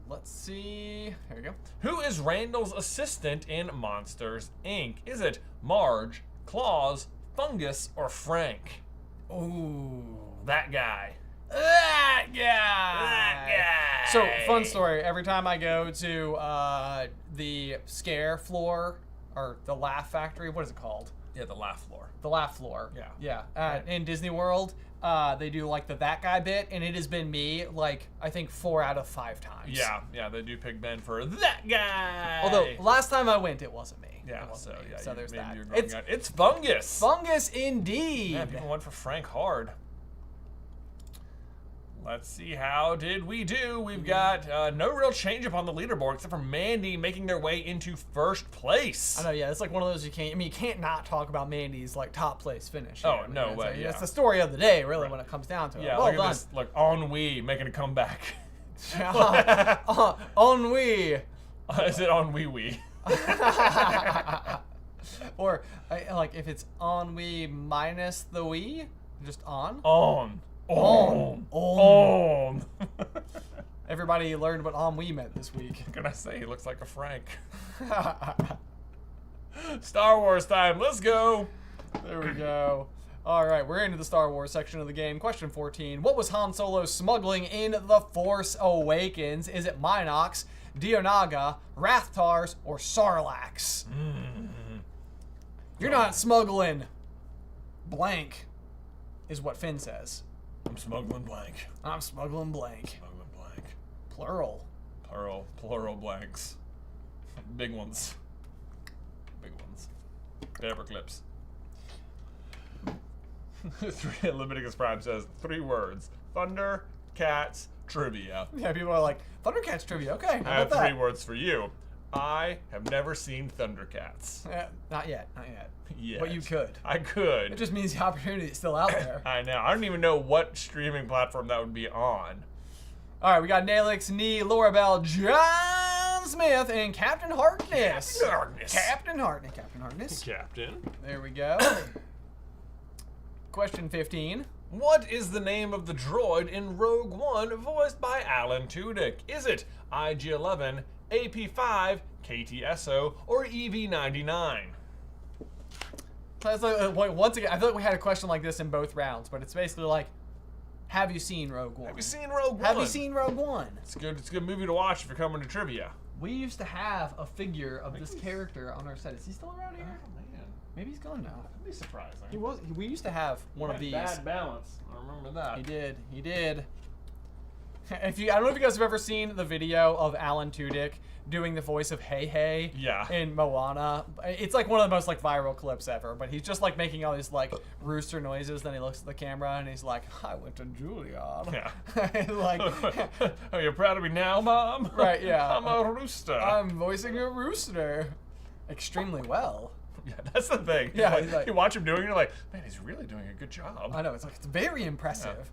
Speaker 2: Let's see. Here we go.
Speaker 1: Who is Randall's assistant in Monsters, Inc.? Is it Marge, Claus, Fungus, or Frank?
Speaker 2: Ooh.
Speaker 1: That guy.
Speaker 2: That guy.
Speaker 1: That guy.
Speaker 2: So, fun story. Every time I go to the scare floor, or the laugh factory, what is it called?
Speaker 1: Yeah, the laugh floor.
Speaker 2: The laugh floor.
Speaker 1: Yeah.
Speaker 2: Yeah. In Disney World, they do like the that guy bit, and it has been me like I think 4 out of 5 times.
Speaker 1: Yeah, they do pick Ben for that guy.
Speaker 2: Although last time I went, it wasn't me.
Speaker 1: Yeah,
Speaker 2: It wasn't me.
Speaker 1: yeah.
Speaker 2: So there's that.
Speaker 1: It's Fungus.
Speaker 2: Fungus indeed.
Speaker 1: Yeah, people went for Frank hard. Let's see, how did we do? We've got no real change up on the leaderboard except for Mandy making their way into first place.
Speaker 2: I know, yeah, it's like one of those you can't not talk about Mandy's like top place finish.
Speaker 1: Oh,
Speaker 2: here.
Speaker 1: no way, yeah.
Speaker 2: It's the story of the day, really, when it comes down to it.
Speaker 1: Yeah,
Speaker 2: Well
Speaker 1: look
Speaker 2: done.
Speaker 1: at this. Look, Ennui making a comeback.
Speaker 2: Ennui.
Speaker 1: Is it Ennui Wee?
Speaker 2: Or like if it's ennui minus the we, just on.
Speaker 1: On.
Speaker 2: Everybody learned what ennui meant this week.
Speaker 1: What can I say? He looks like a Frank. Star Wars time. Let's go.
Speaker 2: There we go. All right, we're into the Star Wars section of the game. Question 14. What was Han Solo smuggling in The Force Awakens? Is it Minox, Dianaga, Rathtars, or Sarlacc? You're not smuggling blank, is what Finn says.
Speaker 1: I'm smuggling blank.
Speaker 2: I'm smuggling blank.
Speaker 1: Smuggling blank.
Speaker 2: Plural.
Speaker 1: Plural blanks. Big ones. Big ones. Paper clips. Leviticus Prime says 3 words. Thunder, cats, trivia.
Speaker 2: Yeah, people are like, Thundercats trivia. Okay,
Speaker 1: I
Speaker 2: how
Speaker 1: have
Speaker 2: about
Speaker 1: 3
Speaker 2: that?
Speaker 1: words for you. I have never seen Thundercats.
Speaker 2: Not yet, not yet.
Speaker 1: Yet.
Speaker 2: But you could.
Speaker 1: I could.
Speaker 2: It just means the opportunity is still out there.
Speaker 1: I know. I don't even know what streaming platform that would be on.
Speaker 2: All right, we got Nailix, Nee, Laurabelle, John Smith, and Captain Harkness. Captain Harkness.
Speaker 1: Captain.
Speaker 2: There we go. Question 15.
Speaker 1: What is the name of the droid in Rogue One voiced by Alan Tudyk? Is it IG-11, AP-5, KTSO, or EV-99?
Speaker 2: That's like, once again, I feel like we had a question like this in both rounds, but it's basically like, have you seen Rogue One?
Speaker 1: Have you seen Rogue One?
Speaker 2: Have you seen Rogue One?
Speaker 1: It's good. It's a good movie to watch if you're coming to trivia.
Speaker 2: We used to have a figure of this character on our set. Is he still around here?
Speaker 1: Oh man,
Speaker 2: Maybe he's gone now.
Speaker 1: that'd be surprising.
Speaker 2: He was. We used to have one of these.
Speaker 1: Bad balance. I remember that.
Speaker 2: He did. He did. I don't know if you guys have ever seen the video of Alan Tudyk doing the voice of Hey Hey in Moana. It's like one of the most like viral clips ever, but he's just like making all these like rooster noises. Then he looks at the camera and he's like, I went to Juilliard.
Speaker 1: Yeah.
Speaker 2: Like,
Speaker 1: are you proud of me now, Mom?
Speaker 2: Right, yeah.
Speaker 1: I'm a rooster.
Speaker 2: I'm voicing a rooster extremely well.
Speaker 1: Yeah, that's the thing.
Speaker 2: Yeah,
Speaker 1: Like,
Speaker 2: he's like-
Speaker 1: you watch him doing it, you're like, man, he's really doing a good job.
Speaker 2: I know, it's very impressive.
Speaker 1: Yeah.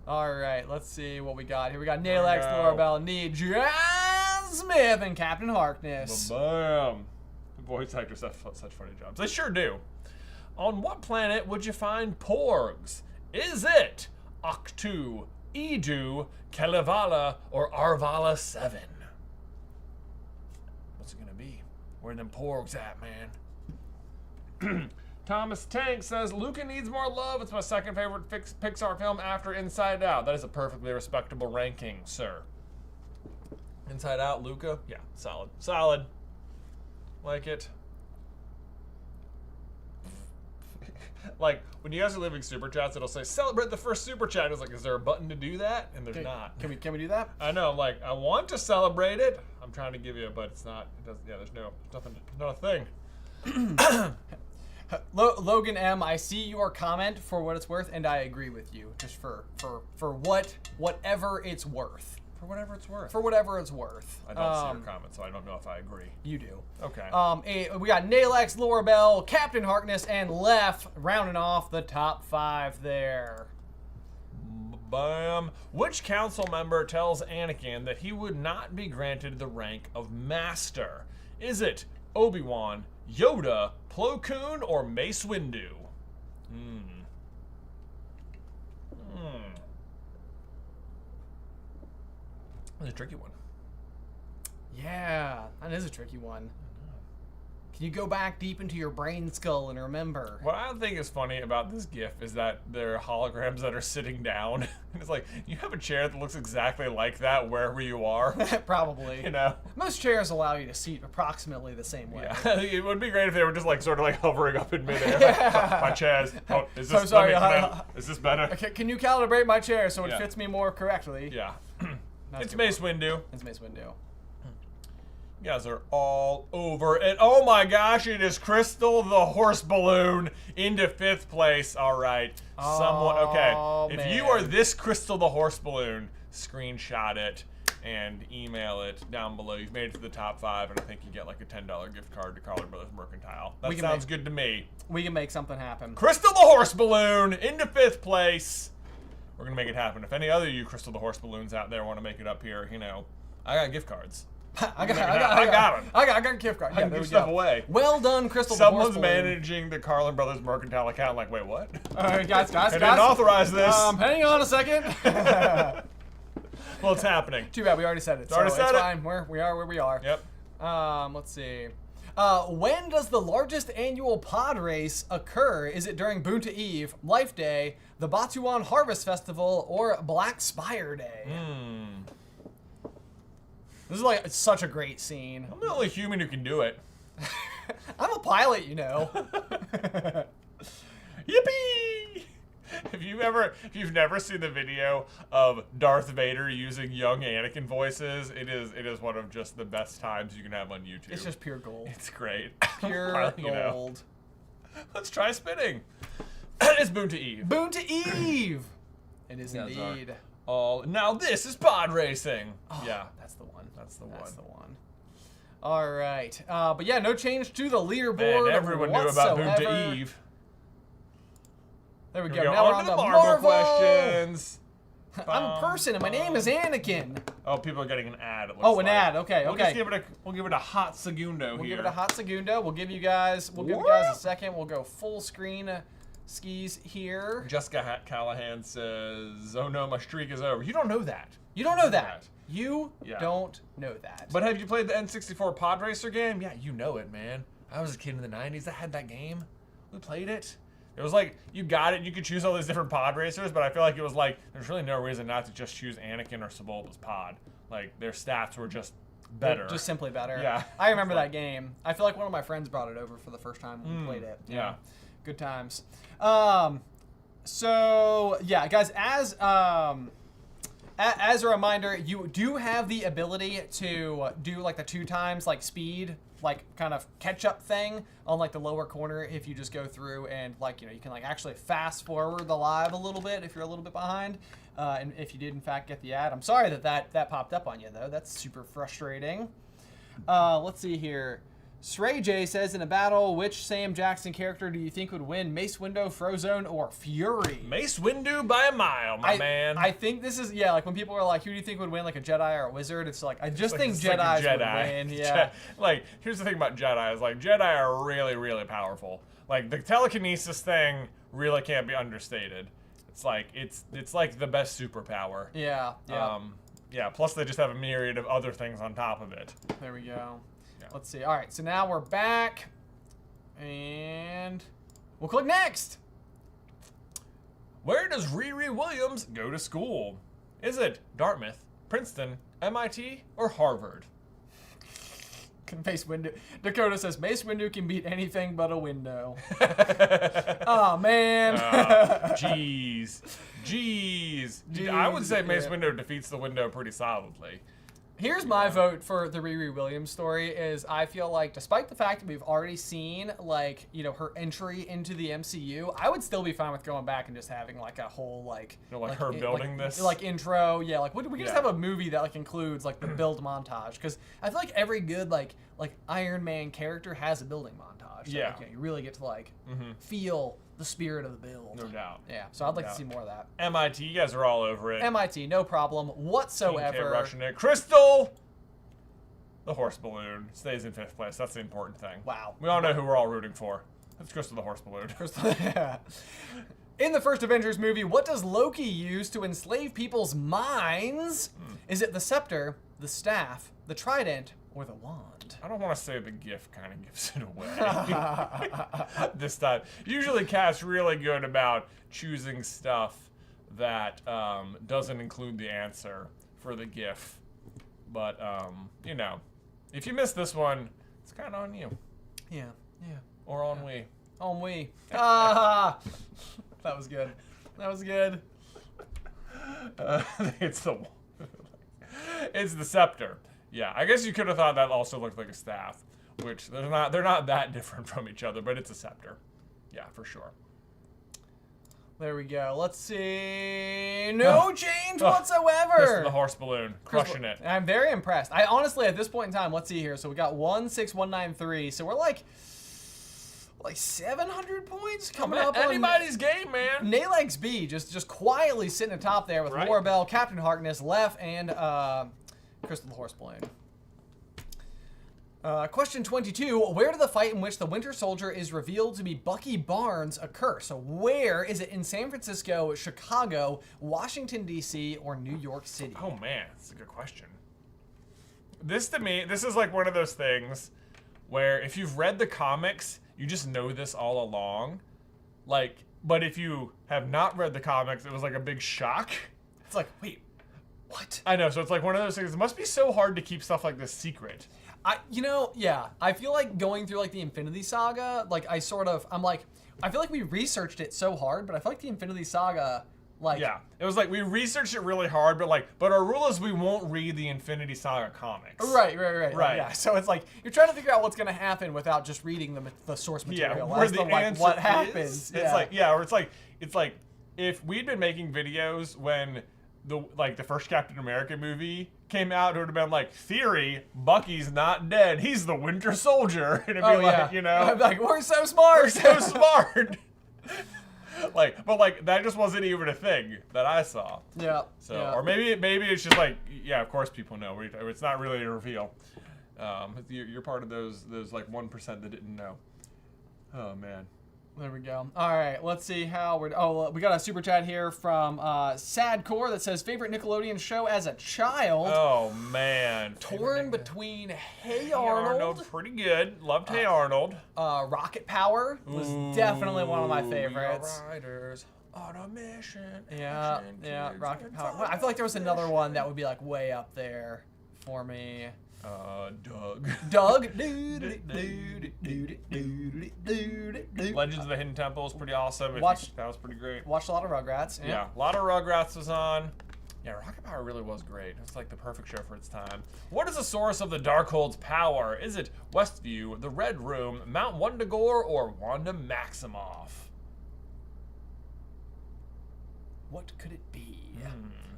Speaker 2: All right, let's see what we got here. We got
Speaker 1: There we
Speaker 2: Nailx,
Speaker 1: go.
Speaker 2: Laurabelle, Nee, John Smith, and Captain Harkness.
Speaker 1: Bam. The voice actors have such funny jobs. They sure do. On what planet would you find porgs? Is it Octu, Edu, Kalevala, or Arvala 7? What's it gonna be? Where them porgs at, man? Thomas Tank says, Luca needs more love. It's my second favorite Pixar film after Inside Out. That is a perfectly respectable ranking, sir. Inside Out, Luca? Yeah, solid. Solid. Like it. Like, when you guys are leaving super chats, it'll say, celebrate the first super chat. It's like, is there a button to do that? And there's not.
Speaker 2: Can we do that?
Speaker 1: I know, I'm like, I want to celebrate it. I'm trying to give you, but it's not. It doesn't. Yeah, there's nothing. Not a thing.
Speaker 2: Logan M, I see your comment for what it's worth, and I agree with you. Just for whatever it's worth.
Speaker 1: For whatever it's worth.
Speaker 2: For whatever it's worth.
Speaker 1: I don't see your comment, so I don't know if I agree.
Speaker 2: You do.
Speaker 1: Okay.
Speaker 2: We got Nalex, Lorabelle, Captain Harkness, and Lef rounding off the top 5 there.
Speaker 1: Bam. Which council member tells Anakin that he would not be granted the rank of Master? Is it Obi-Wan, Yoda, Plo Koon, or Mace Windu? That's a tricky one.
Speaker 2: Yeah, that is a tricky one. Can you go back deep into your brain skull and remember?
Speaker 1: What I think is funny about this GIF is that they're holograms that are sitting down. And it's like, you have a chair that looks exactly like that wherever you are.
Speaker 2: Probably.
Speaker 1: You know?
Speaker 2: Most chairs allow you to seat approximately the same way.
Speaker 1: Yeah. It would be great if they were just like sort of like hovering up in midair. My chairs. Oh, is this,
Speaker 2: I'm sorry,
Speaker 1: is this better?
Speaker 2: Okay, can you calibrate my chair so it
Speaker 1: Yeah.
Speaker 2: fits me more correctly?
Speaker 1: Yeah. It's
Speaker 2: good
Speaker 1: Mace Windu.
Speaker 2: It's Mace Windu.
Speaker 1: You guys are all over it. Oh my gosh, it is Crystal the horse balloon into 5th place. All right. Someone, okay. If you are this Crystal the horse balloon, screenshot it and email it down below. You've made it to the top 5, and I think you get like a $10 gift card to Carlin Brothers Mercantile. That sounds good to me.
Speaker 2: We can make something happen.
Speaker 1: Crystal the horse balloon into 5th place. We're going to make it happen. If any other you Crystal the horse balloons out there want to make it up here, you know, I got gift cards.
Speaker 2: I got
Speaker 1: them.
Speaker 2: I got a gift card.
Speaker 1: I can give stuff away.
Speaker 2: Well done, Crystal the horse balloon.
Speaker 1: Someone's managing the Carlin Brothers Mercantile account. Like, wait, what?
Speaker 2: All right, guys.
Speaker 1: I didn't authorize this.
Speaker 2: Hang on a second.
Speaker 1: Well, it's happening.
Speaker 2: Too bad we already said it. It's fine. We are where we are.
Speaker 1: Yep.
Speaker 2: Let's see. When does the largest annual pod race occur? Is it during Boonta Eve, Life Day, the Batuan Harvest Festival, or Black Spire Day? This is like such a great scene.
Speaker 1: I'm the only human who can do it.
Speaker 2: I'm a pilot, you know.
Speaker 1: Yippee! If you've never seen the video of Darth Vader using young Anakin voices, it is one of just the best times you can have on YouTube.
Speaker 2: It's just pure gold.
Speaker 1: It's great.
Speaker 2: Pure
Speaker 1: You know.
Speaker 2: gold.
Speaker 1: Let's try spinning. It's Boonta Eve.
Speaker 2: Boonta Eve! It is
Speaker 1: Yes,
Speaker 2: indeed.
Speaker 1: Now this is pod racing.
Speaker 2: Oh,
Speaker 1: yeah.
Speaker 2: That's the one.
Speaker 1: That's the one.
Speaker 2: All right. But yeah, no change to the leaderboard.
Speaker 1: Man, everyone knew about Boonta Eve.
Speaker 2: There we
Speaker 1: Here
Speaker 2: go.
Speaker 1: we
Speaker 2: Now we're
Speaker 1: on
Speaker 2: on
Speaker 1: to
Speaker 2: the
Speaker 1: the Marvel
Speaker 2: Marvel
Speaker 1: questions.
Speaker 2: I'm a person, and my name is Anakin.
Speaker 1: Oh, people are getting an ad. It looks
Speaker 2: Oh, an
Speaker 1: like.
Speaker 2: ad. Okay,
Speaker 1: We'll
Speaker 2: okay.
Speaker 1: just give it a hot segundo
Speaker 2: We'll
Speaker 1: here.
Speaker 2: give it a hot segundo. We'll give you guys a second. We'll go full screen skis here.
Speaker 1: Jessica Callahan says, "Oh no, my streak is over." You don't know that.
Speaker 2: You don't know that. You
Speaker 1: Yeah.
Speaker 2: don't know that.
Speaker 1: But have you played the N64 Pod Racer game? Yeah, you know it, man. I was a kid in the 90s. I had that game. We played it. It was like, you got it. You could choose all these different pod racers, but I feel like it was like, there's really no reason not to just choose Anakin or Sebulba's pod. Like, their stats were just better.
Speaker 2: Just simply better.
Speaker 1: Yeah.
Speaker 2: I remember that game. I feel like one of my friends brought it over for the first time when we played it.
Speaker 1: Yeah.
Speaker 2: Good times. So yeah, guys, as a reminder, you do have the ability to do like the 2 times like speed, like kind of catch up thing on like the lower corner if you just go through and like, you know, you can like actually fast forward the live a little bit if you're a little bit behind. And if you did in fact get the ad, I'm sorry that popped up on you though. That's super frustrating. Let's see here. Sray J says, in a battle, which Sam Jackson character do you think would win? Mace Windu, Frozone, or Fury?
Speaker 1: Mace Windu by a mile, my man.
Speaker 2: I think this is, yeah, like when people are like, who do you think would win, like a Jedi or a wizard? It's like, I just think Jedis would win, yeah.
Speaker 1: Like, here's the thing about Jedi, is like, Jedi are really, really powerful. Like, the telekinesis thing really can't be understated. It's like, it's like the best superpower.
Speaker 2: Yeah, yeah.
Speaker 1: Yeah, plus they just have a myriad of other things on top of it.
Speaker 2: There we go. Let's see. All right, so now we're back, and we'll click next.
Speaker 1: Where does Riri Williams go to school? Is it Dartmouth, Princeton, MIT, or Harvard?
Speaker 2: Mace Windu. Dakota says Mace Windu can beat anything but a window. Oh man.
Speaker 1: Jeez. I would say Mace Windu defeats the window pretty solidly.
Speaker 2: Here's my vote for the Riri Williams story is I feel like despite the fact that we've already seen like, you know, her entry into the MCU, I would still be fine with going back and just having like a whole like
Speaker 1: her building this
Speaker 2: like intro. Yeah, like we can just
Speaker 1: Yeah.
Speaker 2: have a movie that like includes like the build montage because I feel like every good like Iron Man character has a building montage. So,
Speaker 1: Yeah.
Speaker 2: like, you really get to like feel the spirit of the build.
Speaker 1: No doubt.
Speaker 2: Yeah, so I'd like
Speaker 1: No
Speaker 2: to see more of that.
Speaker 1: MIT, you guys are all over it.
Speaker 2: MIT, no problem whatsoever.
Speaker 1: Rushing it. Crystal, the horse balloon, stays in 5th place. That's the important thing.
Speaker 2: Wow.
Speaker 1: We all know who we're all rooting for. It's Crystal the horse balloon.
Speaker 2: In the first Avengers movie, what does Loki use to enslave people's minds? Is it the scepter, the staff, the trident, or the wand?
Speaker 1: I don't want to say the gift kind of gives it away this time. Usually Cat's really good about choosing stuff that doesn't include the answer for the GIF. But, you know, if you missed this one, it's kind of on you.
Speaker 2: Yeah.
Speaker 1: Or on we.
Speaker 2: On we. Ah! That was good.
Speaker 1: It's the scepter. Yeah, I guess you could have thought that also looked like a staff, which they're not that different from each other, but it's a scepter. Yeah, for sure.
Speaker 2: There we go. Let's see. No change whatsoever.
Speaker 1: This is the horse balloon, crushing it.
Speaker 2: I'm very impressed. I honestly, at this point in time, let's see here. So we got 16193. So we're like 700 points coming up.
Speaker 1: Anybody's game, man.
Speaker 2: Nalex B just quietly sitting atop there with
Speaker 1: Right.
Speaker 2: Laura Captain Harkness, Left, and Crystal the Horse Balloon. Question 22. Where did the fight in which the Winter Soldier is revealed to be Bucky Barnes occur? So where is it in San Francisco, Chicago, Washington, D.C., or New York City?
Speaker 1: Oh, man. That's a good question. This, to me, this is like one of those things where if you've read the comics, you just know this all along. Like, but if you have not read the comics, it was like a big shock.
Speaker 2: It's like, wait, what?
Speaker 1: I know, so it's like one of those things. It must be so hard to keep stuff like this secret.
Speaker 2: I feel like going through like the Infinity Saga, like I feel like we researched it so hard, but I feel like the Infinity Saga, like
Speaker 1: Yeah, it was like we researched it really hard, but our rule is we won't read the Infinity Saga comics.
Speaker 2: Right. Yeah, so it's like you're trying to figure out what's gonna happen without just reading the source material.
Speaker 1: Yeah, where
Speaker 2: as
Speaker 1: the
Speaker 2: to, like,
Speaker 1: answer
Speaker 2: what
Speaker 1: is.
Speaker 2: happens.
Speaker 1: It's like if we'd been making videos when the first Captain America movie came out, it would have been like, theory, Bucky's not dead. He's the Winter Soldier. And it'd be like, you know.
Speaker 2: I'm like, we're so smart.
Speaker 1: We're so smart. But that just wasn't even a thing that I saw.
Speaker 2: Yeah.
Speaker 1: So,
Speaker 2: yeah.
Speaker 1: or maybe it's just like, yeah, of course people know. It's not really a reveal. You're part of those like 1% that didn't know. Oh, man.
Speaker 2: There we go. All right, let's see how we're. Oh, we got a super chat here from Sadcore that says favorite Nickelodeon show as a child.
Speaker 1: Oh man,
Speaker 2: Torn between Hey Arnold.
Speaker 1: Pretty good. Loved Hey Arnold.
Speaker 2: Rocket Power was definitely one of my favorites.
Speaker 1: We are riders on a mission.
Speaker 2: Yeah, Rocket Power. Well, I feel like there was another one that would be like way up there for me.
Speaker 1: Doug.
Speaker 2: Legends
Speaker 1: of the Hidden Temple is pretty awesome. That was pretty great.
Speaker 2: Watched a lot of Rugrats.
Speaker 1: Yeah, a lot of Rugrats was on. Yeah, Rocket Power really was great. It's like the perfect show for its time. What is the source of the Darkhold's power? Is it Westview, the Red Room, Mount Wundagore, or Wanda Maximoff?
Speaker 2: What could it be?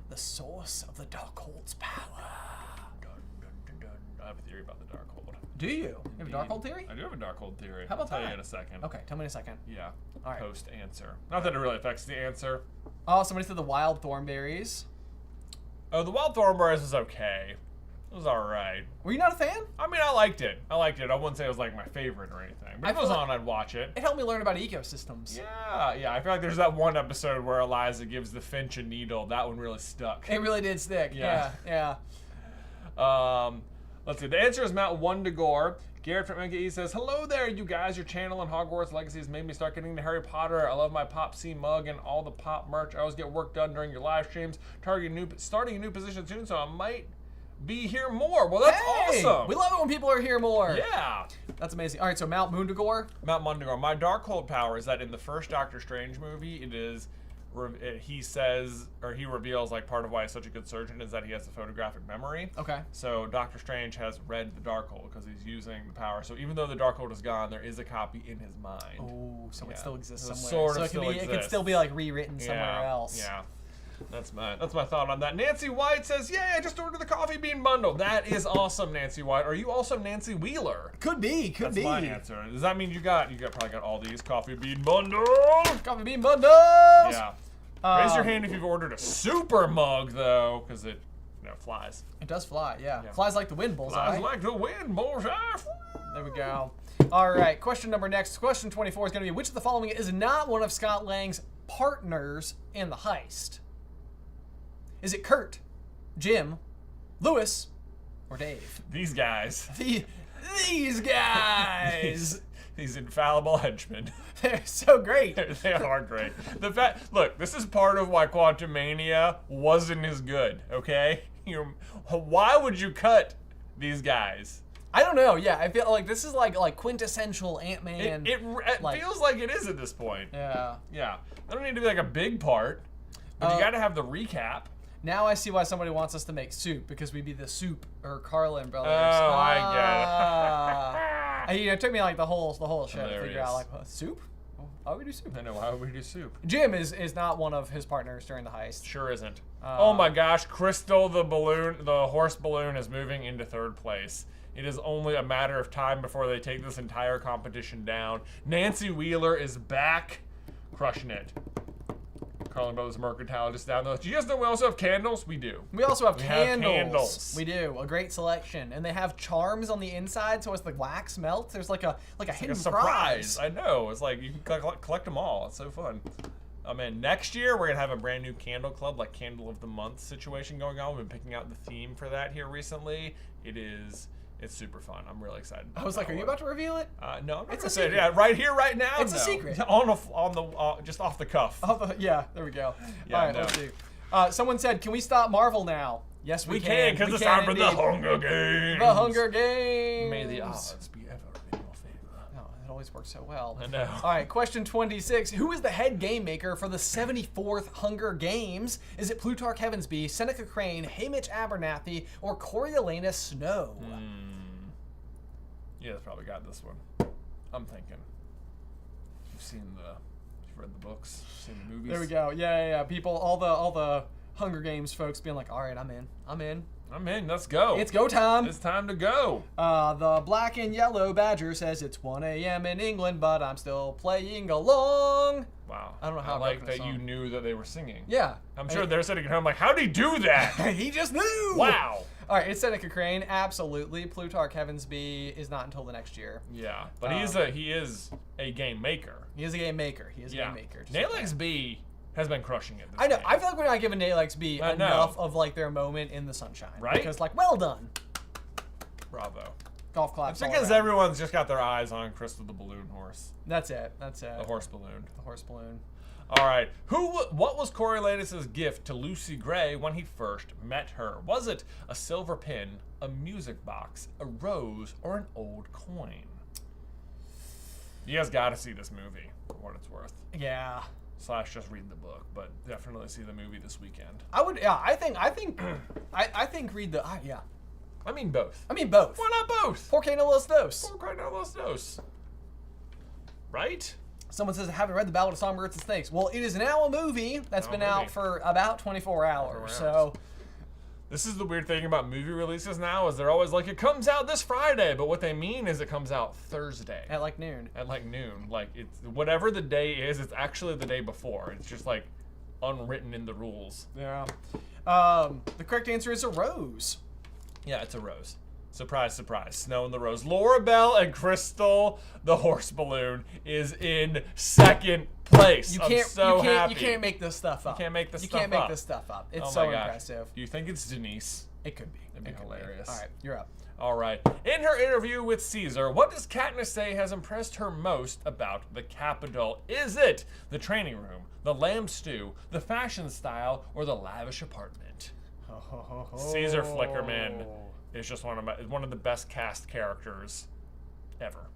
Speaker 2: The source of the Darkhold's power.
Speaker 1: I have a theory about the Darkhold.
Speaker 2: Do you? You have a Darkhold theory?
Speaker 1: I do have a Darkhold theory.
Speaker 2: How about
Speaker 1: I'll tell
Speaker 2: that?
Speaker 1: you in a second.
Speaker 2: Okay, tell me in a second.
Speaker 1: Yeah.
Speaker 2: All right.
Speaker 1: Post answer. Not that it really affects the answer.
Speaker 2: Oh, somebody said the wild thornberries.
Speaker 1: Oh, the Wild Thornberries was okay. It was alright.
Speaker 2: Were you not a fan?
Speaker 1: I mean, I liked it. I wouldn't say it was like my favorite or anything. But if it was on, I'd watch it.
Speaker 2: It helped me learn about ecosystems.
Speaker 1: Yeah. I feel like there's that one episode where Eliza gives the finch a needle. That one really stuck.
Speaker 2: It really did stick. Yeah.
Speaker 1: Let's see. The answer is Mount Wundagore. Garrett from MKE says, hello there, you guys. Your channel and Hogwarts Legacy has made me start getting into Harry Potter. I love my Pop C mug and all the Pop merch. I always get work done during your live streams. Starting a new position soon, so I might be here more. Well, that's awesome.
Speaker 2: We love it when people are here more.
Speaker 1: Yeah.
Speaker 2: That's amazing. All right, so Mount Wundagore.
Speaker 1: Mount Wundagore. My Darkhold power is that in the first Doctor Strange movie, it is he says, or he reveals, like, part of why he's such a good surgeon is that he has a photographic memory.
Speaker 2: Okay.
Speaker 1: So Doctor Strange has read the Darkhold because he's using the power. So even though the Darkhold is gone, there is a copy in his mind.
Speaker 2: Oh, so it still exists
Speaker 1: So
Speaker 2: somewhere.
Speaker 1: sort of
Speaker 2: so it could still be like rewritten somewhere else.
Speaker 1: Yeah. That's my thought on that. Nancy White says, "Yay, I just ordered the coffee bean bundle." That is awesome, Nancy White. Are you also Nancy Wheeler?
Speaker 2: Could be.
Speaker 1: That's my answer. Does that mean you probably got all these coffee bean bundles?
Speaker 2: Coffee bean bundles.
Speaker 1: Yeah. Raise your hand if you've ordered a super mug though, because it flies.
Speaker 2: It does fly. Yeah. Flies like the wind, bullseye.
Speaker 1: Flies like the wind, bullseye.
Speaker 2: There we go. All right. Question 24 is going to be, which of the following is not one of Scott Lang's partners in the heist? Is it Kurt, Jim, Lewis, or Dave?
Speaker 1: These guys.
Speaker 2: These guys.
Speaker 1: These infallible henchmen.
Speaker 2: They're so great.
Speaker 1: They are great. Look, this is part of why Quantumania wasn't as good. Okay, why would you cut these guys?
Speaker 2: I don't know. Yeah, I feel like this is like quintessential Ant-Man.
Speaker 1: It feels like it is at this point.
Speaker 2: Yeah.
Speaker 1: Yeah. They don't need to be like a big part, but you got to have the recap.
Speaker 2: Now I see why somebody wants us to make soup, because we'd be the SuperCarlinBrothers.
Speaker 1: Oh, I
Speaker 2: get it. It took me like the whole show to figure out, like, soup? Why would we do soup?
Speaker 1: I know, why would we do soup?
Speaker 2: Jim is not one of his partners during the heist.
Speaker 1: Sure isn't. Oh my gosh, Crystal the horse balloon is moving into 3rd place. It is only a matter of time before they take this entire competition down. Nancy Wheeler is back, crushing it. Carlin Brothers Mercantile just down there. Do you guys know we also have candles? We do.
Speaker 2: We also have candles. We do. A great selection. And they have charms on the inside, so as the wax melts, there's like a hidden
Speaker 1: surprise. I know. It's like you can collect them all. It's so fun. Man, next year we're gonna have a brand new candle club, like Candle of the Month situation going on. We've been picking out the theme for that here recently. It's super fun. I'm really excited.
Speaker 2: I was like, are you about to reveal it?
Speaker 1: No, I'm not gonna say it. Yeah, right here, right now.
Speaker 2: It's a secret.
Speaker 1: Just off the cuff.
Speaker 2: Yeah, there we go.
Speaker 1: Yeah,
Speaker 2: all right, let's see. Someone said, can we stop Marvel now? Yes, we can.
Speaker 1: Because it's time for the Hunger Games.
Speaker 2: The Hunger Games.
Speaker 1: May the odds be ever in your favor.
Speaker 2: No, it always works so well.
Speaker 1: I know.
Speaker 2: All right, question 26. Who is the head game maker for the 74th Hunger Games? Is it Plutarch Heavensbee, Seneca Crane, Haymitch Abernathy, or Coriolanus Snow?
Speaker 1: Yeah, that's probably got this one. I'm thinking. You've read the books, seen the movies.
Speaker 2: There we go. Yeah. People, all the Hunger Games folks being like, all right, I'm in.
Speaker 1: Let's go.
Speaker 2: It's go time.
Speaker 1: It's time to go.
Speaker 2: The black and yellow badger says it's 1 a.m. in England, but I'm still playing along.
Speaker 1: Wow.
Speaker 2: I don't know how
Speaker 1: I like that you knew that they were singing.
Speaker 2: Yeah.
Speaker 1: I'm sure they're sitting at home like, how'd he do that?
Speaker 2: He just knew.
Speaker 1: Wow.
Speaker 2: All right, it's Seneca Crane, absolutely. Plutarch Heavensbee is not until the next year.
Speaker 1: Yeah, but he is a game maker.
Speaker 2: He is a game maker. Game maker.
Speaker 1: Nail B has been crushing it.
Speaker 2: I know. Game. I feel like we're not giving Nail B enough of like their moment in the sunshine.
Speaker 1: Right?
Speaker 2: Because like, well done.
Speaker 1: Bravo.
Speaker 2: Golf claps.
Speaker 1: It's because everyone's just got their eyes on Crystal the Balloon Horse.
Speaker 2: That's it.
Speaker 1: The horse balloon.
Speaker 2: All
Speaker 1: right. What was Coriolanus' gift to Lucy Gray when he first met her? Was it a silver pin, a music box, a rose, or an old coin? You guys got to see this movie for what it's worth.
Speaker 2: Yeah.
Speaker 1: / just read the book, but definitely see the movie this weekend.
Speaker 2: I would. Yeah. I think read the. Yeah.
Speaker 1: I mean both.
Speaker 2: Why
Speaker 1: not both?
Speaker 2: Por qué no los dos?
Speaker 1: Por qué no los dos? Right?
Speaker 2: Someone says, I haven't read The Ballad of Songbirds and Snakes. Well, it is now a movie that's been out for about 24 hours. So
Speaker 1: this is the weird thing about movie releases now is they're always like, it comes out this Friday, but what they mean is it comes out Thursday.
Speaker 2: At like noon.
Speaker 1: Like it's whatever the day is, it's actually the day before. It's just like unwritten in the rules.
Speaker 2: Yeah. The correct answer is a rose.
Speaker 1: Yeah, it's a rose. Surprise, surprise. Snow and the Rose. Laura Bell and Crystal, the horse balloon, is in 2nd place. I'm so happy.
Speaker 2: You can't make this stuff up.
Speaker 1: You can't make this
Speaker 2: stuff up. It's
Speaker 1: oh
Speaker 2: so
Speaker 1: my gosh.
Speaker 2: impressive.
Speaker 1: Do you think it's Denise?
Speaker 2: It could be.
Speaker 1: It'd be hilarious.
Speaker 2: All right, you're up.
Speaker 1: All right. In her interview with Caesar, what does Katniss say has impressed her most about the Capitol? Is it the training room, the lamb stew, the fashion style, or the lavish apartment? Caesar Flickerman is just one of the best cast characters ever.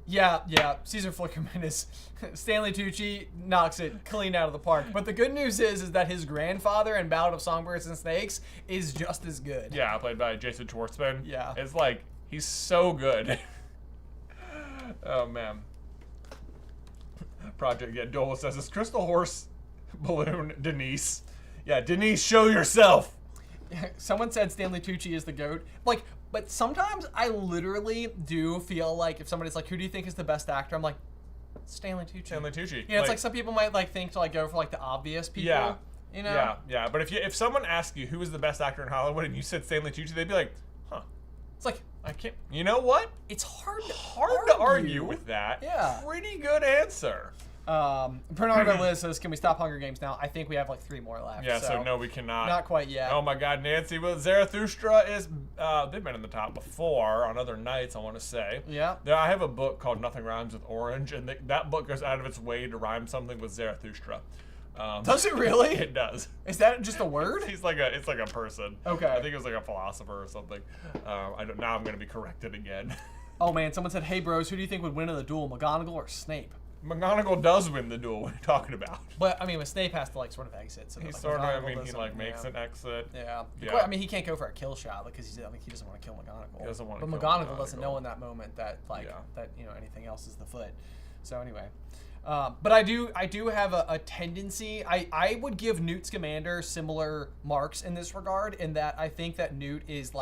Speaker 2: Yeah. Caesar Flickerman is Stanley Tucci knocks it clean out of the park. But the good news is that his grandfather in Ballad of Songbirds and Snakes is just as good.
Speaker 1: Yeah, played by Jason Schwartzman.
Speaker 2: Yeah.
Speaker 1: It's like, he's so good. Oh, man. Project, Dole says, is Crystal Horse Balloon Denise? Yeah, Denise, show yourself.
Speaker 2: Someone said Stanley Tucci is the GOAT. But sometimes I literally do feel like if somebody's like, who do you think is the best actor? I'm like, Stanley Tucci.
Speaker 1: Stanley Tucci.
Speaker 2: You know, it's like some people might think to go for the obvious people.
Speaker 1: Yeah.
Speaker 2: You know?
Speaker 1: Yeah. But if someone asked you who is the best actor in Hollywood and you said Stanley Tucci, they'd be like, huh.
Speaker 2: It's like,
Speaker 1: I can't. You know what?
Speaker 2: It's hard
Speaker 1: to argue with that.
Speaker 2: Yeah.
Speaker 1: Pretty good answer.
Speaker 2: Bernardo Liz says, can we stop Hunger Games now? I think we have 3 more left.
Speaker 1: Yeah, so no, we cannot.
Speaker 2: Not quite yet.
Speaker 1: Oh my God, Nancy. Well, Zarathustra is, they've been in the top before on other nights, I want to say.
Speaker 2: Yeah.
Speaker 1: I have a book called Nothing Rhymes with Orange, and that book goes out of its way to rhyme something with Zarathustra.
Speaker 2: Does it really?
Speaker 1: It does.
Speaker 2: Is that just a word?
Speaker 1: It's like a person.
Speaker 2: Okay.
Speaker 1: I think it was like a philosopher or something. Now I'm going to be corrected again.
Speaker 2: Oh man, someone said, hey bros, who do you think would win in the duel, McGonagall or Snape?
Speaker 1: McGonagall does win the duel. What are you talking about?
Speaker 2: But I mean, Snape has to sort of exit. So
Speaker 1: He
Speaker 2: that,
Speaker 1: sort of. I mean,
Speaker 2: McGonagall
Speaker 1: he makes an exit.
Speaker 2: Yeah.
Speaker 1: Yeah.
Speaker 2: I mean, he can't go for a kill shot because he doesn't want to kill McGonagall.
Speaker 1: He doesn't want to
Speaker 2: But
Speaker 1: kill
Speaker 2: McGonagall doesn't
Speaker 1: McGonagall.
Speaker 2: know in that moment that
Speaker 1: Yeah.
Speaker 2: that anything else is the foot. So anyway. But I do have a tendency. I would give Newt Scamander similar marks in this regard, in that I think that Newt is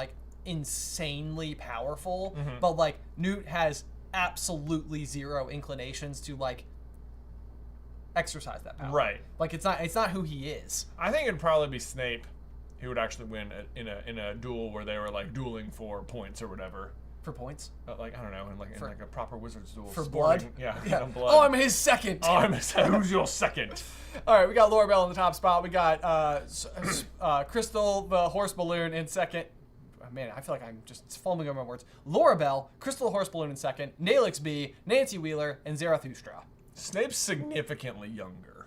Speaker 2: insanely powerful, but Newt has absolutely zero inclinations to exercise that power.
Speaker 1: Right.
Speaker 2: It's not who he is.
Speaker 1: I think it'd probably be Snape who would actually win in a duel where they were dueling for points or whatever.
Speaker 2: For points?
Speaker 1: I don't know, in a proper wizard's duel.
Speaker 2: For
Speaker 1: Sporting,
Speaker 2: blood?
Speaker 1: Yeah. Blood.
Speaker 2: Oh, I'm his second.
Speaker 1: Oh, I'm his second. Who's your second?
Speaker 2: All right, we got Laura Bell in the top spot. We got Crystal the Horse Balloon in second. Oh, man, I feel like I'm just fumbling over my words. Laura Bell, Crystal the Horse Balloon in second, Nailix B, Nancy Wheeler, and Zarathustra.
Speaker 1: Snape's significantly younger,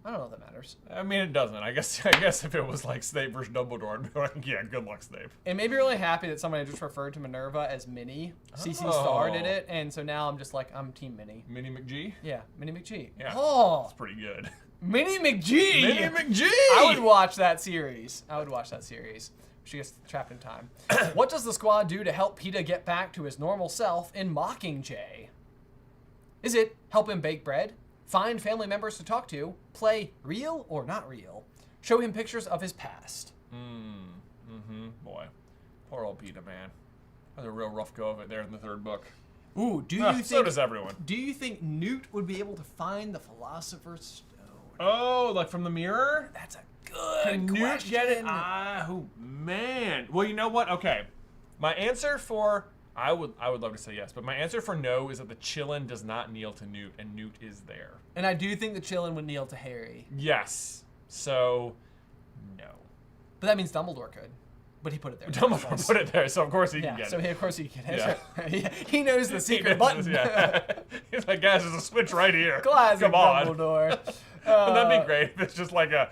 Speaker 2: I don't know if that matters.
Speaker 1: I mean, it doesn't. I guess if it was Snape versus Dumbledore, I'd be like, yeah, good luck, Snape.
Speaker 2: It made me really happy that somebody just referred to Minerva as Minnie. CC Star did it, and so now I'm just I'm Team Minnie.
Speaker 1: Minnie McGee?
Speaker 2: Yeah, Minnie McGee.
Speaker 1: Yeah.
Speaker 2: Oh,
Speaker 1: That's pretty good.
Speaker 2: Minnie McGee!
Speaker 1: Minnie McGee!
Speaker 2: I would watch that series. She gets trapped in time. What does the squad do to help Peeta get back to his normal self in Mockingjay? Is it help him bake bread? Find family members to talk to? Play real or not real? Show him pictures of his past?
Speaker 1: Boy. Poor old Peeta, man. Had a real rough go of it there in the 3rd book.
Speaker 2: Ooh, do you think...
Speaker 1: So does everyone.
Speaker 2: Do you think Newt would be able to find the Philosopher's Stone?
Speaker 1: Oh, from the mirror?
Speaker 2: That's a good
Speaker 1: Can Newt
Speaker 2: question.
Speaker 1: get it? Man. Well, you know what? Okay. My answer for... I would love to say yes, but my answer for no is that the Chillin does not kneel to Newt, and Newt is there.
Speaker 2: And I do think the Chillin would kneel to Harry.
Speaker 1: Yes. So, no.
Speaker 2: But that means Dumbledore could. But he put it there.
Speaker 1: Dumbledore put it there, so of course he can get it.
Speaker 2: Of course he can.
Speaker 1: Yeah.
Speaker 2: He knows the secret button.
Speaker 1: Yeah. He's like, guys, there's a switch right here.
Speaker 2: Classic
Speaker 1: Come on.
Speaker 2: Dumbledore.
Speaker 1: Wouldn't that be great? It's just like a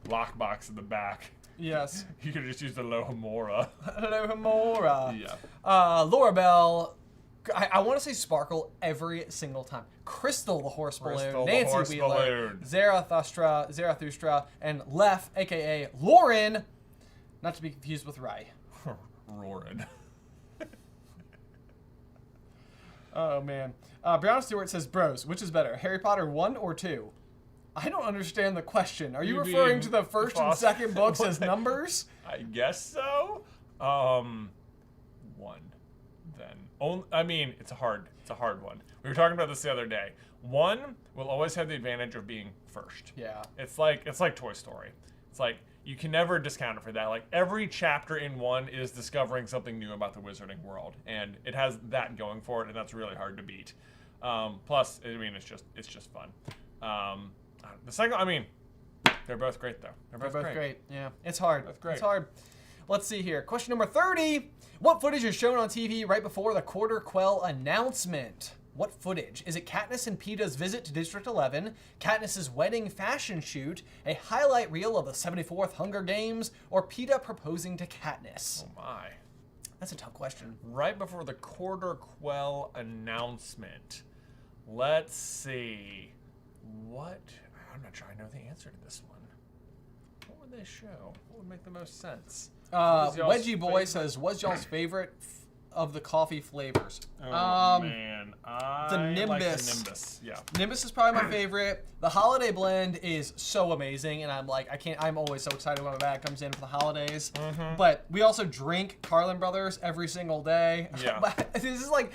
Speaker 1: lockbox in the back.
Speaker 2: Yes.
Speaker 1: You could just use the Lohomora.
Speaker 2: Lohomora.
Speaker 1: Yeah.
Speaker 2: Laura Bell. I want to say Sparkle every single time. Crystal the Horse Balloon. Nancy Wheeler. Zarathustra. And Lef, a.k.a. Lauren. Not to be confused with Rai.
Speaker 1: Roarin'.
Speaker 2: Oh, man. Brown Stewart says, bros, which is better, Harry Potter 1 or 2? I don't understand the question. Are you referring to the first and second books as numbers?
Speaker 1: I guess so. 1 then. I mean, it's a hard one. We were talking about this the other day. 1 will always have the advantage of being first.
Speaker 2: Yeah.
Speaker 1: It's like Toy Story. It's like you can never discount it for that. Like every chapter in 1 is discovering something new about the wizarding world, and it has that going for it, and that's really hard to beat. Plus, I mean, it's just fun. The second, I mean, they're both great though. They're both great.
Speaker 2: Yeah, it's hard.
Speaker 1: That's great.
Speaker 2: It's hard. Let's see here. Question number 30. What footage is shown on TV right before the Quarter Quell announcement? What footage? Is it Katniss and Peeta's visit to District 11, Katniss's wedding fashion shoot, a highlight reel of the 74th Hunger Games, or Peeta proposing to Katniss?
Speaker 1: Oh my.
Speaker 2: That's a tough question.
Speaker 1: Right before the quarter quell announcement. Let's see. What? I'm not sure I know the answer to this one. What would they show? What would make the most sense?
Speaker 2: Wedgie Boy says, "What's y'all's favorite of the coffee flavors?"
Speaker 1: Man,
Speaker 2: the Nimbus.
Speaker 1: like the Nimbus. Yeah.
Speaker 2: Nimbus is probably my favorite. The holiday blend is so amazing, and I'm always so excited when my bag comes in for the holidays. But we also drink Carlin Brothers every single day.
Speaker 1: Yeah.
Speaker 2: But this is like,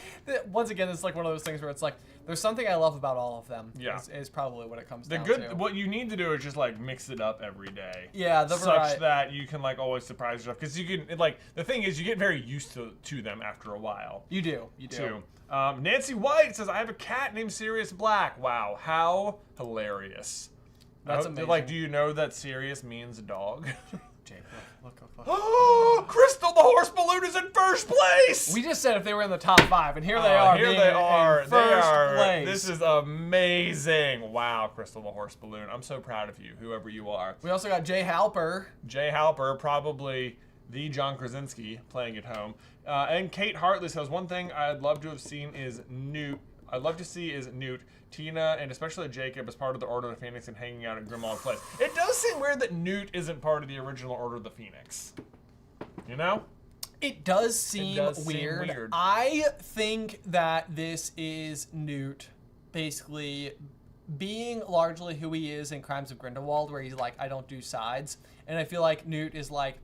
Speaker 2: once again, it's like one of those things where it's like, there's something I love about all of them.
Speaker 1: Yeah.
Speaker 2: Is probably what it comes
Speaker 1: The
Speaker 2: down
Speaker 1: good,
Speaker 2: to.
Speaker 1: what you need to do is just like mix it up every day.
Speaker 2: Yeah, the
Speaker 1: such
Speaker 2: variety.
Speaker 1: that you can like always surprise yourself, because you can like the thing is you get very used to them after a while.
Speaker 2: You do.
Speaker 1: Too. Nancy White says, "I have a cat named Sirius Black." Wow, how hilarious!
Speaker 2: That's amazing.
Speaker 1: Like, do you know that Sirius means dog?
Speaker 2: Jake, look.
Speaker 1: Oh, Crystal the horse balloon is in first place.
Speaker 2: We just said if they were in the top 5, and here they are.
Speaker 1: Here
Speaker 2: being
Speaker 1: they
Speaker 2: in
Speaker 1: are.
Speaker 2: first place.
Speaker 1: This is amazing. Wow, Crystal the horse balloon. I'm so proud of you, whoever you are.
Speaker 2: We also got Jay Halper.
Speaker 1: Jay Halper, probably the John Krasinski playing at home. And Kate Hartley says, "One thing I'd love to have seen is Newt. I'd love to see is Newt, Tina, and especially Jacob as part of the Order of the Phoenix and hanging out at Grimmauld Place." It does seem weird that Newt isn't part of the original Order of the Phoenix. You know?
Speaker 2: It does seem weird.
Speaker 1: weird.
Speaker 2: I think that this is Newt basically being largely who he is in Crimes of Grindelwald, where he's like, I don't do sides. And I feel like Newt is like,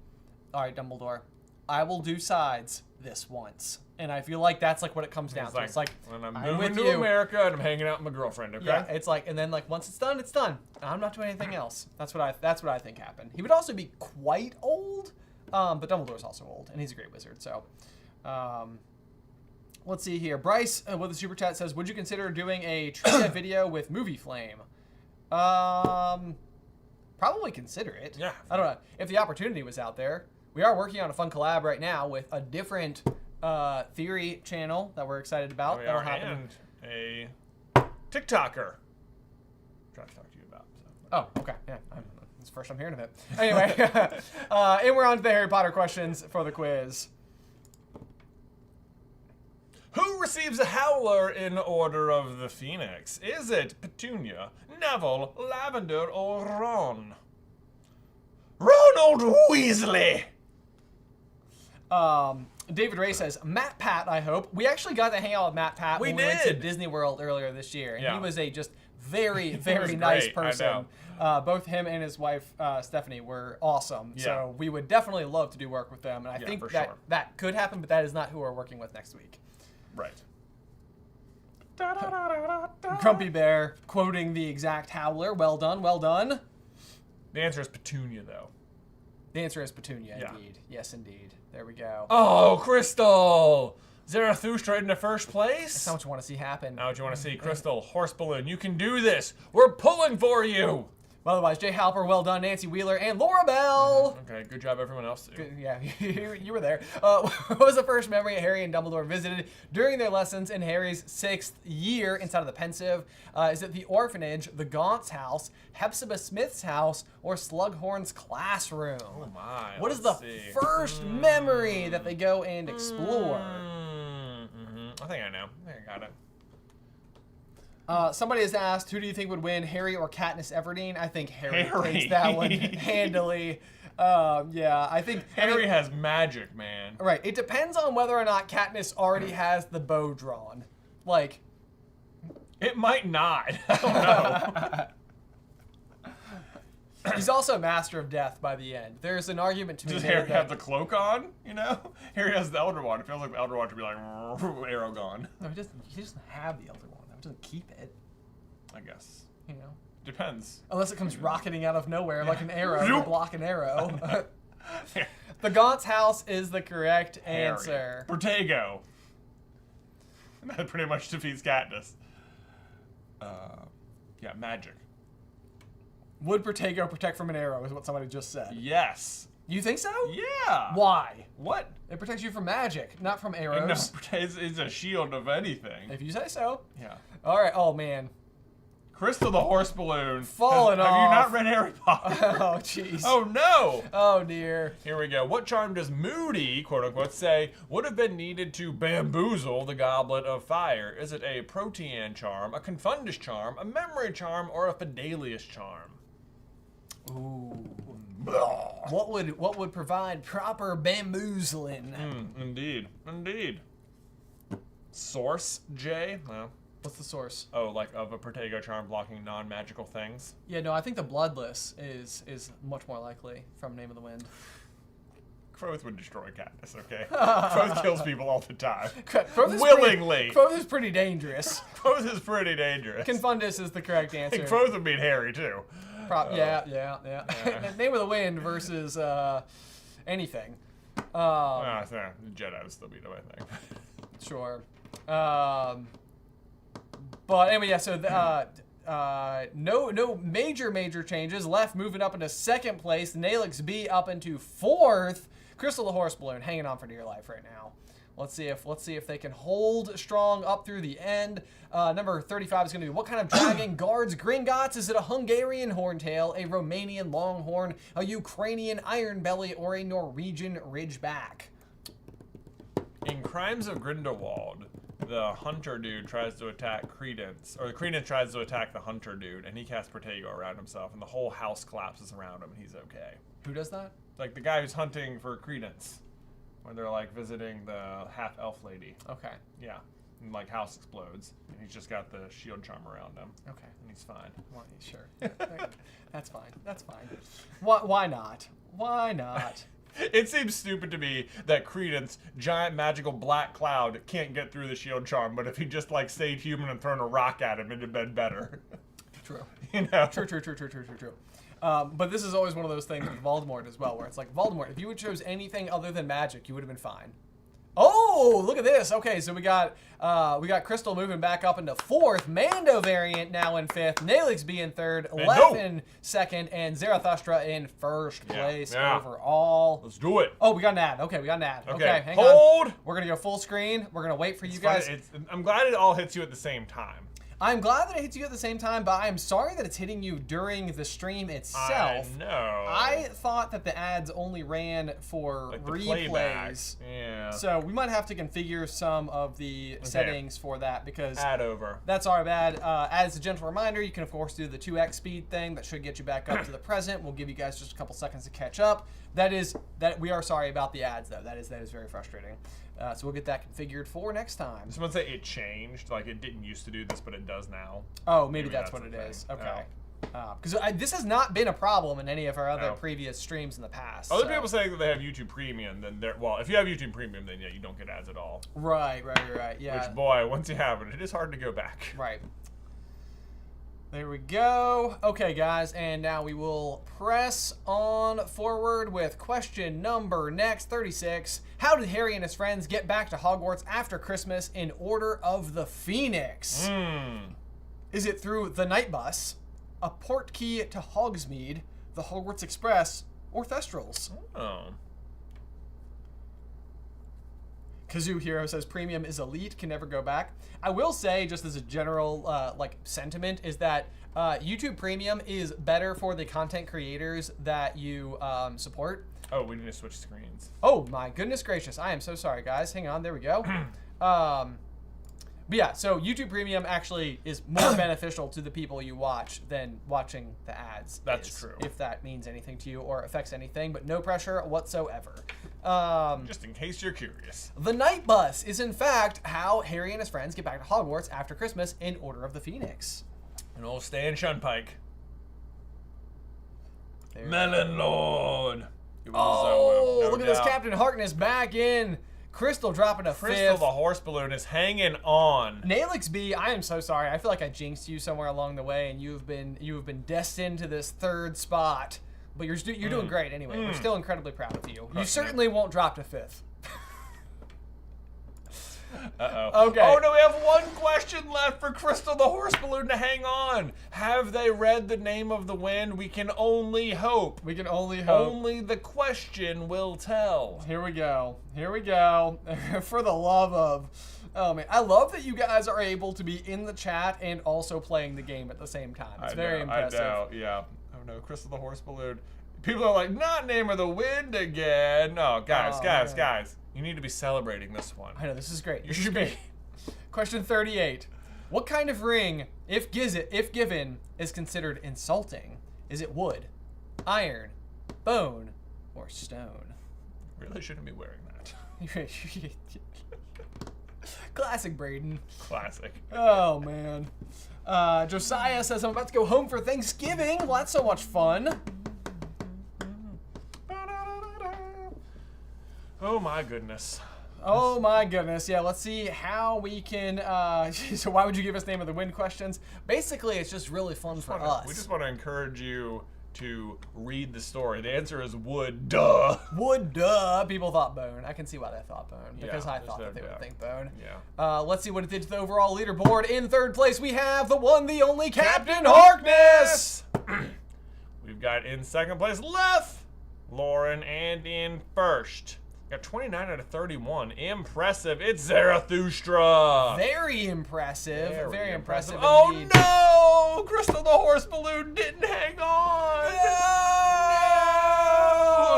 Speaker 2: all right, Dumbledore, I will do sides this once. And I feel like that's like what it comes down to. It's like,
Speaker 1: when I'm
Speaker 2: I'm
Speaker 1: moving
Speaker 2: with
Speaker 1: to
Speaker 2: you.
Speaker 1: America and I'm hanging out with my girlfriend, okay?
Speaker 2: Yeah, it's like, and then like once it's done, it's done. I'm not doing anything else. That's what I think happened. He would also be quite old, but Dumbledore's also old, and he's a great wizard. So, let's see here. Bryce with the super chat says, "Would you consider doing a trivia video with Movie Flame?" Probably consider it.
Speaker 1: Yeah.
Speaker 2: I don't know if the opportunity was out there. We are working on a fun collab right now with a different theory channel that we're excited about.
Speaker 1: We
Speaker 2: That'll
Speaker 1: are,
Speaker 2: happen.
Speaker 1: and a TikToker. Trying to talk to you about. So.
Speaker 2: Oh, okay. Yeah, it's the first I'm hearing of it. Anyway, and we're on to the Harry Potter questions for the quiz.
Speaker 1: Who receives a howler in Order of the Phoenix? Is it Petunia, Neville, Lavender, or Ron? Ronald Weasley!
Speaker 2: David Ray says, Matt Pat, I hope. We actually got to hang out with Matt Pat when we went to
Speaker 1: did.
Speaker 2: Disney World earlier this year. And
Speaker 1: Yeah.
Speaker 2: he was a just very, very
Speaker 1: was
Speaker 2: nice
Speaker 1: great, I
Speaker 2: person. Both him and his wife, Stephanie, were awesome.
Speaker 1: Yeah.
Speaker 2: So we would definitely love to do work with them. And I
Speaker 1: Yeah,
Speaker 2: think
Speaker 1: for
Speaker 2: that
Speaker 1: sure.
Speaker 2: that could happen, but that is not who we're working with next week.
Speaker 1: Right.
Speaker 2: Grumpy Bear quoting the exact howler. Well done, well done.
Speaker 1: The answer is Petunia, though.
Speaker 2: The answer is Petunia,
Speaker 1: Yeah.
Speaker 2: indeed. Yes, indeed. There we go.
Speaker 1: Oh, Crystal! Zarathustra in the first place?
Speaker 2: That's not what you want to see happen.
Speaker 1: Now what you want to see, Crystal, horse balloon, you can do this! We're pulling for you!
Speaker 2: Well, otherwise, Jay Halper, well done, Nancy Wheeler, and Laura Bell.
Speaker 1: Okay, good job everyone else too.
Speaker 2: Good, yeah, you were there. What was the first memory Harry and Dumbledore visited during their lessons in Harry's 6th year inside of the Pensive? Is it the orphanage, the Gaunt's house, Hepzibah Smith's house, or Slughorn's classroom?
Speaker 1: Oh my.
Speaker 2: What is the
Speaker 1: let's see.
Speaker 2: first memory that they go and explore?
Speaker 1: I think I know. I think I got it.
Speaker 2: Somebody has asked, who do you think would win, Harry or Katniss Everdeen? I think Harry
Speaker 1: Harry.
Speaker 2: takes that one handily. Yeah, I think
Speaker 1: Harry has magic, man.
Speaker 2: Right. It depends on whether or not Katniss already has the bow drawn. Like,
Speaker 1: It might not. I don't know.
Speaker 2: he's also Master of Death by the end. There's an argument to be
Speaker 1: Does
Speaker 2: made
Speaker 1: Harry
Speaker 2: that
Speaker 1: have the cloak on? You know? Harry has the Elder Wand. It feels like the Elder Wand should be like, arrow gone.
Speaker 2: no, he doesn't have the Elder Wand. He doesn't keep it.
Speaker 1: I guess.
Speaker 2: You know,
Speaker 1: Depends.
Speaker 2: unless it comes rocketing out of nowhere like an arrow to
Speaker 1: Zoop.
Speaker 2: block an arrow. The Gaunt's house is the correct answer.
Speaker 1: Protego. That pretty much defeats Katniss. Yeah, magic.
Speaker 2: Would Protego protect from an arrow? Is what somebody just said.
Speaker 1: Yes.
Speaker 2: You think so?
Speaker 1: Yeah.
Speaker 2: Why?
Speaker 1: What?
Speaker 2: It protects you from magic, not from
Speaker 1: No,
Speaker 2: arrows.
Speaker 1: it's a shield of anything.
Speaker 2: If you say so.
Speaker 1: Yeah.
Speaker 2: All right. Oh man.
Speaker 1: Crystal the horse balloon.
Speaker 2: Falling
Speaker 1: Have
Speaker 2: off.
Speaker 1: you not read Harry Potter?
Speaker 2: Oh, jeez.
Speaker 1: Oh, no.
Speaker 2: Oh, dear.
Speaker 1: Here we go. What charm does Moody, quote unquote, say would have been needed to bamboozle the Goblet of Fire? Is it a Protean charm, a Confundus charm, a Memory charm, or a Fidelius charm?
Speaker 2: Ooh. What would provide proper bamboozling?
Speaker 1: Indeed. Source, Jay? Well,
Speaker 2: What's the source?
Speaker 1: oh, like of a Protego charm blocking non-magical things?
Speaker 2: Yeah, no, I think the Bloodless is much more likely from Name of the Wind.
Speaker 1: Quoth would destroy Katniss, okay? Quoth kills people all the time.
Speaker 2: Quoth is
Speaker 1: Willingly.
Speaker 2: Quoth is pretty dangerous.
Speaker 1: Quoth is pretty dangerous.
Speaker 2: Confundus is the correct answer.
Speaker 1: And Quoth would beat Harry, too.
Speaker 2: Yeah. Name of the Wind versus anything.
Speaker 1: The Jedi would still beat him, I think.
Speaker 2: Sure. But anyway, yeah, so no major changes. Left moving up into second place. Naelix B up into fourth. Crystal the horse balloon hanging on for dear life right now. Let's see if they can hold strong up through the end. Number 35 is going to be what kind of dragon guards Gringotts? Is it a Hungarian horntail, a Romanian longhorn, a Ukrainian ironbelly, or a Norwegian ridgeback?
Speaker 1: In Crimes of Grindelwald, the hunter dude tries to attack Credence, or Credence tries to attack the hunter dude, and he casts Protego around himself, and the whole house collapses around him, and he's okay.
Speaker 2: Who does that?
Speaker 1: Like the guy who's hunting for Credence, when they're like visiting the half-elf lady.
Speaker 2: Okay.
Speaker 1: Yeah. And like house explodes, and he's just got the shield charm around him.
Speaker 2: Okay.
Speaker 1: And he's fine.
Speaker 2: Well, sure. That's fine. Why not? Why not?
Speaker 1: It seems stupid to me that Credence, giant magical black cloud, can't get through the shield charm, but if he just like stayed human and thrown a rock at him, it'd have been better.
Speaker 2: True.
Speaker 1: You know?
Speaker 2: True. But this is always one of those things with Voldemort as well, where it's like, Voldemort, if you would chose anything other than magic, you would have been fine. Oh, look at this. Okay, so we got Crystal moving back up into fourth, Mando variant now in fifth, Naelix B in third, Lef in second, and Zarathustra in first place overall.
Speaker 1: Let's do it.
Speaker 2: Oh, we got an ad. Okay, we got an ad. Okay, hang
Speaker 1: Hold.
Speaker 2: on. We're going to go full screen. We're going to wait for you guys.
Speaker 1: I'm glad it all hits you at the same time.
Speaker 2: I'm glad that it hits you at the same time, but I'm sorry that it's hitting you during the stream itself.
Speaker 1: I know.
Speaker 2: I thought that the ads only ran for
Speaker 1: like the
Speaker 2: replays.
Speaker 1: playback. Yeah.
Speaker 2: So we might have to configure some of the settings for that because
Speaker 1: ad over.
Speaker 2: That's our bad. As a gentle reminder, you can of course do the 2x speed thing. That should get you back up to the present. We'll give you guys just a couple seconds to catch up. We are sorry about the ads though. That is very frustrating. So we'll get that configured for next time.
Speaker 1: I just want to say it changed. Like it didn't used to do this, but it does now.
Speaker 2: Oh, maybe that's what it is. Okay. Because this has not been a problem in any of our other previous streams in the past.
Speaker 1: Other people saying that they have YouTube Premium, then if you have YouTube Premium, then yeah, you don't get ads at all.
Speaker 2: Right. Yeah.
Speaker 1: Which, boy, once you have it is hard to go back.
Speaker 2: Right. There we go. Okay, guys, and now we will press on forward with question number next, 36. How did Harry and his friends get back to Hogwarts after Christmas in Order of the Phoenix? Is it through the night bus, a port key to Hogsmeade, the Hogwarts Express, or Thestrals?
Speaker 1: Oh.
Speaker 2: Kazoo Hero says premium is elite, can never go back. I will say, just as a general sentiment, is that YouTube Premium is better for the content creators that you support.
Speaker 1: Oh, we need to switch screens.
Speaker 2: Oh my goodness gracious! I am so sorry, guys. Hang on, there we go. But yeah, so YouTube Premium actually is more beneficial to the people you watch than watching the ads.
Speaker 1: That's true.
Speaker 2: If that means anything to you or affects anything, but no pressure whatsoever.
Speaker 1: Just in case you're curious.
Speaker 2: The night bus is in fact how Harry and his friends get back to Hogwarts after Christmas in Order of the Phoenix.
Speaker 1: And old Stan Shunpike. Melon Lord.
Speaker 2: Oh, look at this. Captain Harkness back in. Crystal dropping a
Speaker 1: Crystal
Speaker 2: fifth.
Speaker 1: the horse balloon is hanging on.
Speaker 2: Naelix B, I am so sorry. I feel like I jinxed you somewhere along the way, and you have been destined to this third spot. But you're doing great anyway. We're still incredibly proud of you. You certainly won't drop to fifth.
Speaker 1: Uh-oh.
Speaker 2: Okay.
Speaker 1: Oh no, we have one question left for Crystal the horse balloon to hang on. Have they read the name of the wind? We can only hope.
Speaker 2: We can only hope.
Speaker 1: Only the question will tell.
Speaker 2: Here we go. For the love of Oh man, I love that you guys are able to be in the chat and also playing the game at the same time. It's very impressive.
Speaker 1: I know, yeah. Oh no, Crystal the Horse Balloon. People are like, not Name of the Wind again. No, guys. You need to be celebrating this one.
Speaker 2: I know, this is great.
Speaker 1: You should be.
Speaker 2: Question 38. What kind of ring, if given, is considered insulting? Is it wood, iron, bone, or stone?
Speaker 1: Really shouldn't be wearing that.
Speaker 2: Classic Braden.
Speaker 1: Classic.
Speaker 2: Oh, man. Josiah says, I'm about to go home for Thanksgiving. Well, that's so much fun.
Speaker 1: Oh, my goodness.
Speaker 2: Oh, my goodness. Yeah, let's see how we can... so why would you give us Name of the Wind questions? Basically, it's just really fun for us.
Speaker 1: We just want to encourage you to read the story. The answer is wood, duh.
Speaker 2: Wood, duh. People thought bone. I can see why they thought bone, because I thought that they would think bone.
Speaker 1: Yeah.
Speaker 2: Let's see what it did to the overall leaderboard. In third place, we have the one, the only Captain Harkness.
Speaker 1: We've got in second place, Left, Lauren, and in first, got 29 out of 31. Impressive. It's Zarathustra.
Speaker 2: Very impressive. Very impressive.
Speaker 1: Oh
Speaker 2: indeed.
Speaker 1: no! Crystal the Horse Balloon didn't hang on. No!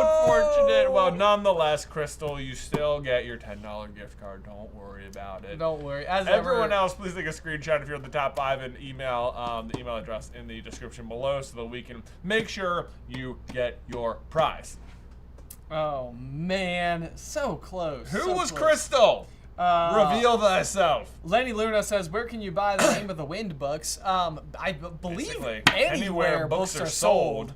Speaker 1: Unfortunate. Well, nonetheless, Crystal, you still get your $10 gift card. Don't worry about it.
Speaker 2: Don't worry.
Speaker 1: As everyone else, please take a screenshot if you're in the top 5 and email the email address in the description below so that we can make sure you get your prize.
Speaker 2: Oh man, so close.
Speaker 1: Who was Crystal? Reveal thyself.
Speaker 2: Lenny Luna says, where can you buy the Name of the Wind books? I believe
Speaker 1: Basically,
Speaker 2: anywhere books are sold.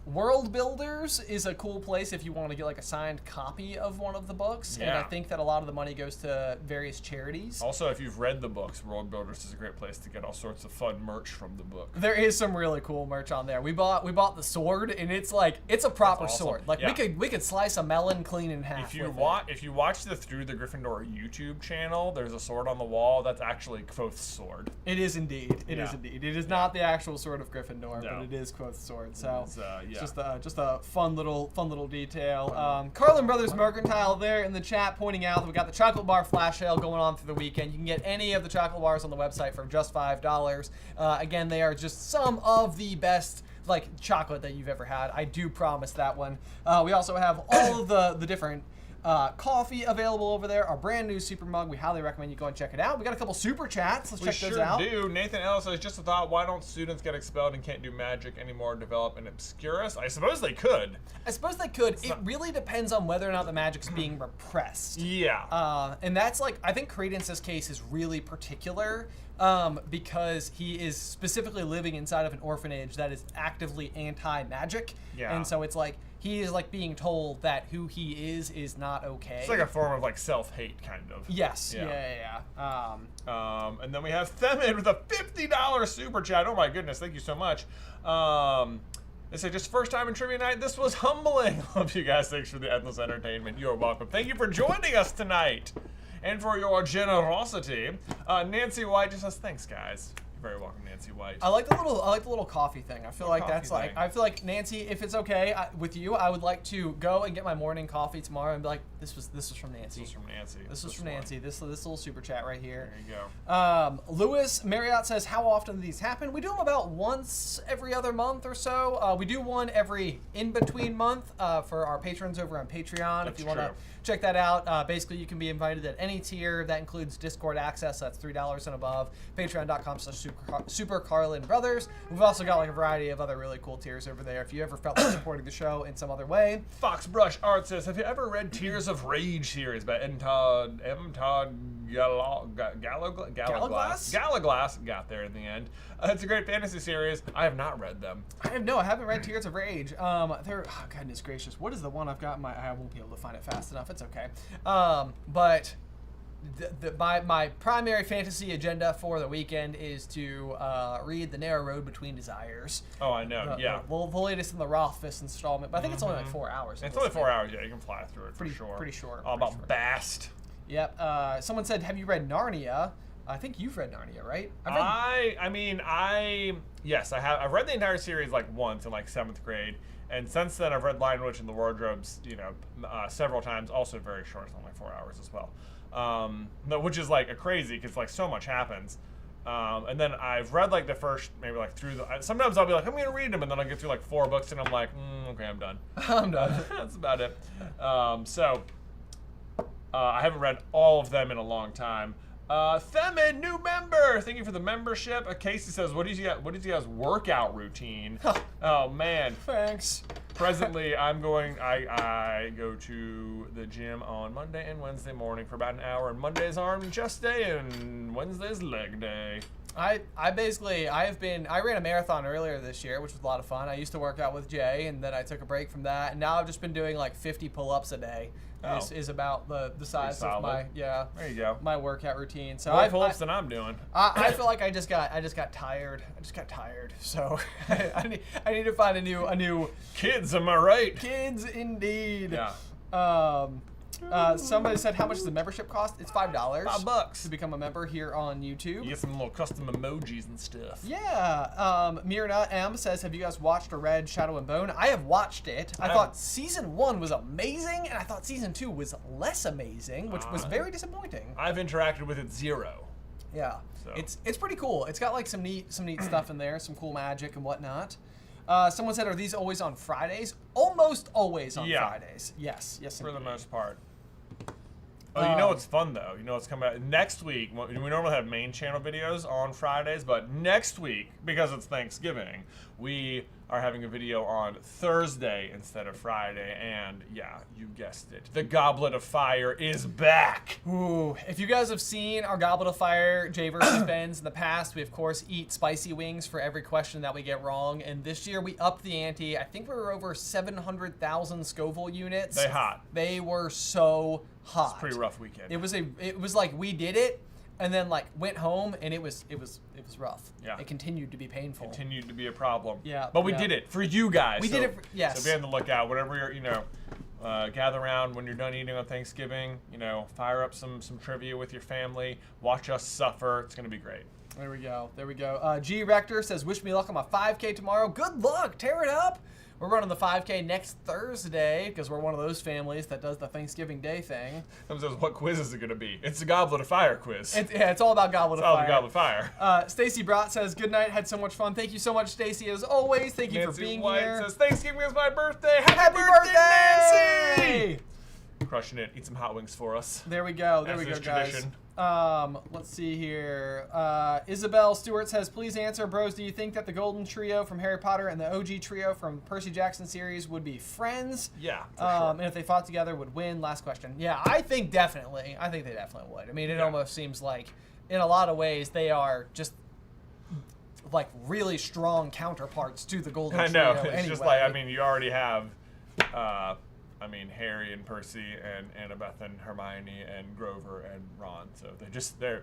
Speaker 2: World Builders is a cool place if you want to get like a signed copy of one of the books.
Speaker 1: Yeah.
Speaker 2: And I think that a lot of the money goes to various charities.
Speaker 1: Also, if you've read the books, World Builders is a great place to get all sorts of fun merch from the book.
Speaker 2: There is some really cool merch on there. We bought the sword, and it's a proper
Speaker 1: awesome.
Speaker 2: sword. Like
Speaker 1: Yeah.
Speaker 2: we could slice a melon clean in half.
Speaker 1: If you watch the Through the Gryffindor YouTube channel, there's a sword on the wall that's actually Quoth's sword.
Speaker 2: It is indeed. It is indeed. It is not the actual sword of Gryffindor,
Speaker 1: No.
Speaker 2: but it is Quoth's sword. So
Speaker 1: It's,
Speaker 2: just a fun little detail. Carlin Brothers Mercantile there in the chat pointing out that we got the chocolate bar flash sale going on through the weekend. You can get any of the chocolate bars on the website for just $5. Again, they are just some of the best like chocolate that you've ever had. I do promise that one. We also have all of the different coffee available over there. Our brand new super mug. We highly recommend you go and check it out. We got a couple super chats. Let's check those out.
Speaker 1: We sure do. Nathan Ellis says, just a thought, why don't students get expelled and can't do magic anymore, develop an Obscurus? I suppose they could.
Speaker 2: It really depends on whether or not the magic's being repressed.
Speaker 1: Yeah.
Speaker 2: And that's like, I think Credence's case is really particular because he is specifically living inside of an orphanage that is actively anti-magic.
Speaker 1: Yeah.
Speaker 2: And so it's like, he is like being told that who he is not okay.
Speaker 1: It's like a form of like self-hate, kind of.
Speaker 2: Yes. Yeah.
Speaker 1: And then we have Themin with a $50 super chat. Oh my goodness, thank you so much. They say, just first time in trivia night, this was humbling. Love you guys. Thanks for the endless entertainment. You're welcome. Thank you for joining us tonight and for your generosity. Nancy White just says, thanks guys. Very welcome, Nancy White.
Speaker 2: I like the little coffee thing. I feel like that's like, I feel like Nancy, if it's okay with you, I would like to go and get my morning coffee tomorrow and be like, this was from Nancy.
Speaker 1: This was from Nancy.
Speaker 2: This was from Nancy. This little super chat right here.
Speaker 1: There you go.
Speaker 2: Lewis Marriott says, how often do these happen? We do them about once every other month or so. We do one every in-between month for our patrons over on Patreon. If you want to check that out, basically you can be invited at any tier. That includes Discord access. That's $3 and above. Patreon.com/SuperCarlinBrothers. We've also got like a variety of other really cool tiers over there. If you ever felt like supporting the show in some other way.
Speaker 1: Foxbrush Art says, have you ever read Tears of Rage series by M. Todd Gallaglass? Got there in the end. It's a great fantasy series. I have not read them.
Speaker 2: I haven't read Tears of Rage. Goodness gracious, what is the one I've got? I won't be able to find it fast enough. It's okay. But my primary fantasy agenda for the weekend is to read The Narrow Road Between Desires.
Speaker 1: Oh, I know.
Speaker 2: The latest in the Rothfuss installment, but I think it's only like 4 hours.
Speaker 1: It's only 4 hours. Yeah, you can fly through it
Speaker 2: pretty
Speaker 1: short.
Speaker 2: Pretty short.
Speaker 1: All about Bast.
Speaker 2: Yep. Someone said, have you read Narnia? I think you've read Narnia, right?
Speaker 1: Yes, I have. I've read the entire series like once in like 7th grade, and since then I've read Lion, Witch, and the Wardrobes, several times. Also very short, it's only 4 hours as well. which is like a crazy because like so much happens. And then I've read like the first, maybe like through the. Sometimes I'll be like, I'm gonna read them, and then I'll get through like 4 books, and I'm like, okay, I'm done.
Speaker 2: I'm done.
Speaker 1: That's about it. I haven't read all of them in a long time. Themin, new member. Thank you for the membership. Casey says, what is you guys' workout routine? Oh man.
Speaker 2: Thanks.
Speaker 1: Presently, I go to the gym on Monday and Wednesday morning for about an hour, and Monday's arm and chest day, and Wednesday's leg day.
Speaker 2: I ran a marathon earlier this year, which was a lot of fun. I used to work out with Jay, and then I took a break from that, and now I've just been doing like 50 pull-ups a day. This is about the size of my
Speaker 1: There you go.
Speaker 2: my workout routine. So
Speaker 1: more pull-ups than I'm doing.
Speaker 2: I feel like I just got tired. I just got tired. So I need to find a new
Speaker 1: Kids, am I right?
Speaker 2: kids indeed.
Speaker 1: Yeah.
Speaker 2: Somebody said, how much does the membership cost? It's $5.
Speaker 1: $5
Speaker 2: to become a member here on YouTube.
Speaker 1: You get some little custom emojis and stuff.
Speaker 2: Yeah. Mirna M says, have you guys watched or read Shadow and Bone? I have watched it. I thought season 1 was amazing, and I thought season 2 was less amazing, which was very disappointing.
Speaker 1: I've interacted with it 0.
Speaker 2: Yeah.
Speaker 1: So.
Speaker 2: It's pretty cool. It's got like some neat stuff in there, some cool magic and whatnot. Someone said, are these always on Fridays? Almost always on Fridays. Yes,
Speaker 1: for the
Speaker 2: indeed.
Speaker 1: most part. Oh, you know what's fun though? You know what's coming out next week? We normally have main channel videos on Fridays, but next week, because it's Thanksgiving, we are having a video on Thursday instead of Friday, and yeah, you guessed it. The Goblet of Fire is back!
Speaker 2: Ooh, if you guys have seen our Goblet of Fire, Jay versus Ben's in the past, we of course eat spicy wings for every question that we get wrong, and this year we upped the ante. I think we were over 700,000 Scoville units.
Speaker 1: They hot.
Speaker 2: They were so hot.
Speaker 1: It's a pretty rough weekend.
Speaker 2: It was like we did it, and then like went home, and it was rough.
Speaker 1: Yeah.
Speaker 2: It continued to be painful.
Speaker 1: Continued to be a problem.
Speaker 2: Yeah.
Speaker 1: But we did it for you guys.
Speaker 2: We did it. Yes.
Speaker 1: So be on the lookout. Whenever you're, gather around when you're done eating on Thanksgiving. Fire up some trivia with your family. Watch us suffer. It's gonna be great.
Speaker 2: There we go. G Rector says, wish me luck on my 5K tomorrow. Good luck. Tear it up. We're running the 5K next Thursday because we're one of those families that does the Thanksgiving Day thing.
Speaker 1: Someone says, what quiz is it going to be? It's a Goblet of Fire quiz.
Speaker 2: It's all about Goblet of Fire.
Speaker 1: It's all about Goblet of Fire.
Speaker 2: Stacy Brott says, good night. Had so much fun. Thank you so much, Stacy, as always. Thank you for being
Speaker 1: White
Speaker 2: here.
Speaker 1: Says, Thanksgiving is my birthday.
Speaker 2: Happy birthday,
Speaker 1: Nancy! Crushing it. Eat some hot wings for us.
Speaker 2: There we go. There we go, guys. Let's see here. Isabel Stewart says, please answer, bros. Do you think that the Golden Trio from Harry Potter and the OG Trio from Percy Jackson series would be friends?
Speaker 1: Yeah, for sure.
Speaker 2: And if they fought together, would win? Last question. Yeah, I think definitely. I think they definitely would. I mean, it almost seems like, in a lot of ways, they are just like really strong counterparts to the Golden Trio.
Speaker 1: I know. It's
Speaker 2: anyway.
Speaker 1: just like, you already have. Harry and Percy and Annabeth and Hermione and Grover and Ron. So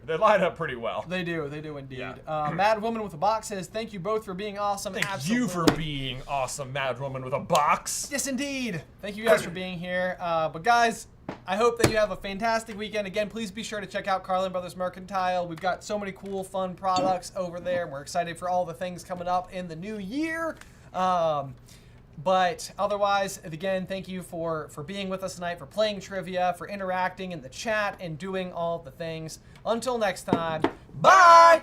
Speaker 1: they line up pretty well.
Speaker 2: They do indeed.
Speaker 1: Yeah.
Speaker 2: Mad Woman with a Box says, thank you both for being awesome.
Speaker 1: Thank you for being awesome, Mad Woman with a Box.
Speaker 2: Yes, indeed. Thank you guys for being here. But guys, I hope that you have a fantastic weekend. Again, please be sure to check out Carlin Brothers Mercantile. We've got so many cool, fun products over there. We're excited for all the things coming up in the new year. But otherwise, again, thank you for being with us tonight, for playing trivia, for interacting in the chat, and doing all the things. Until next time, bye!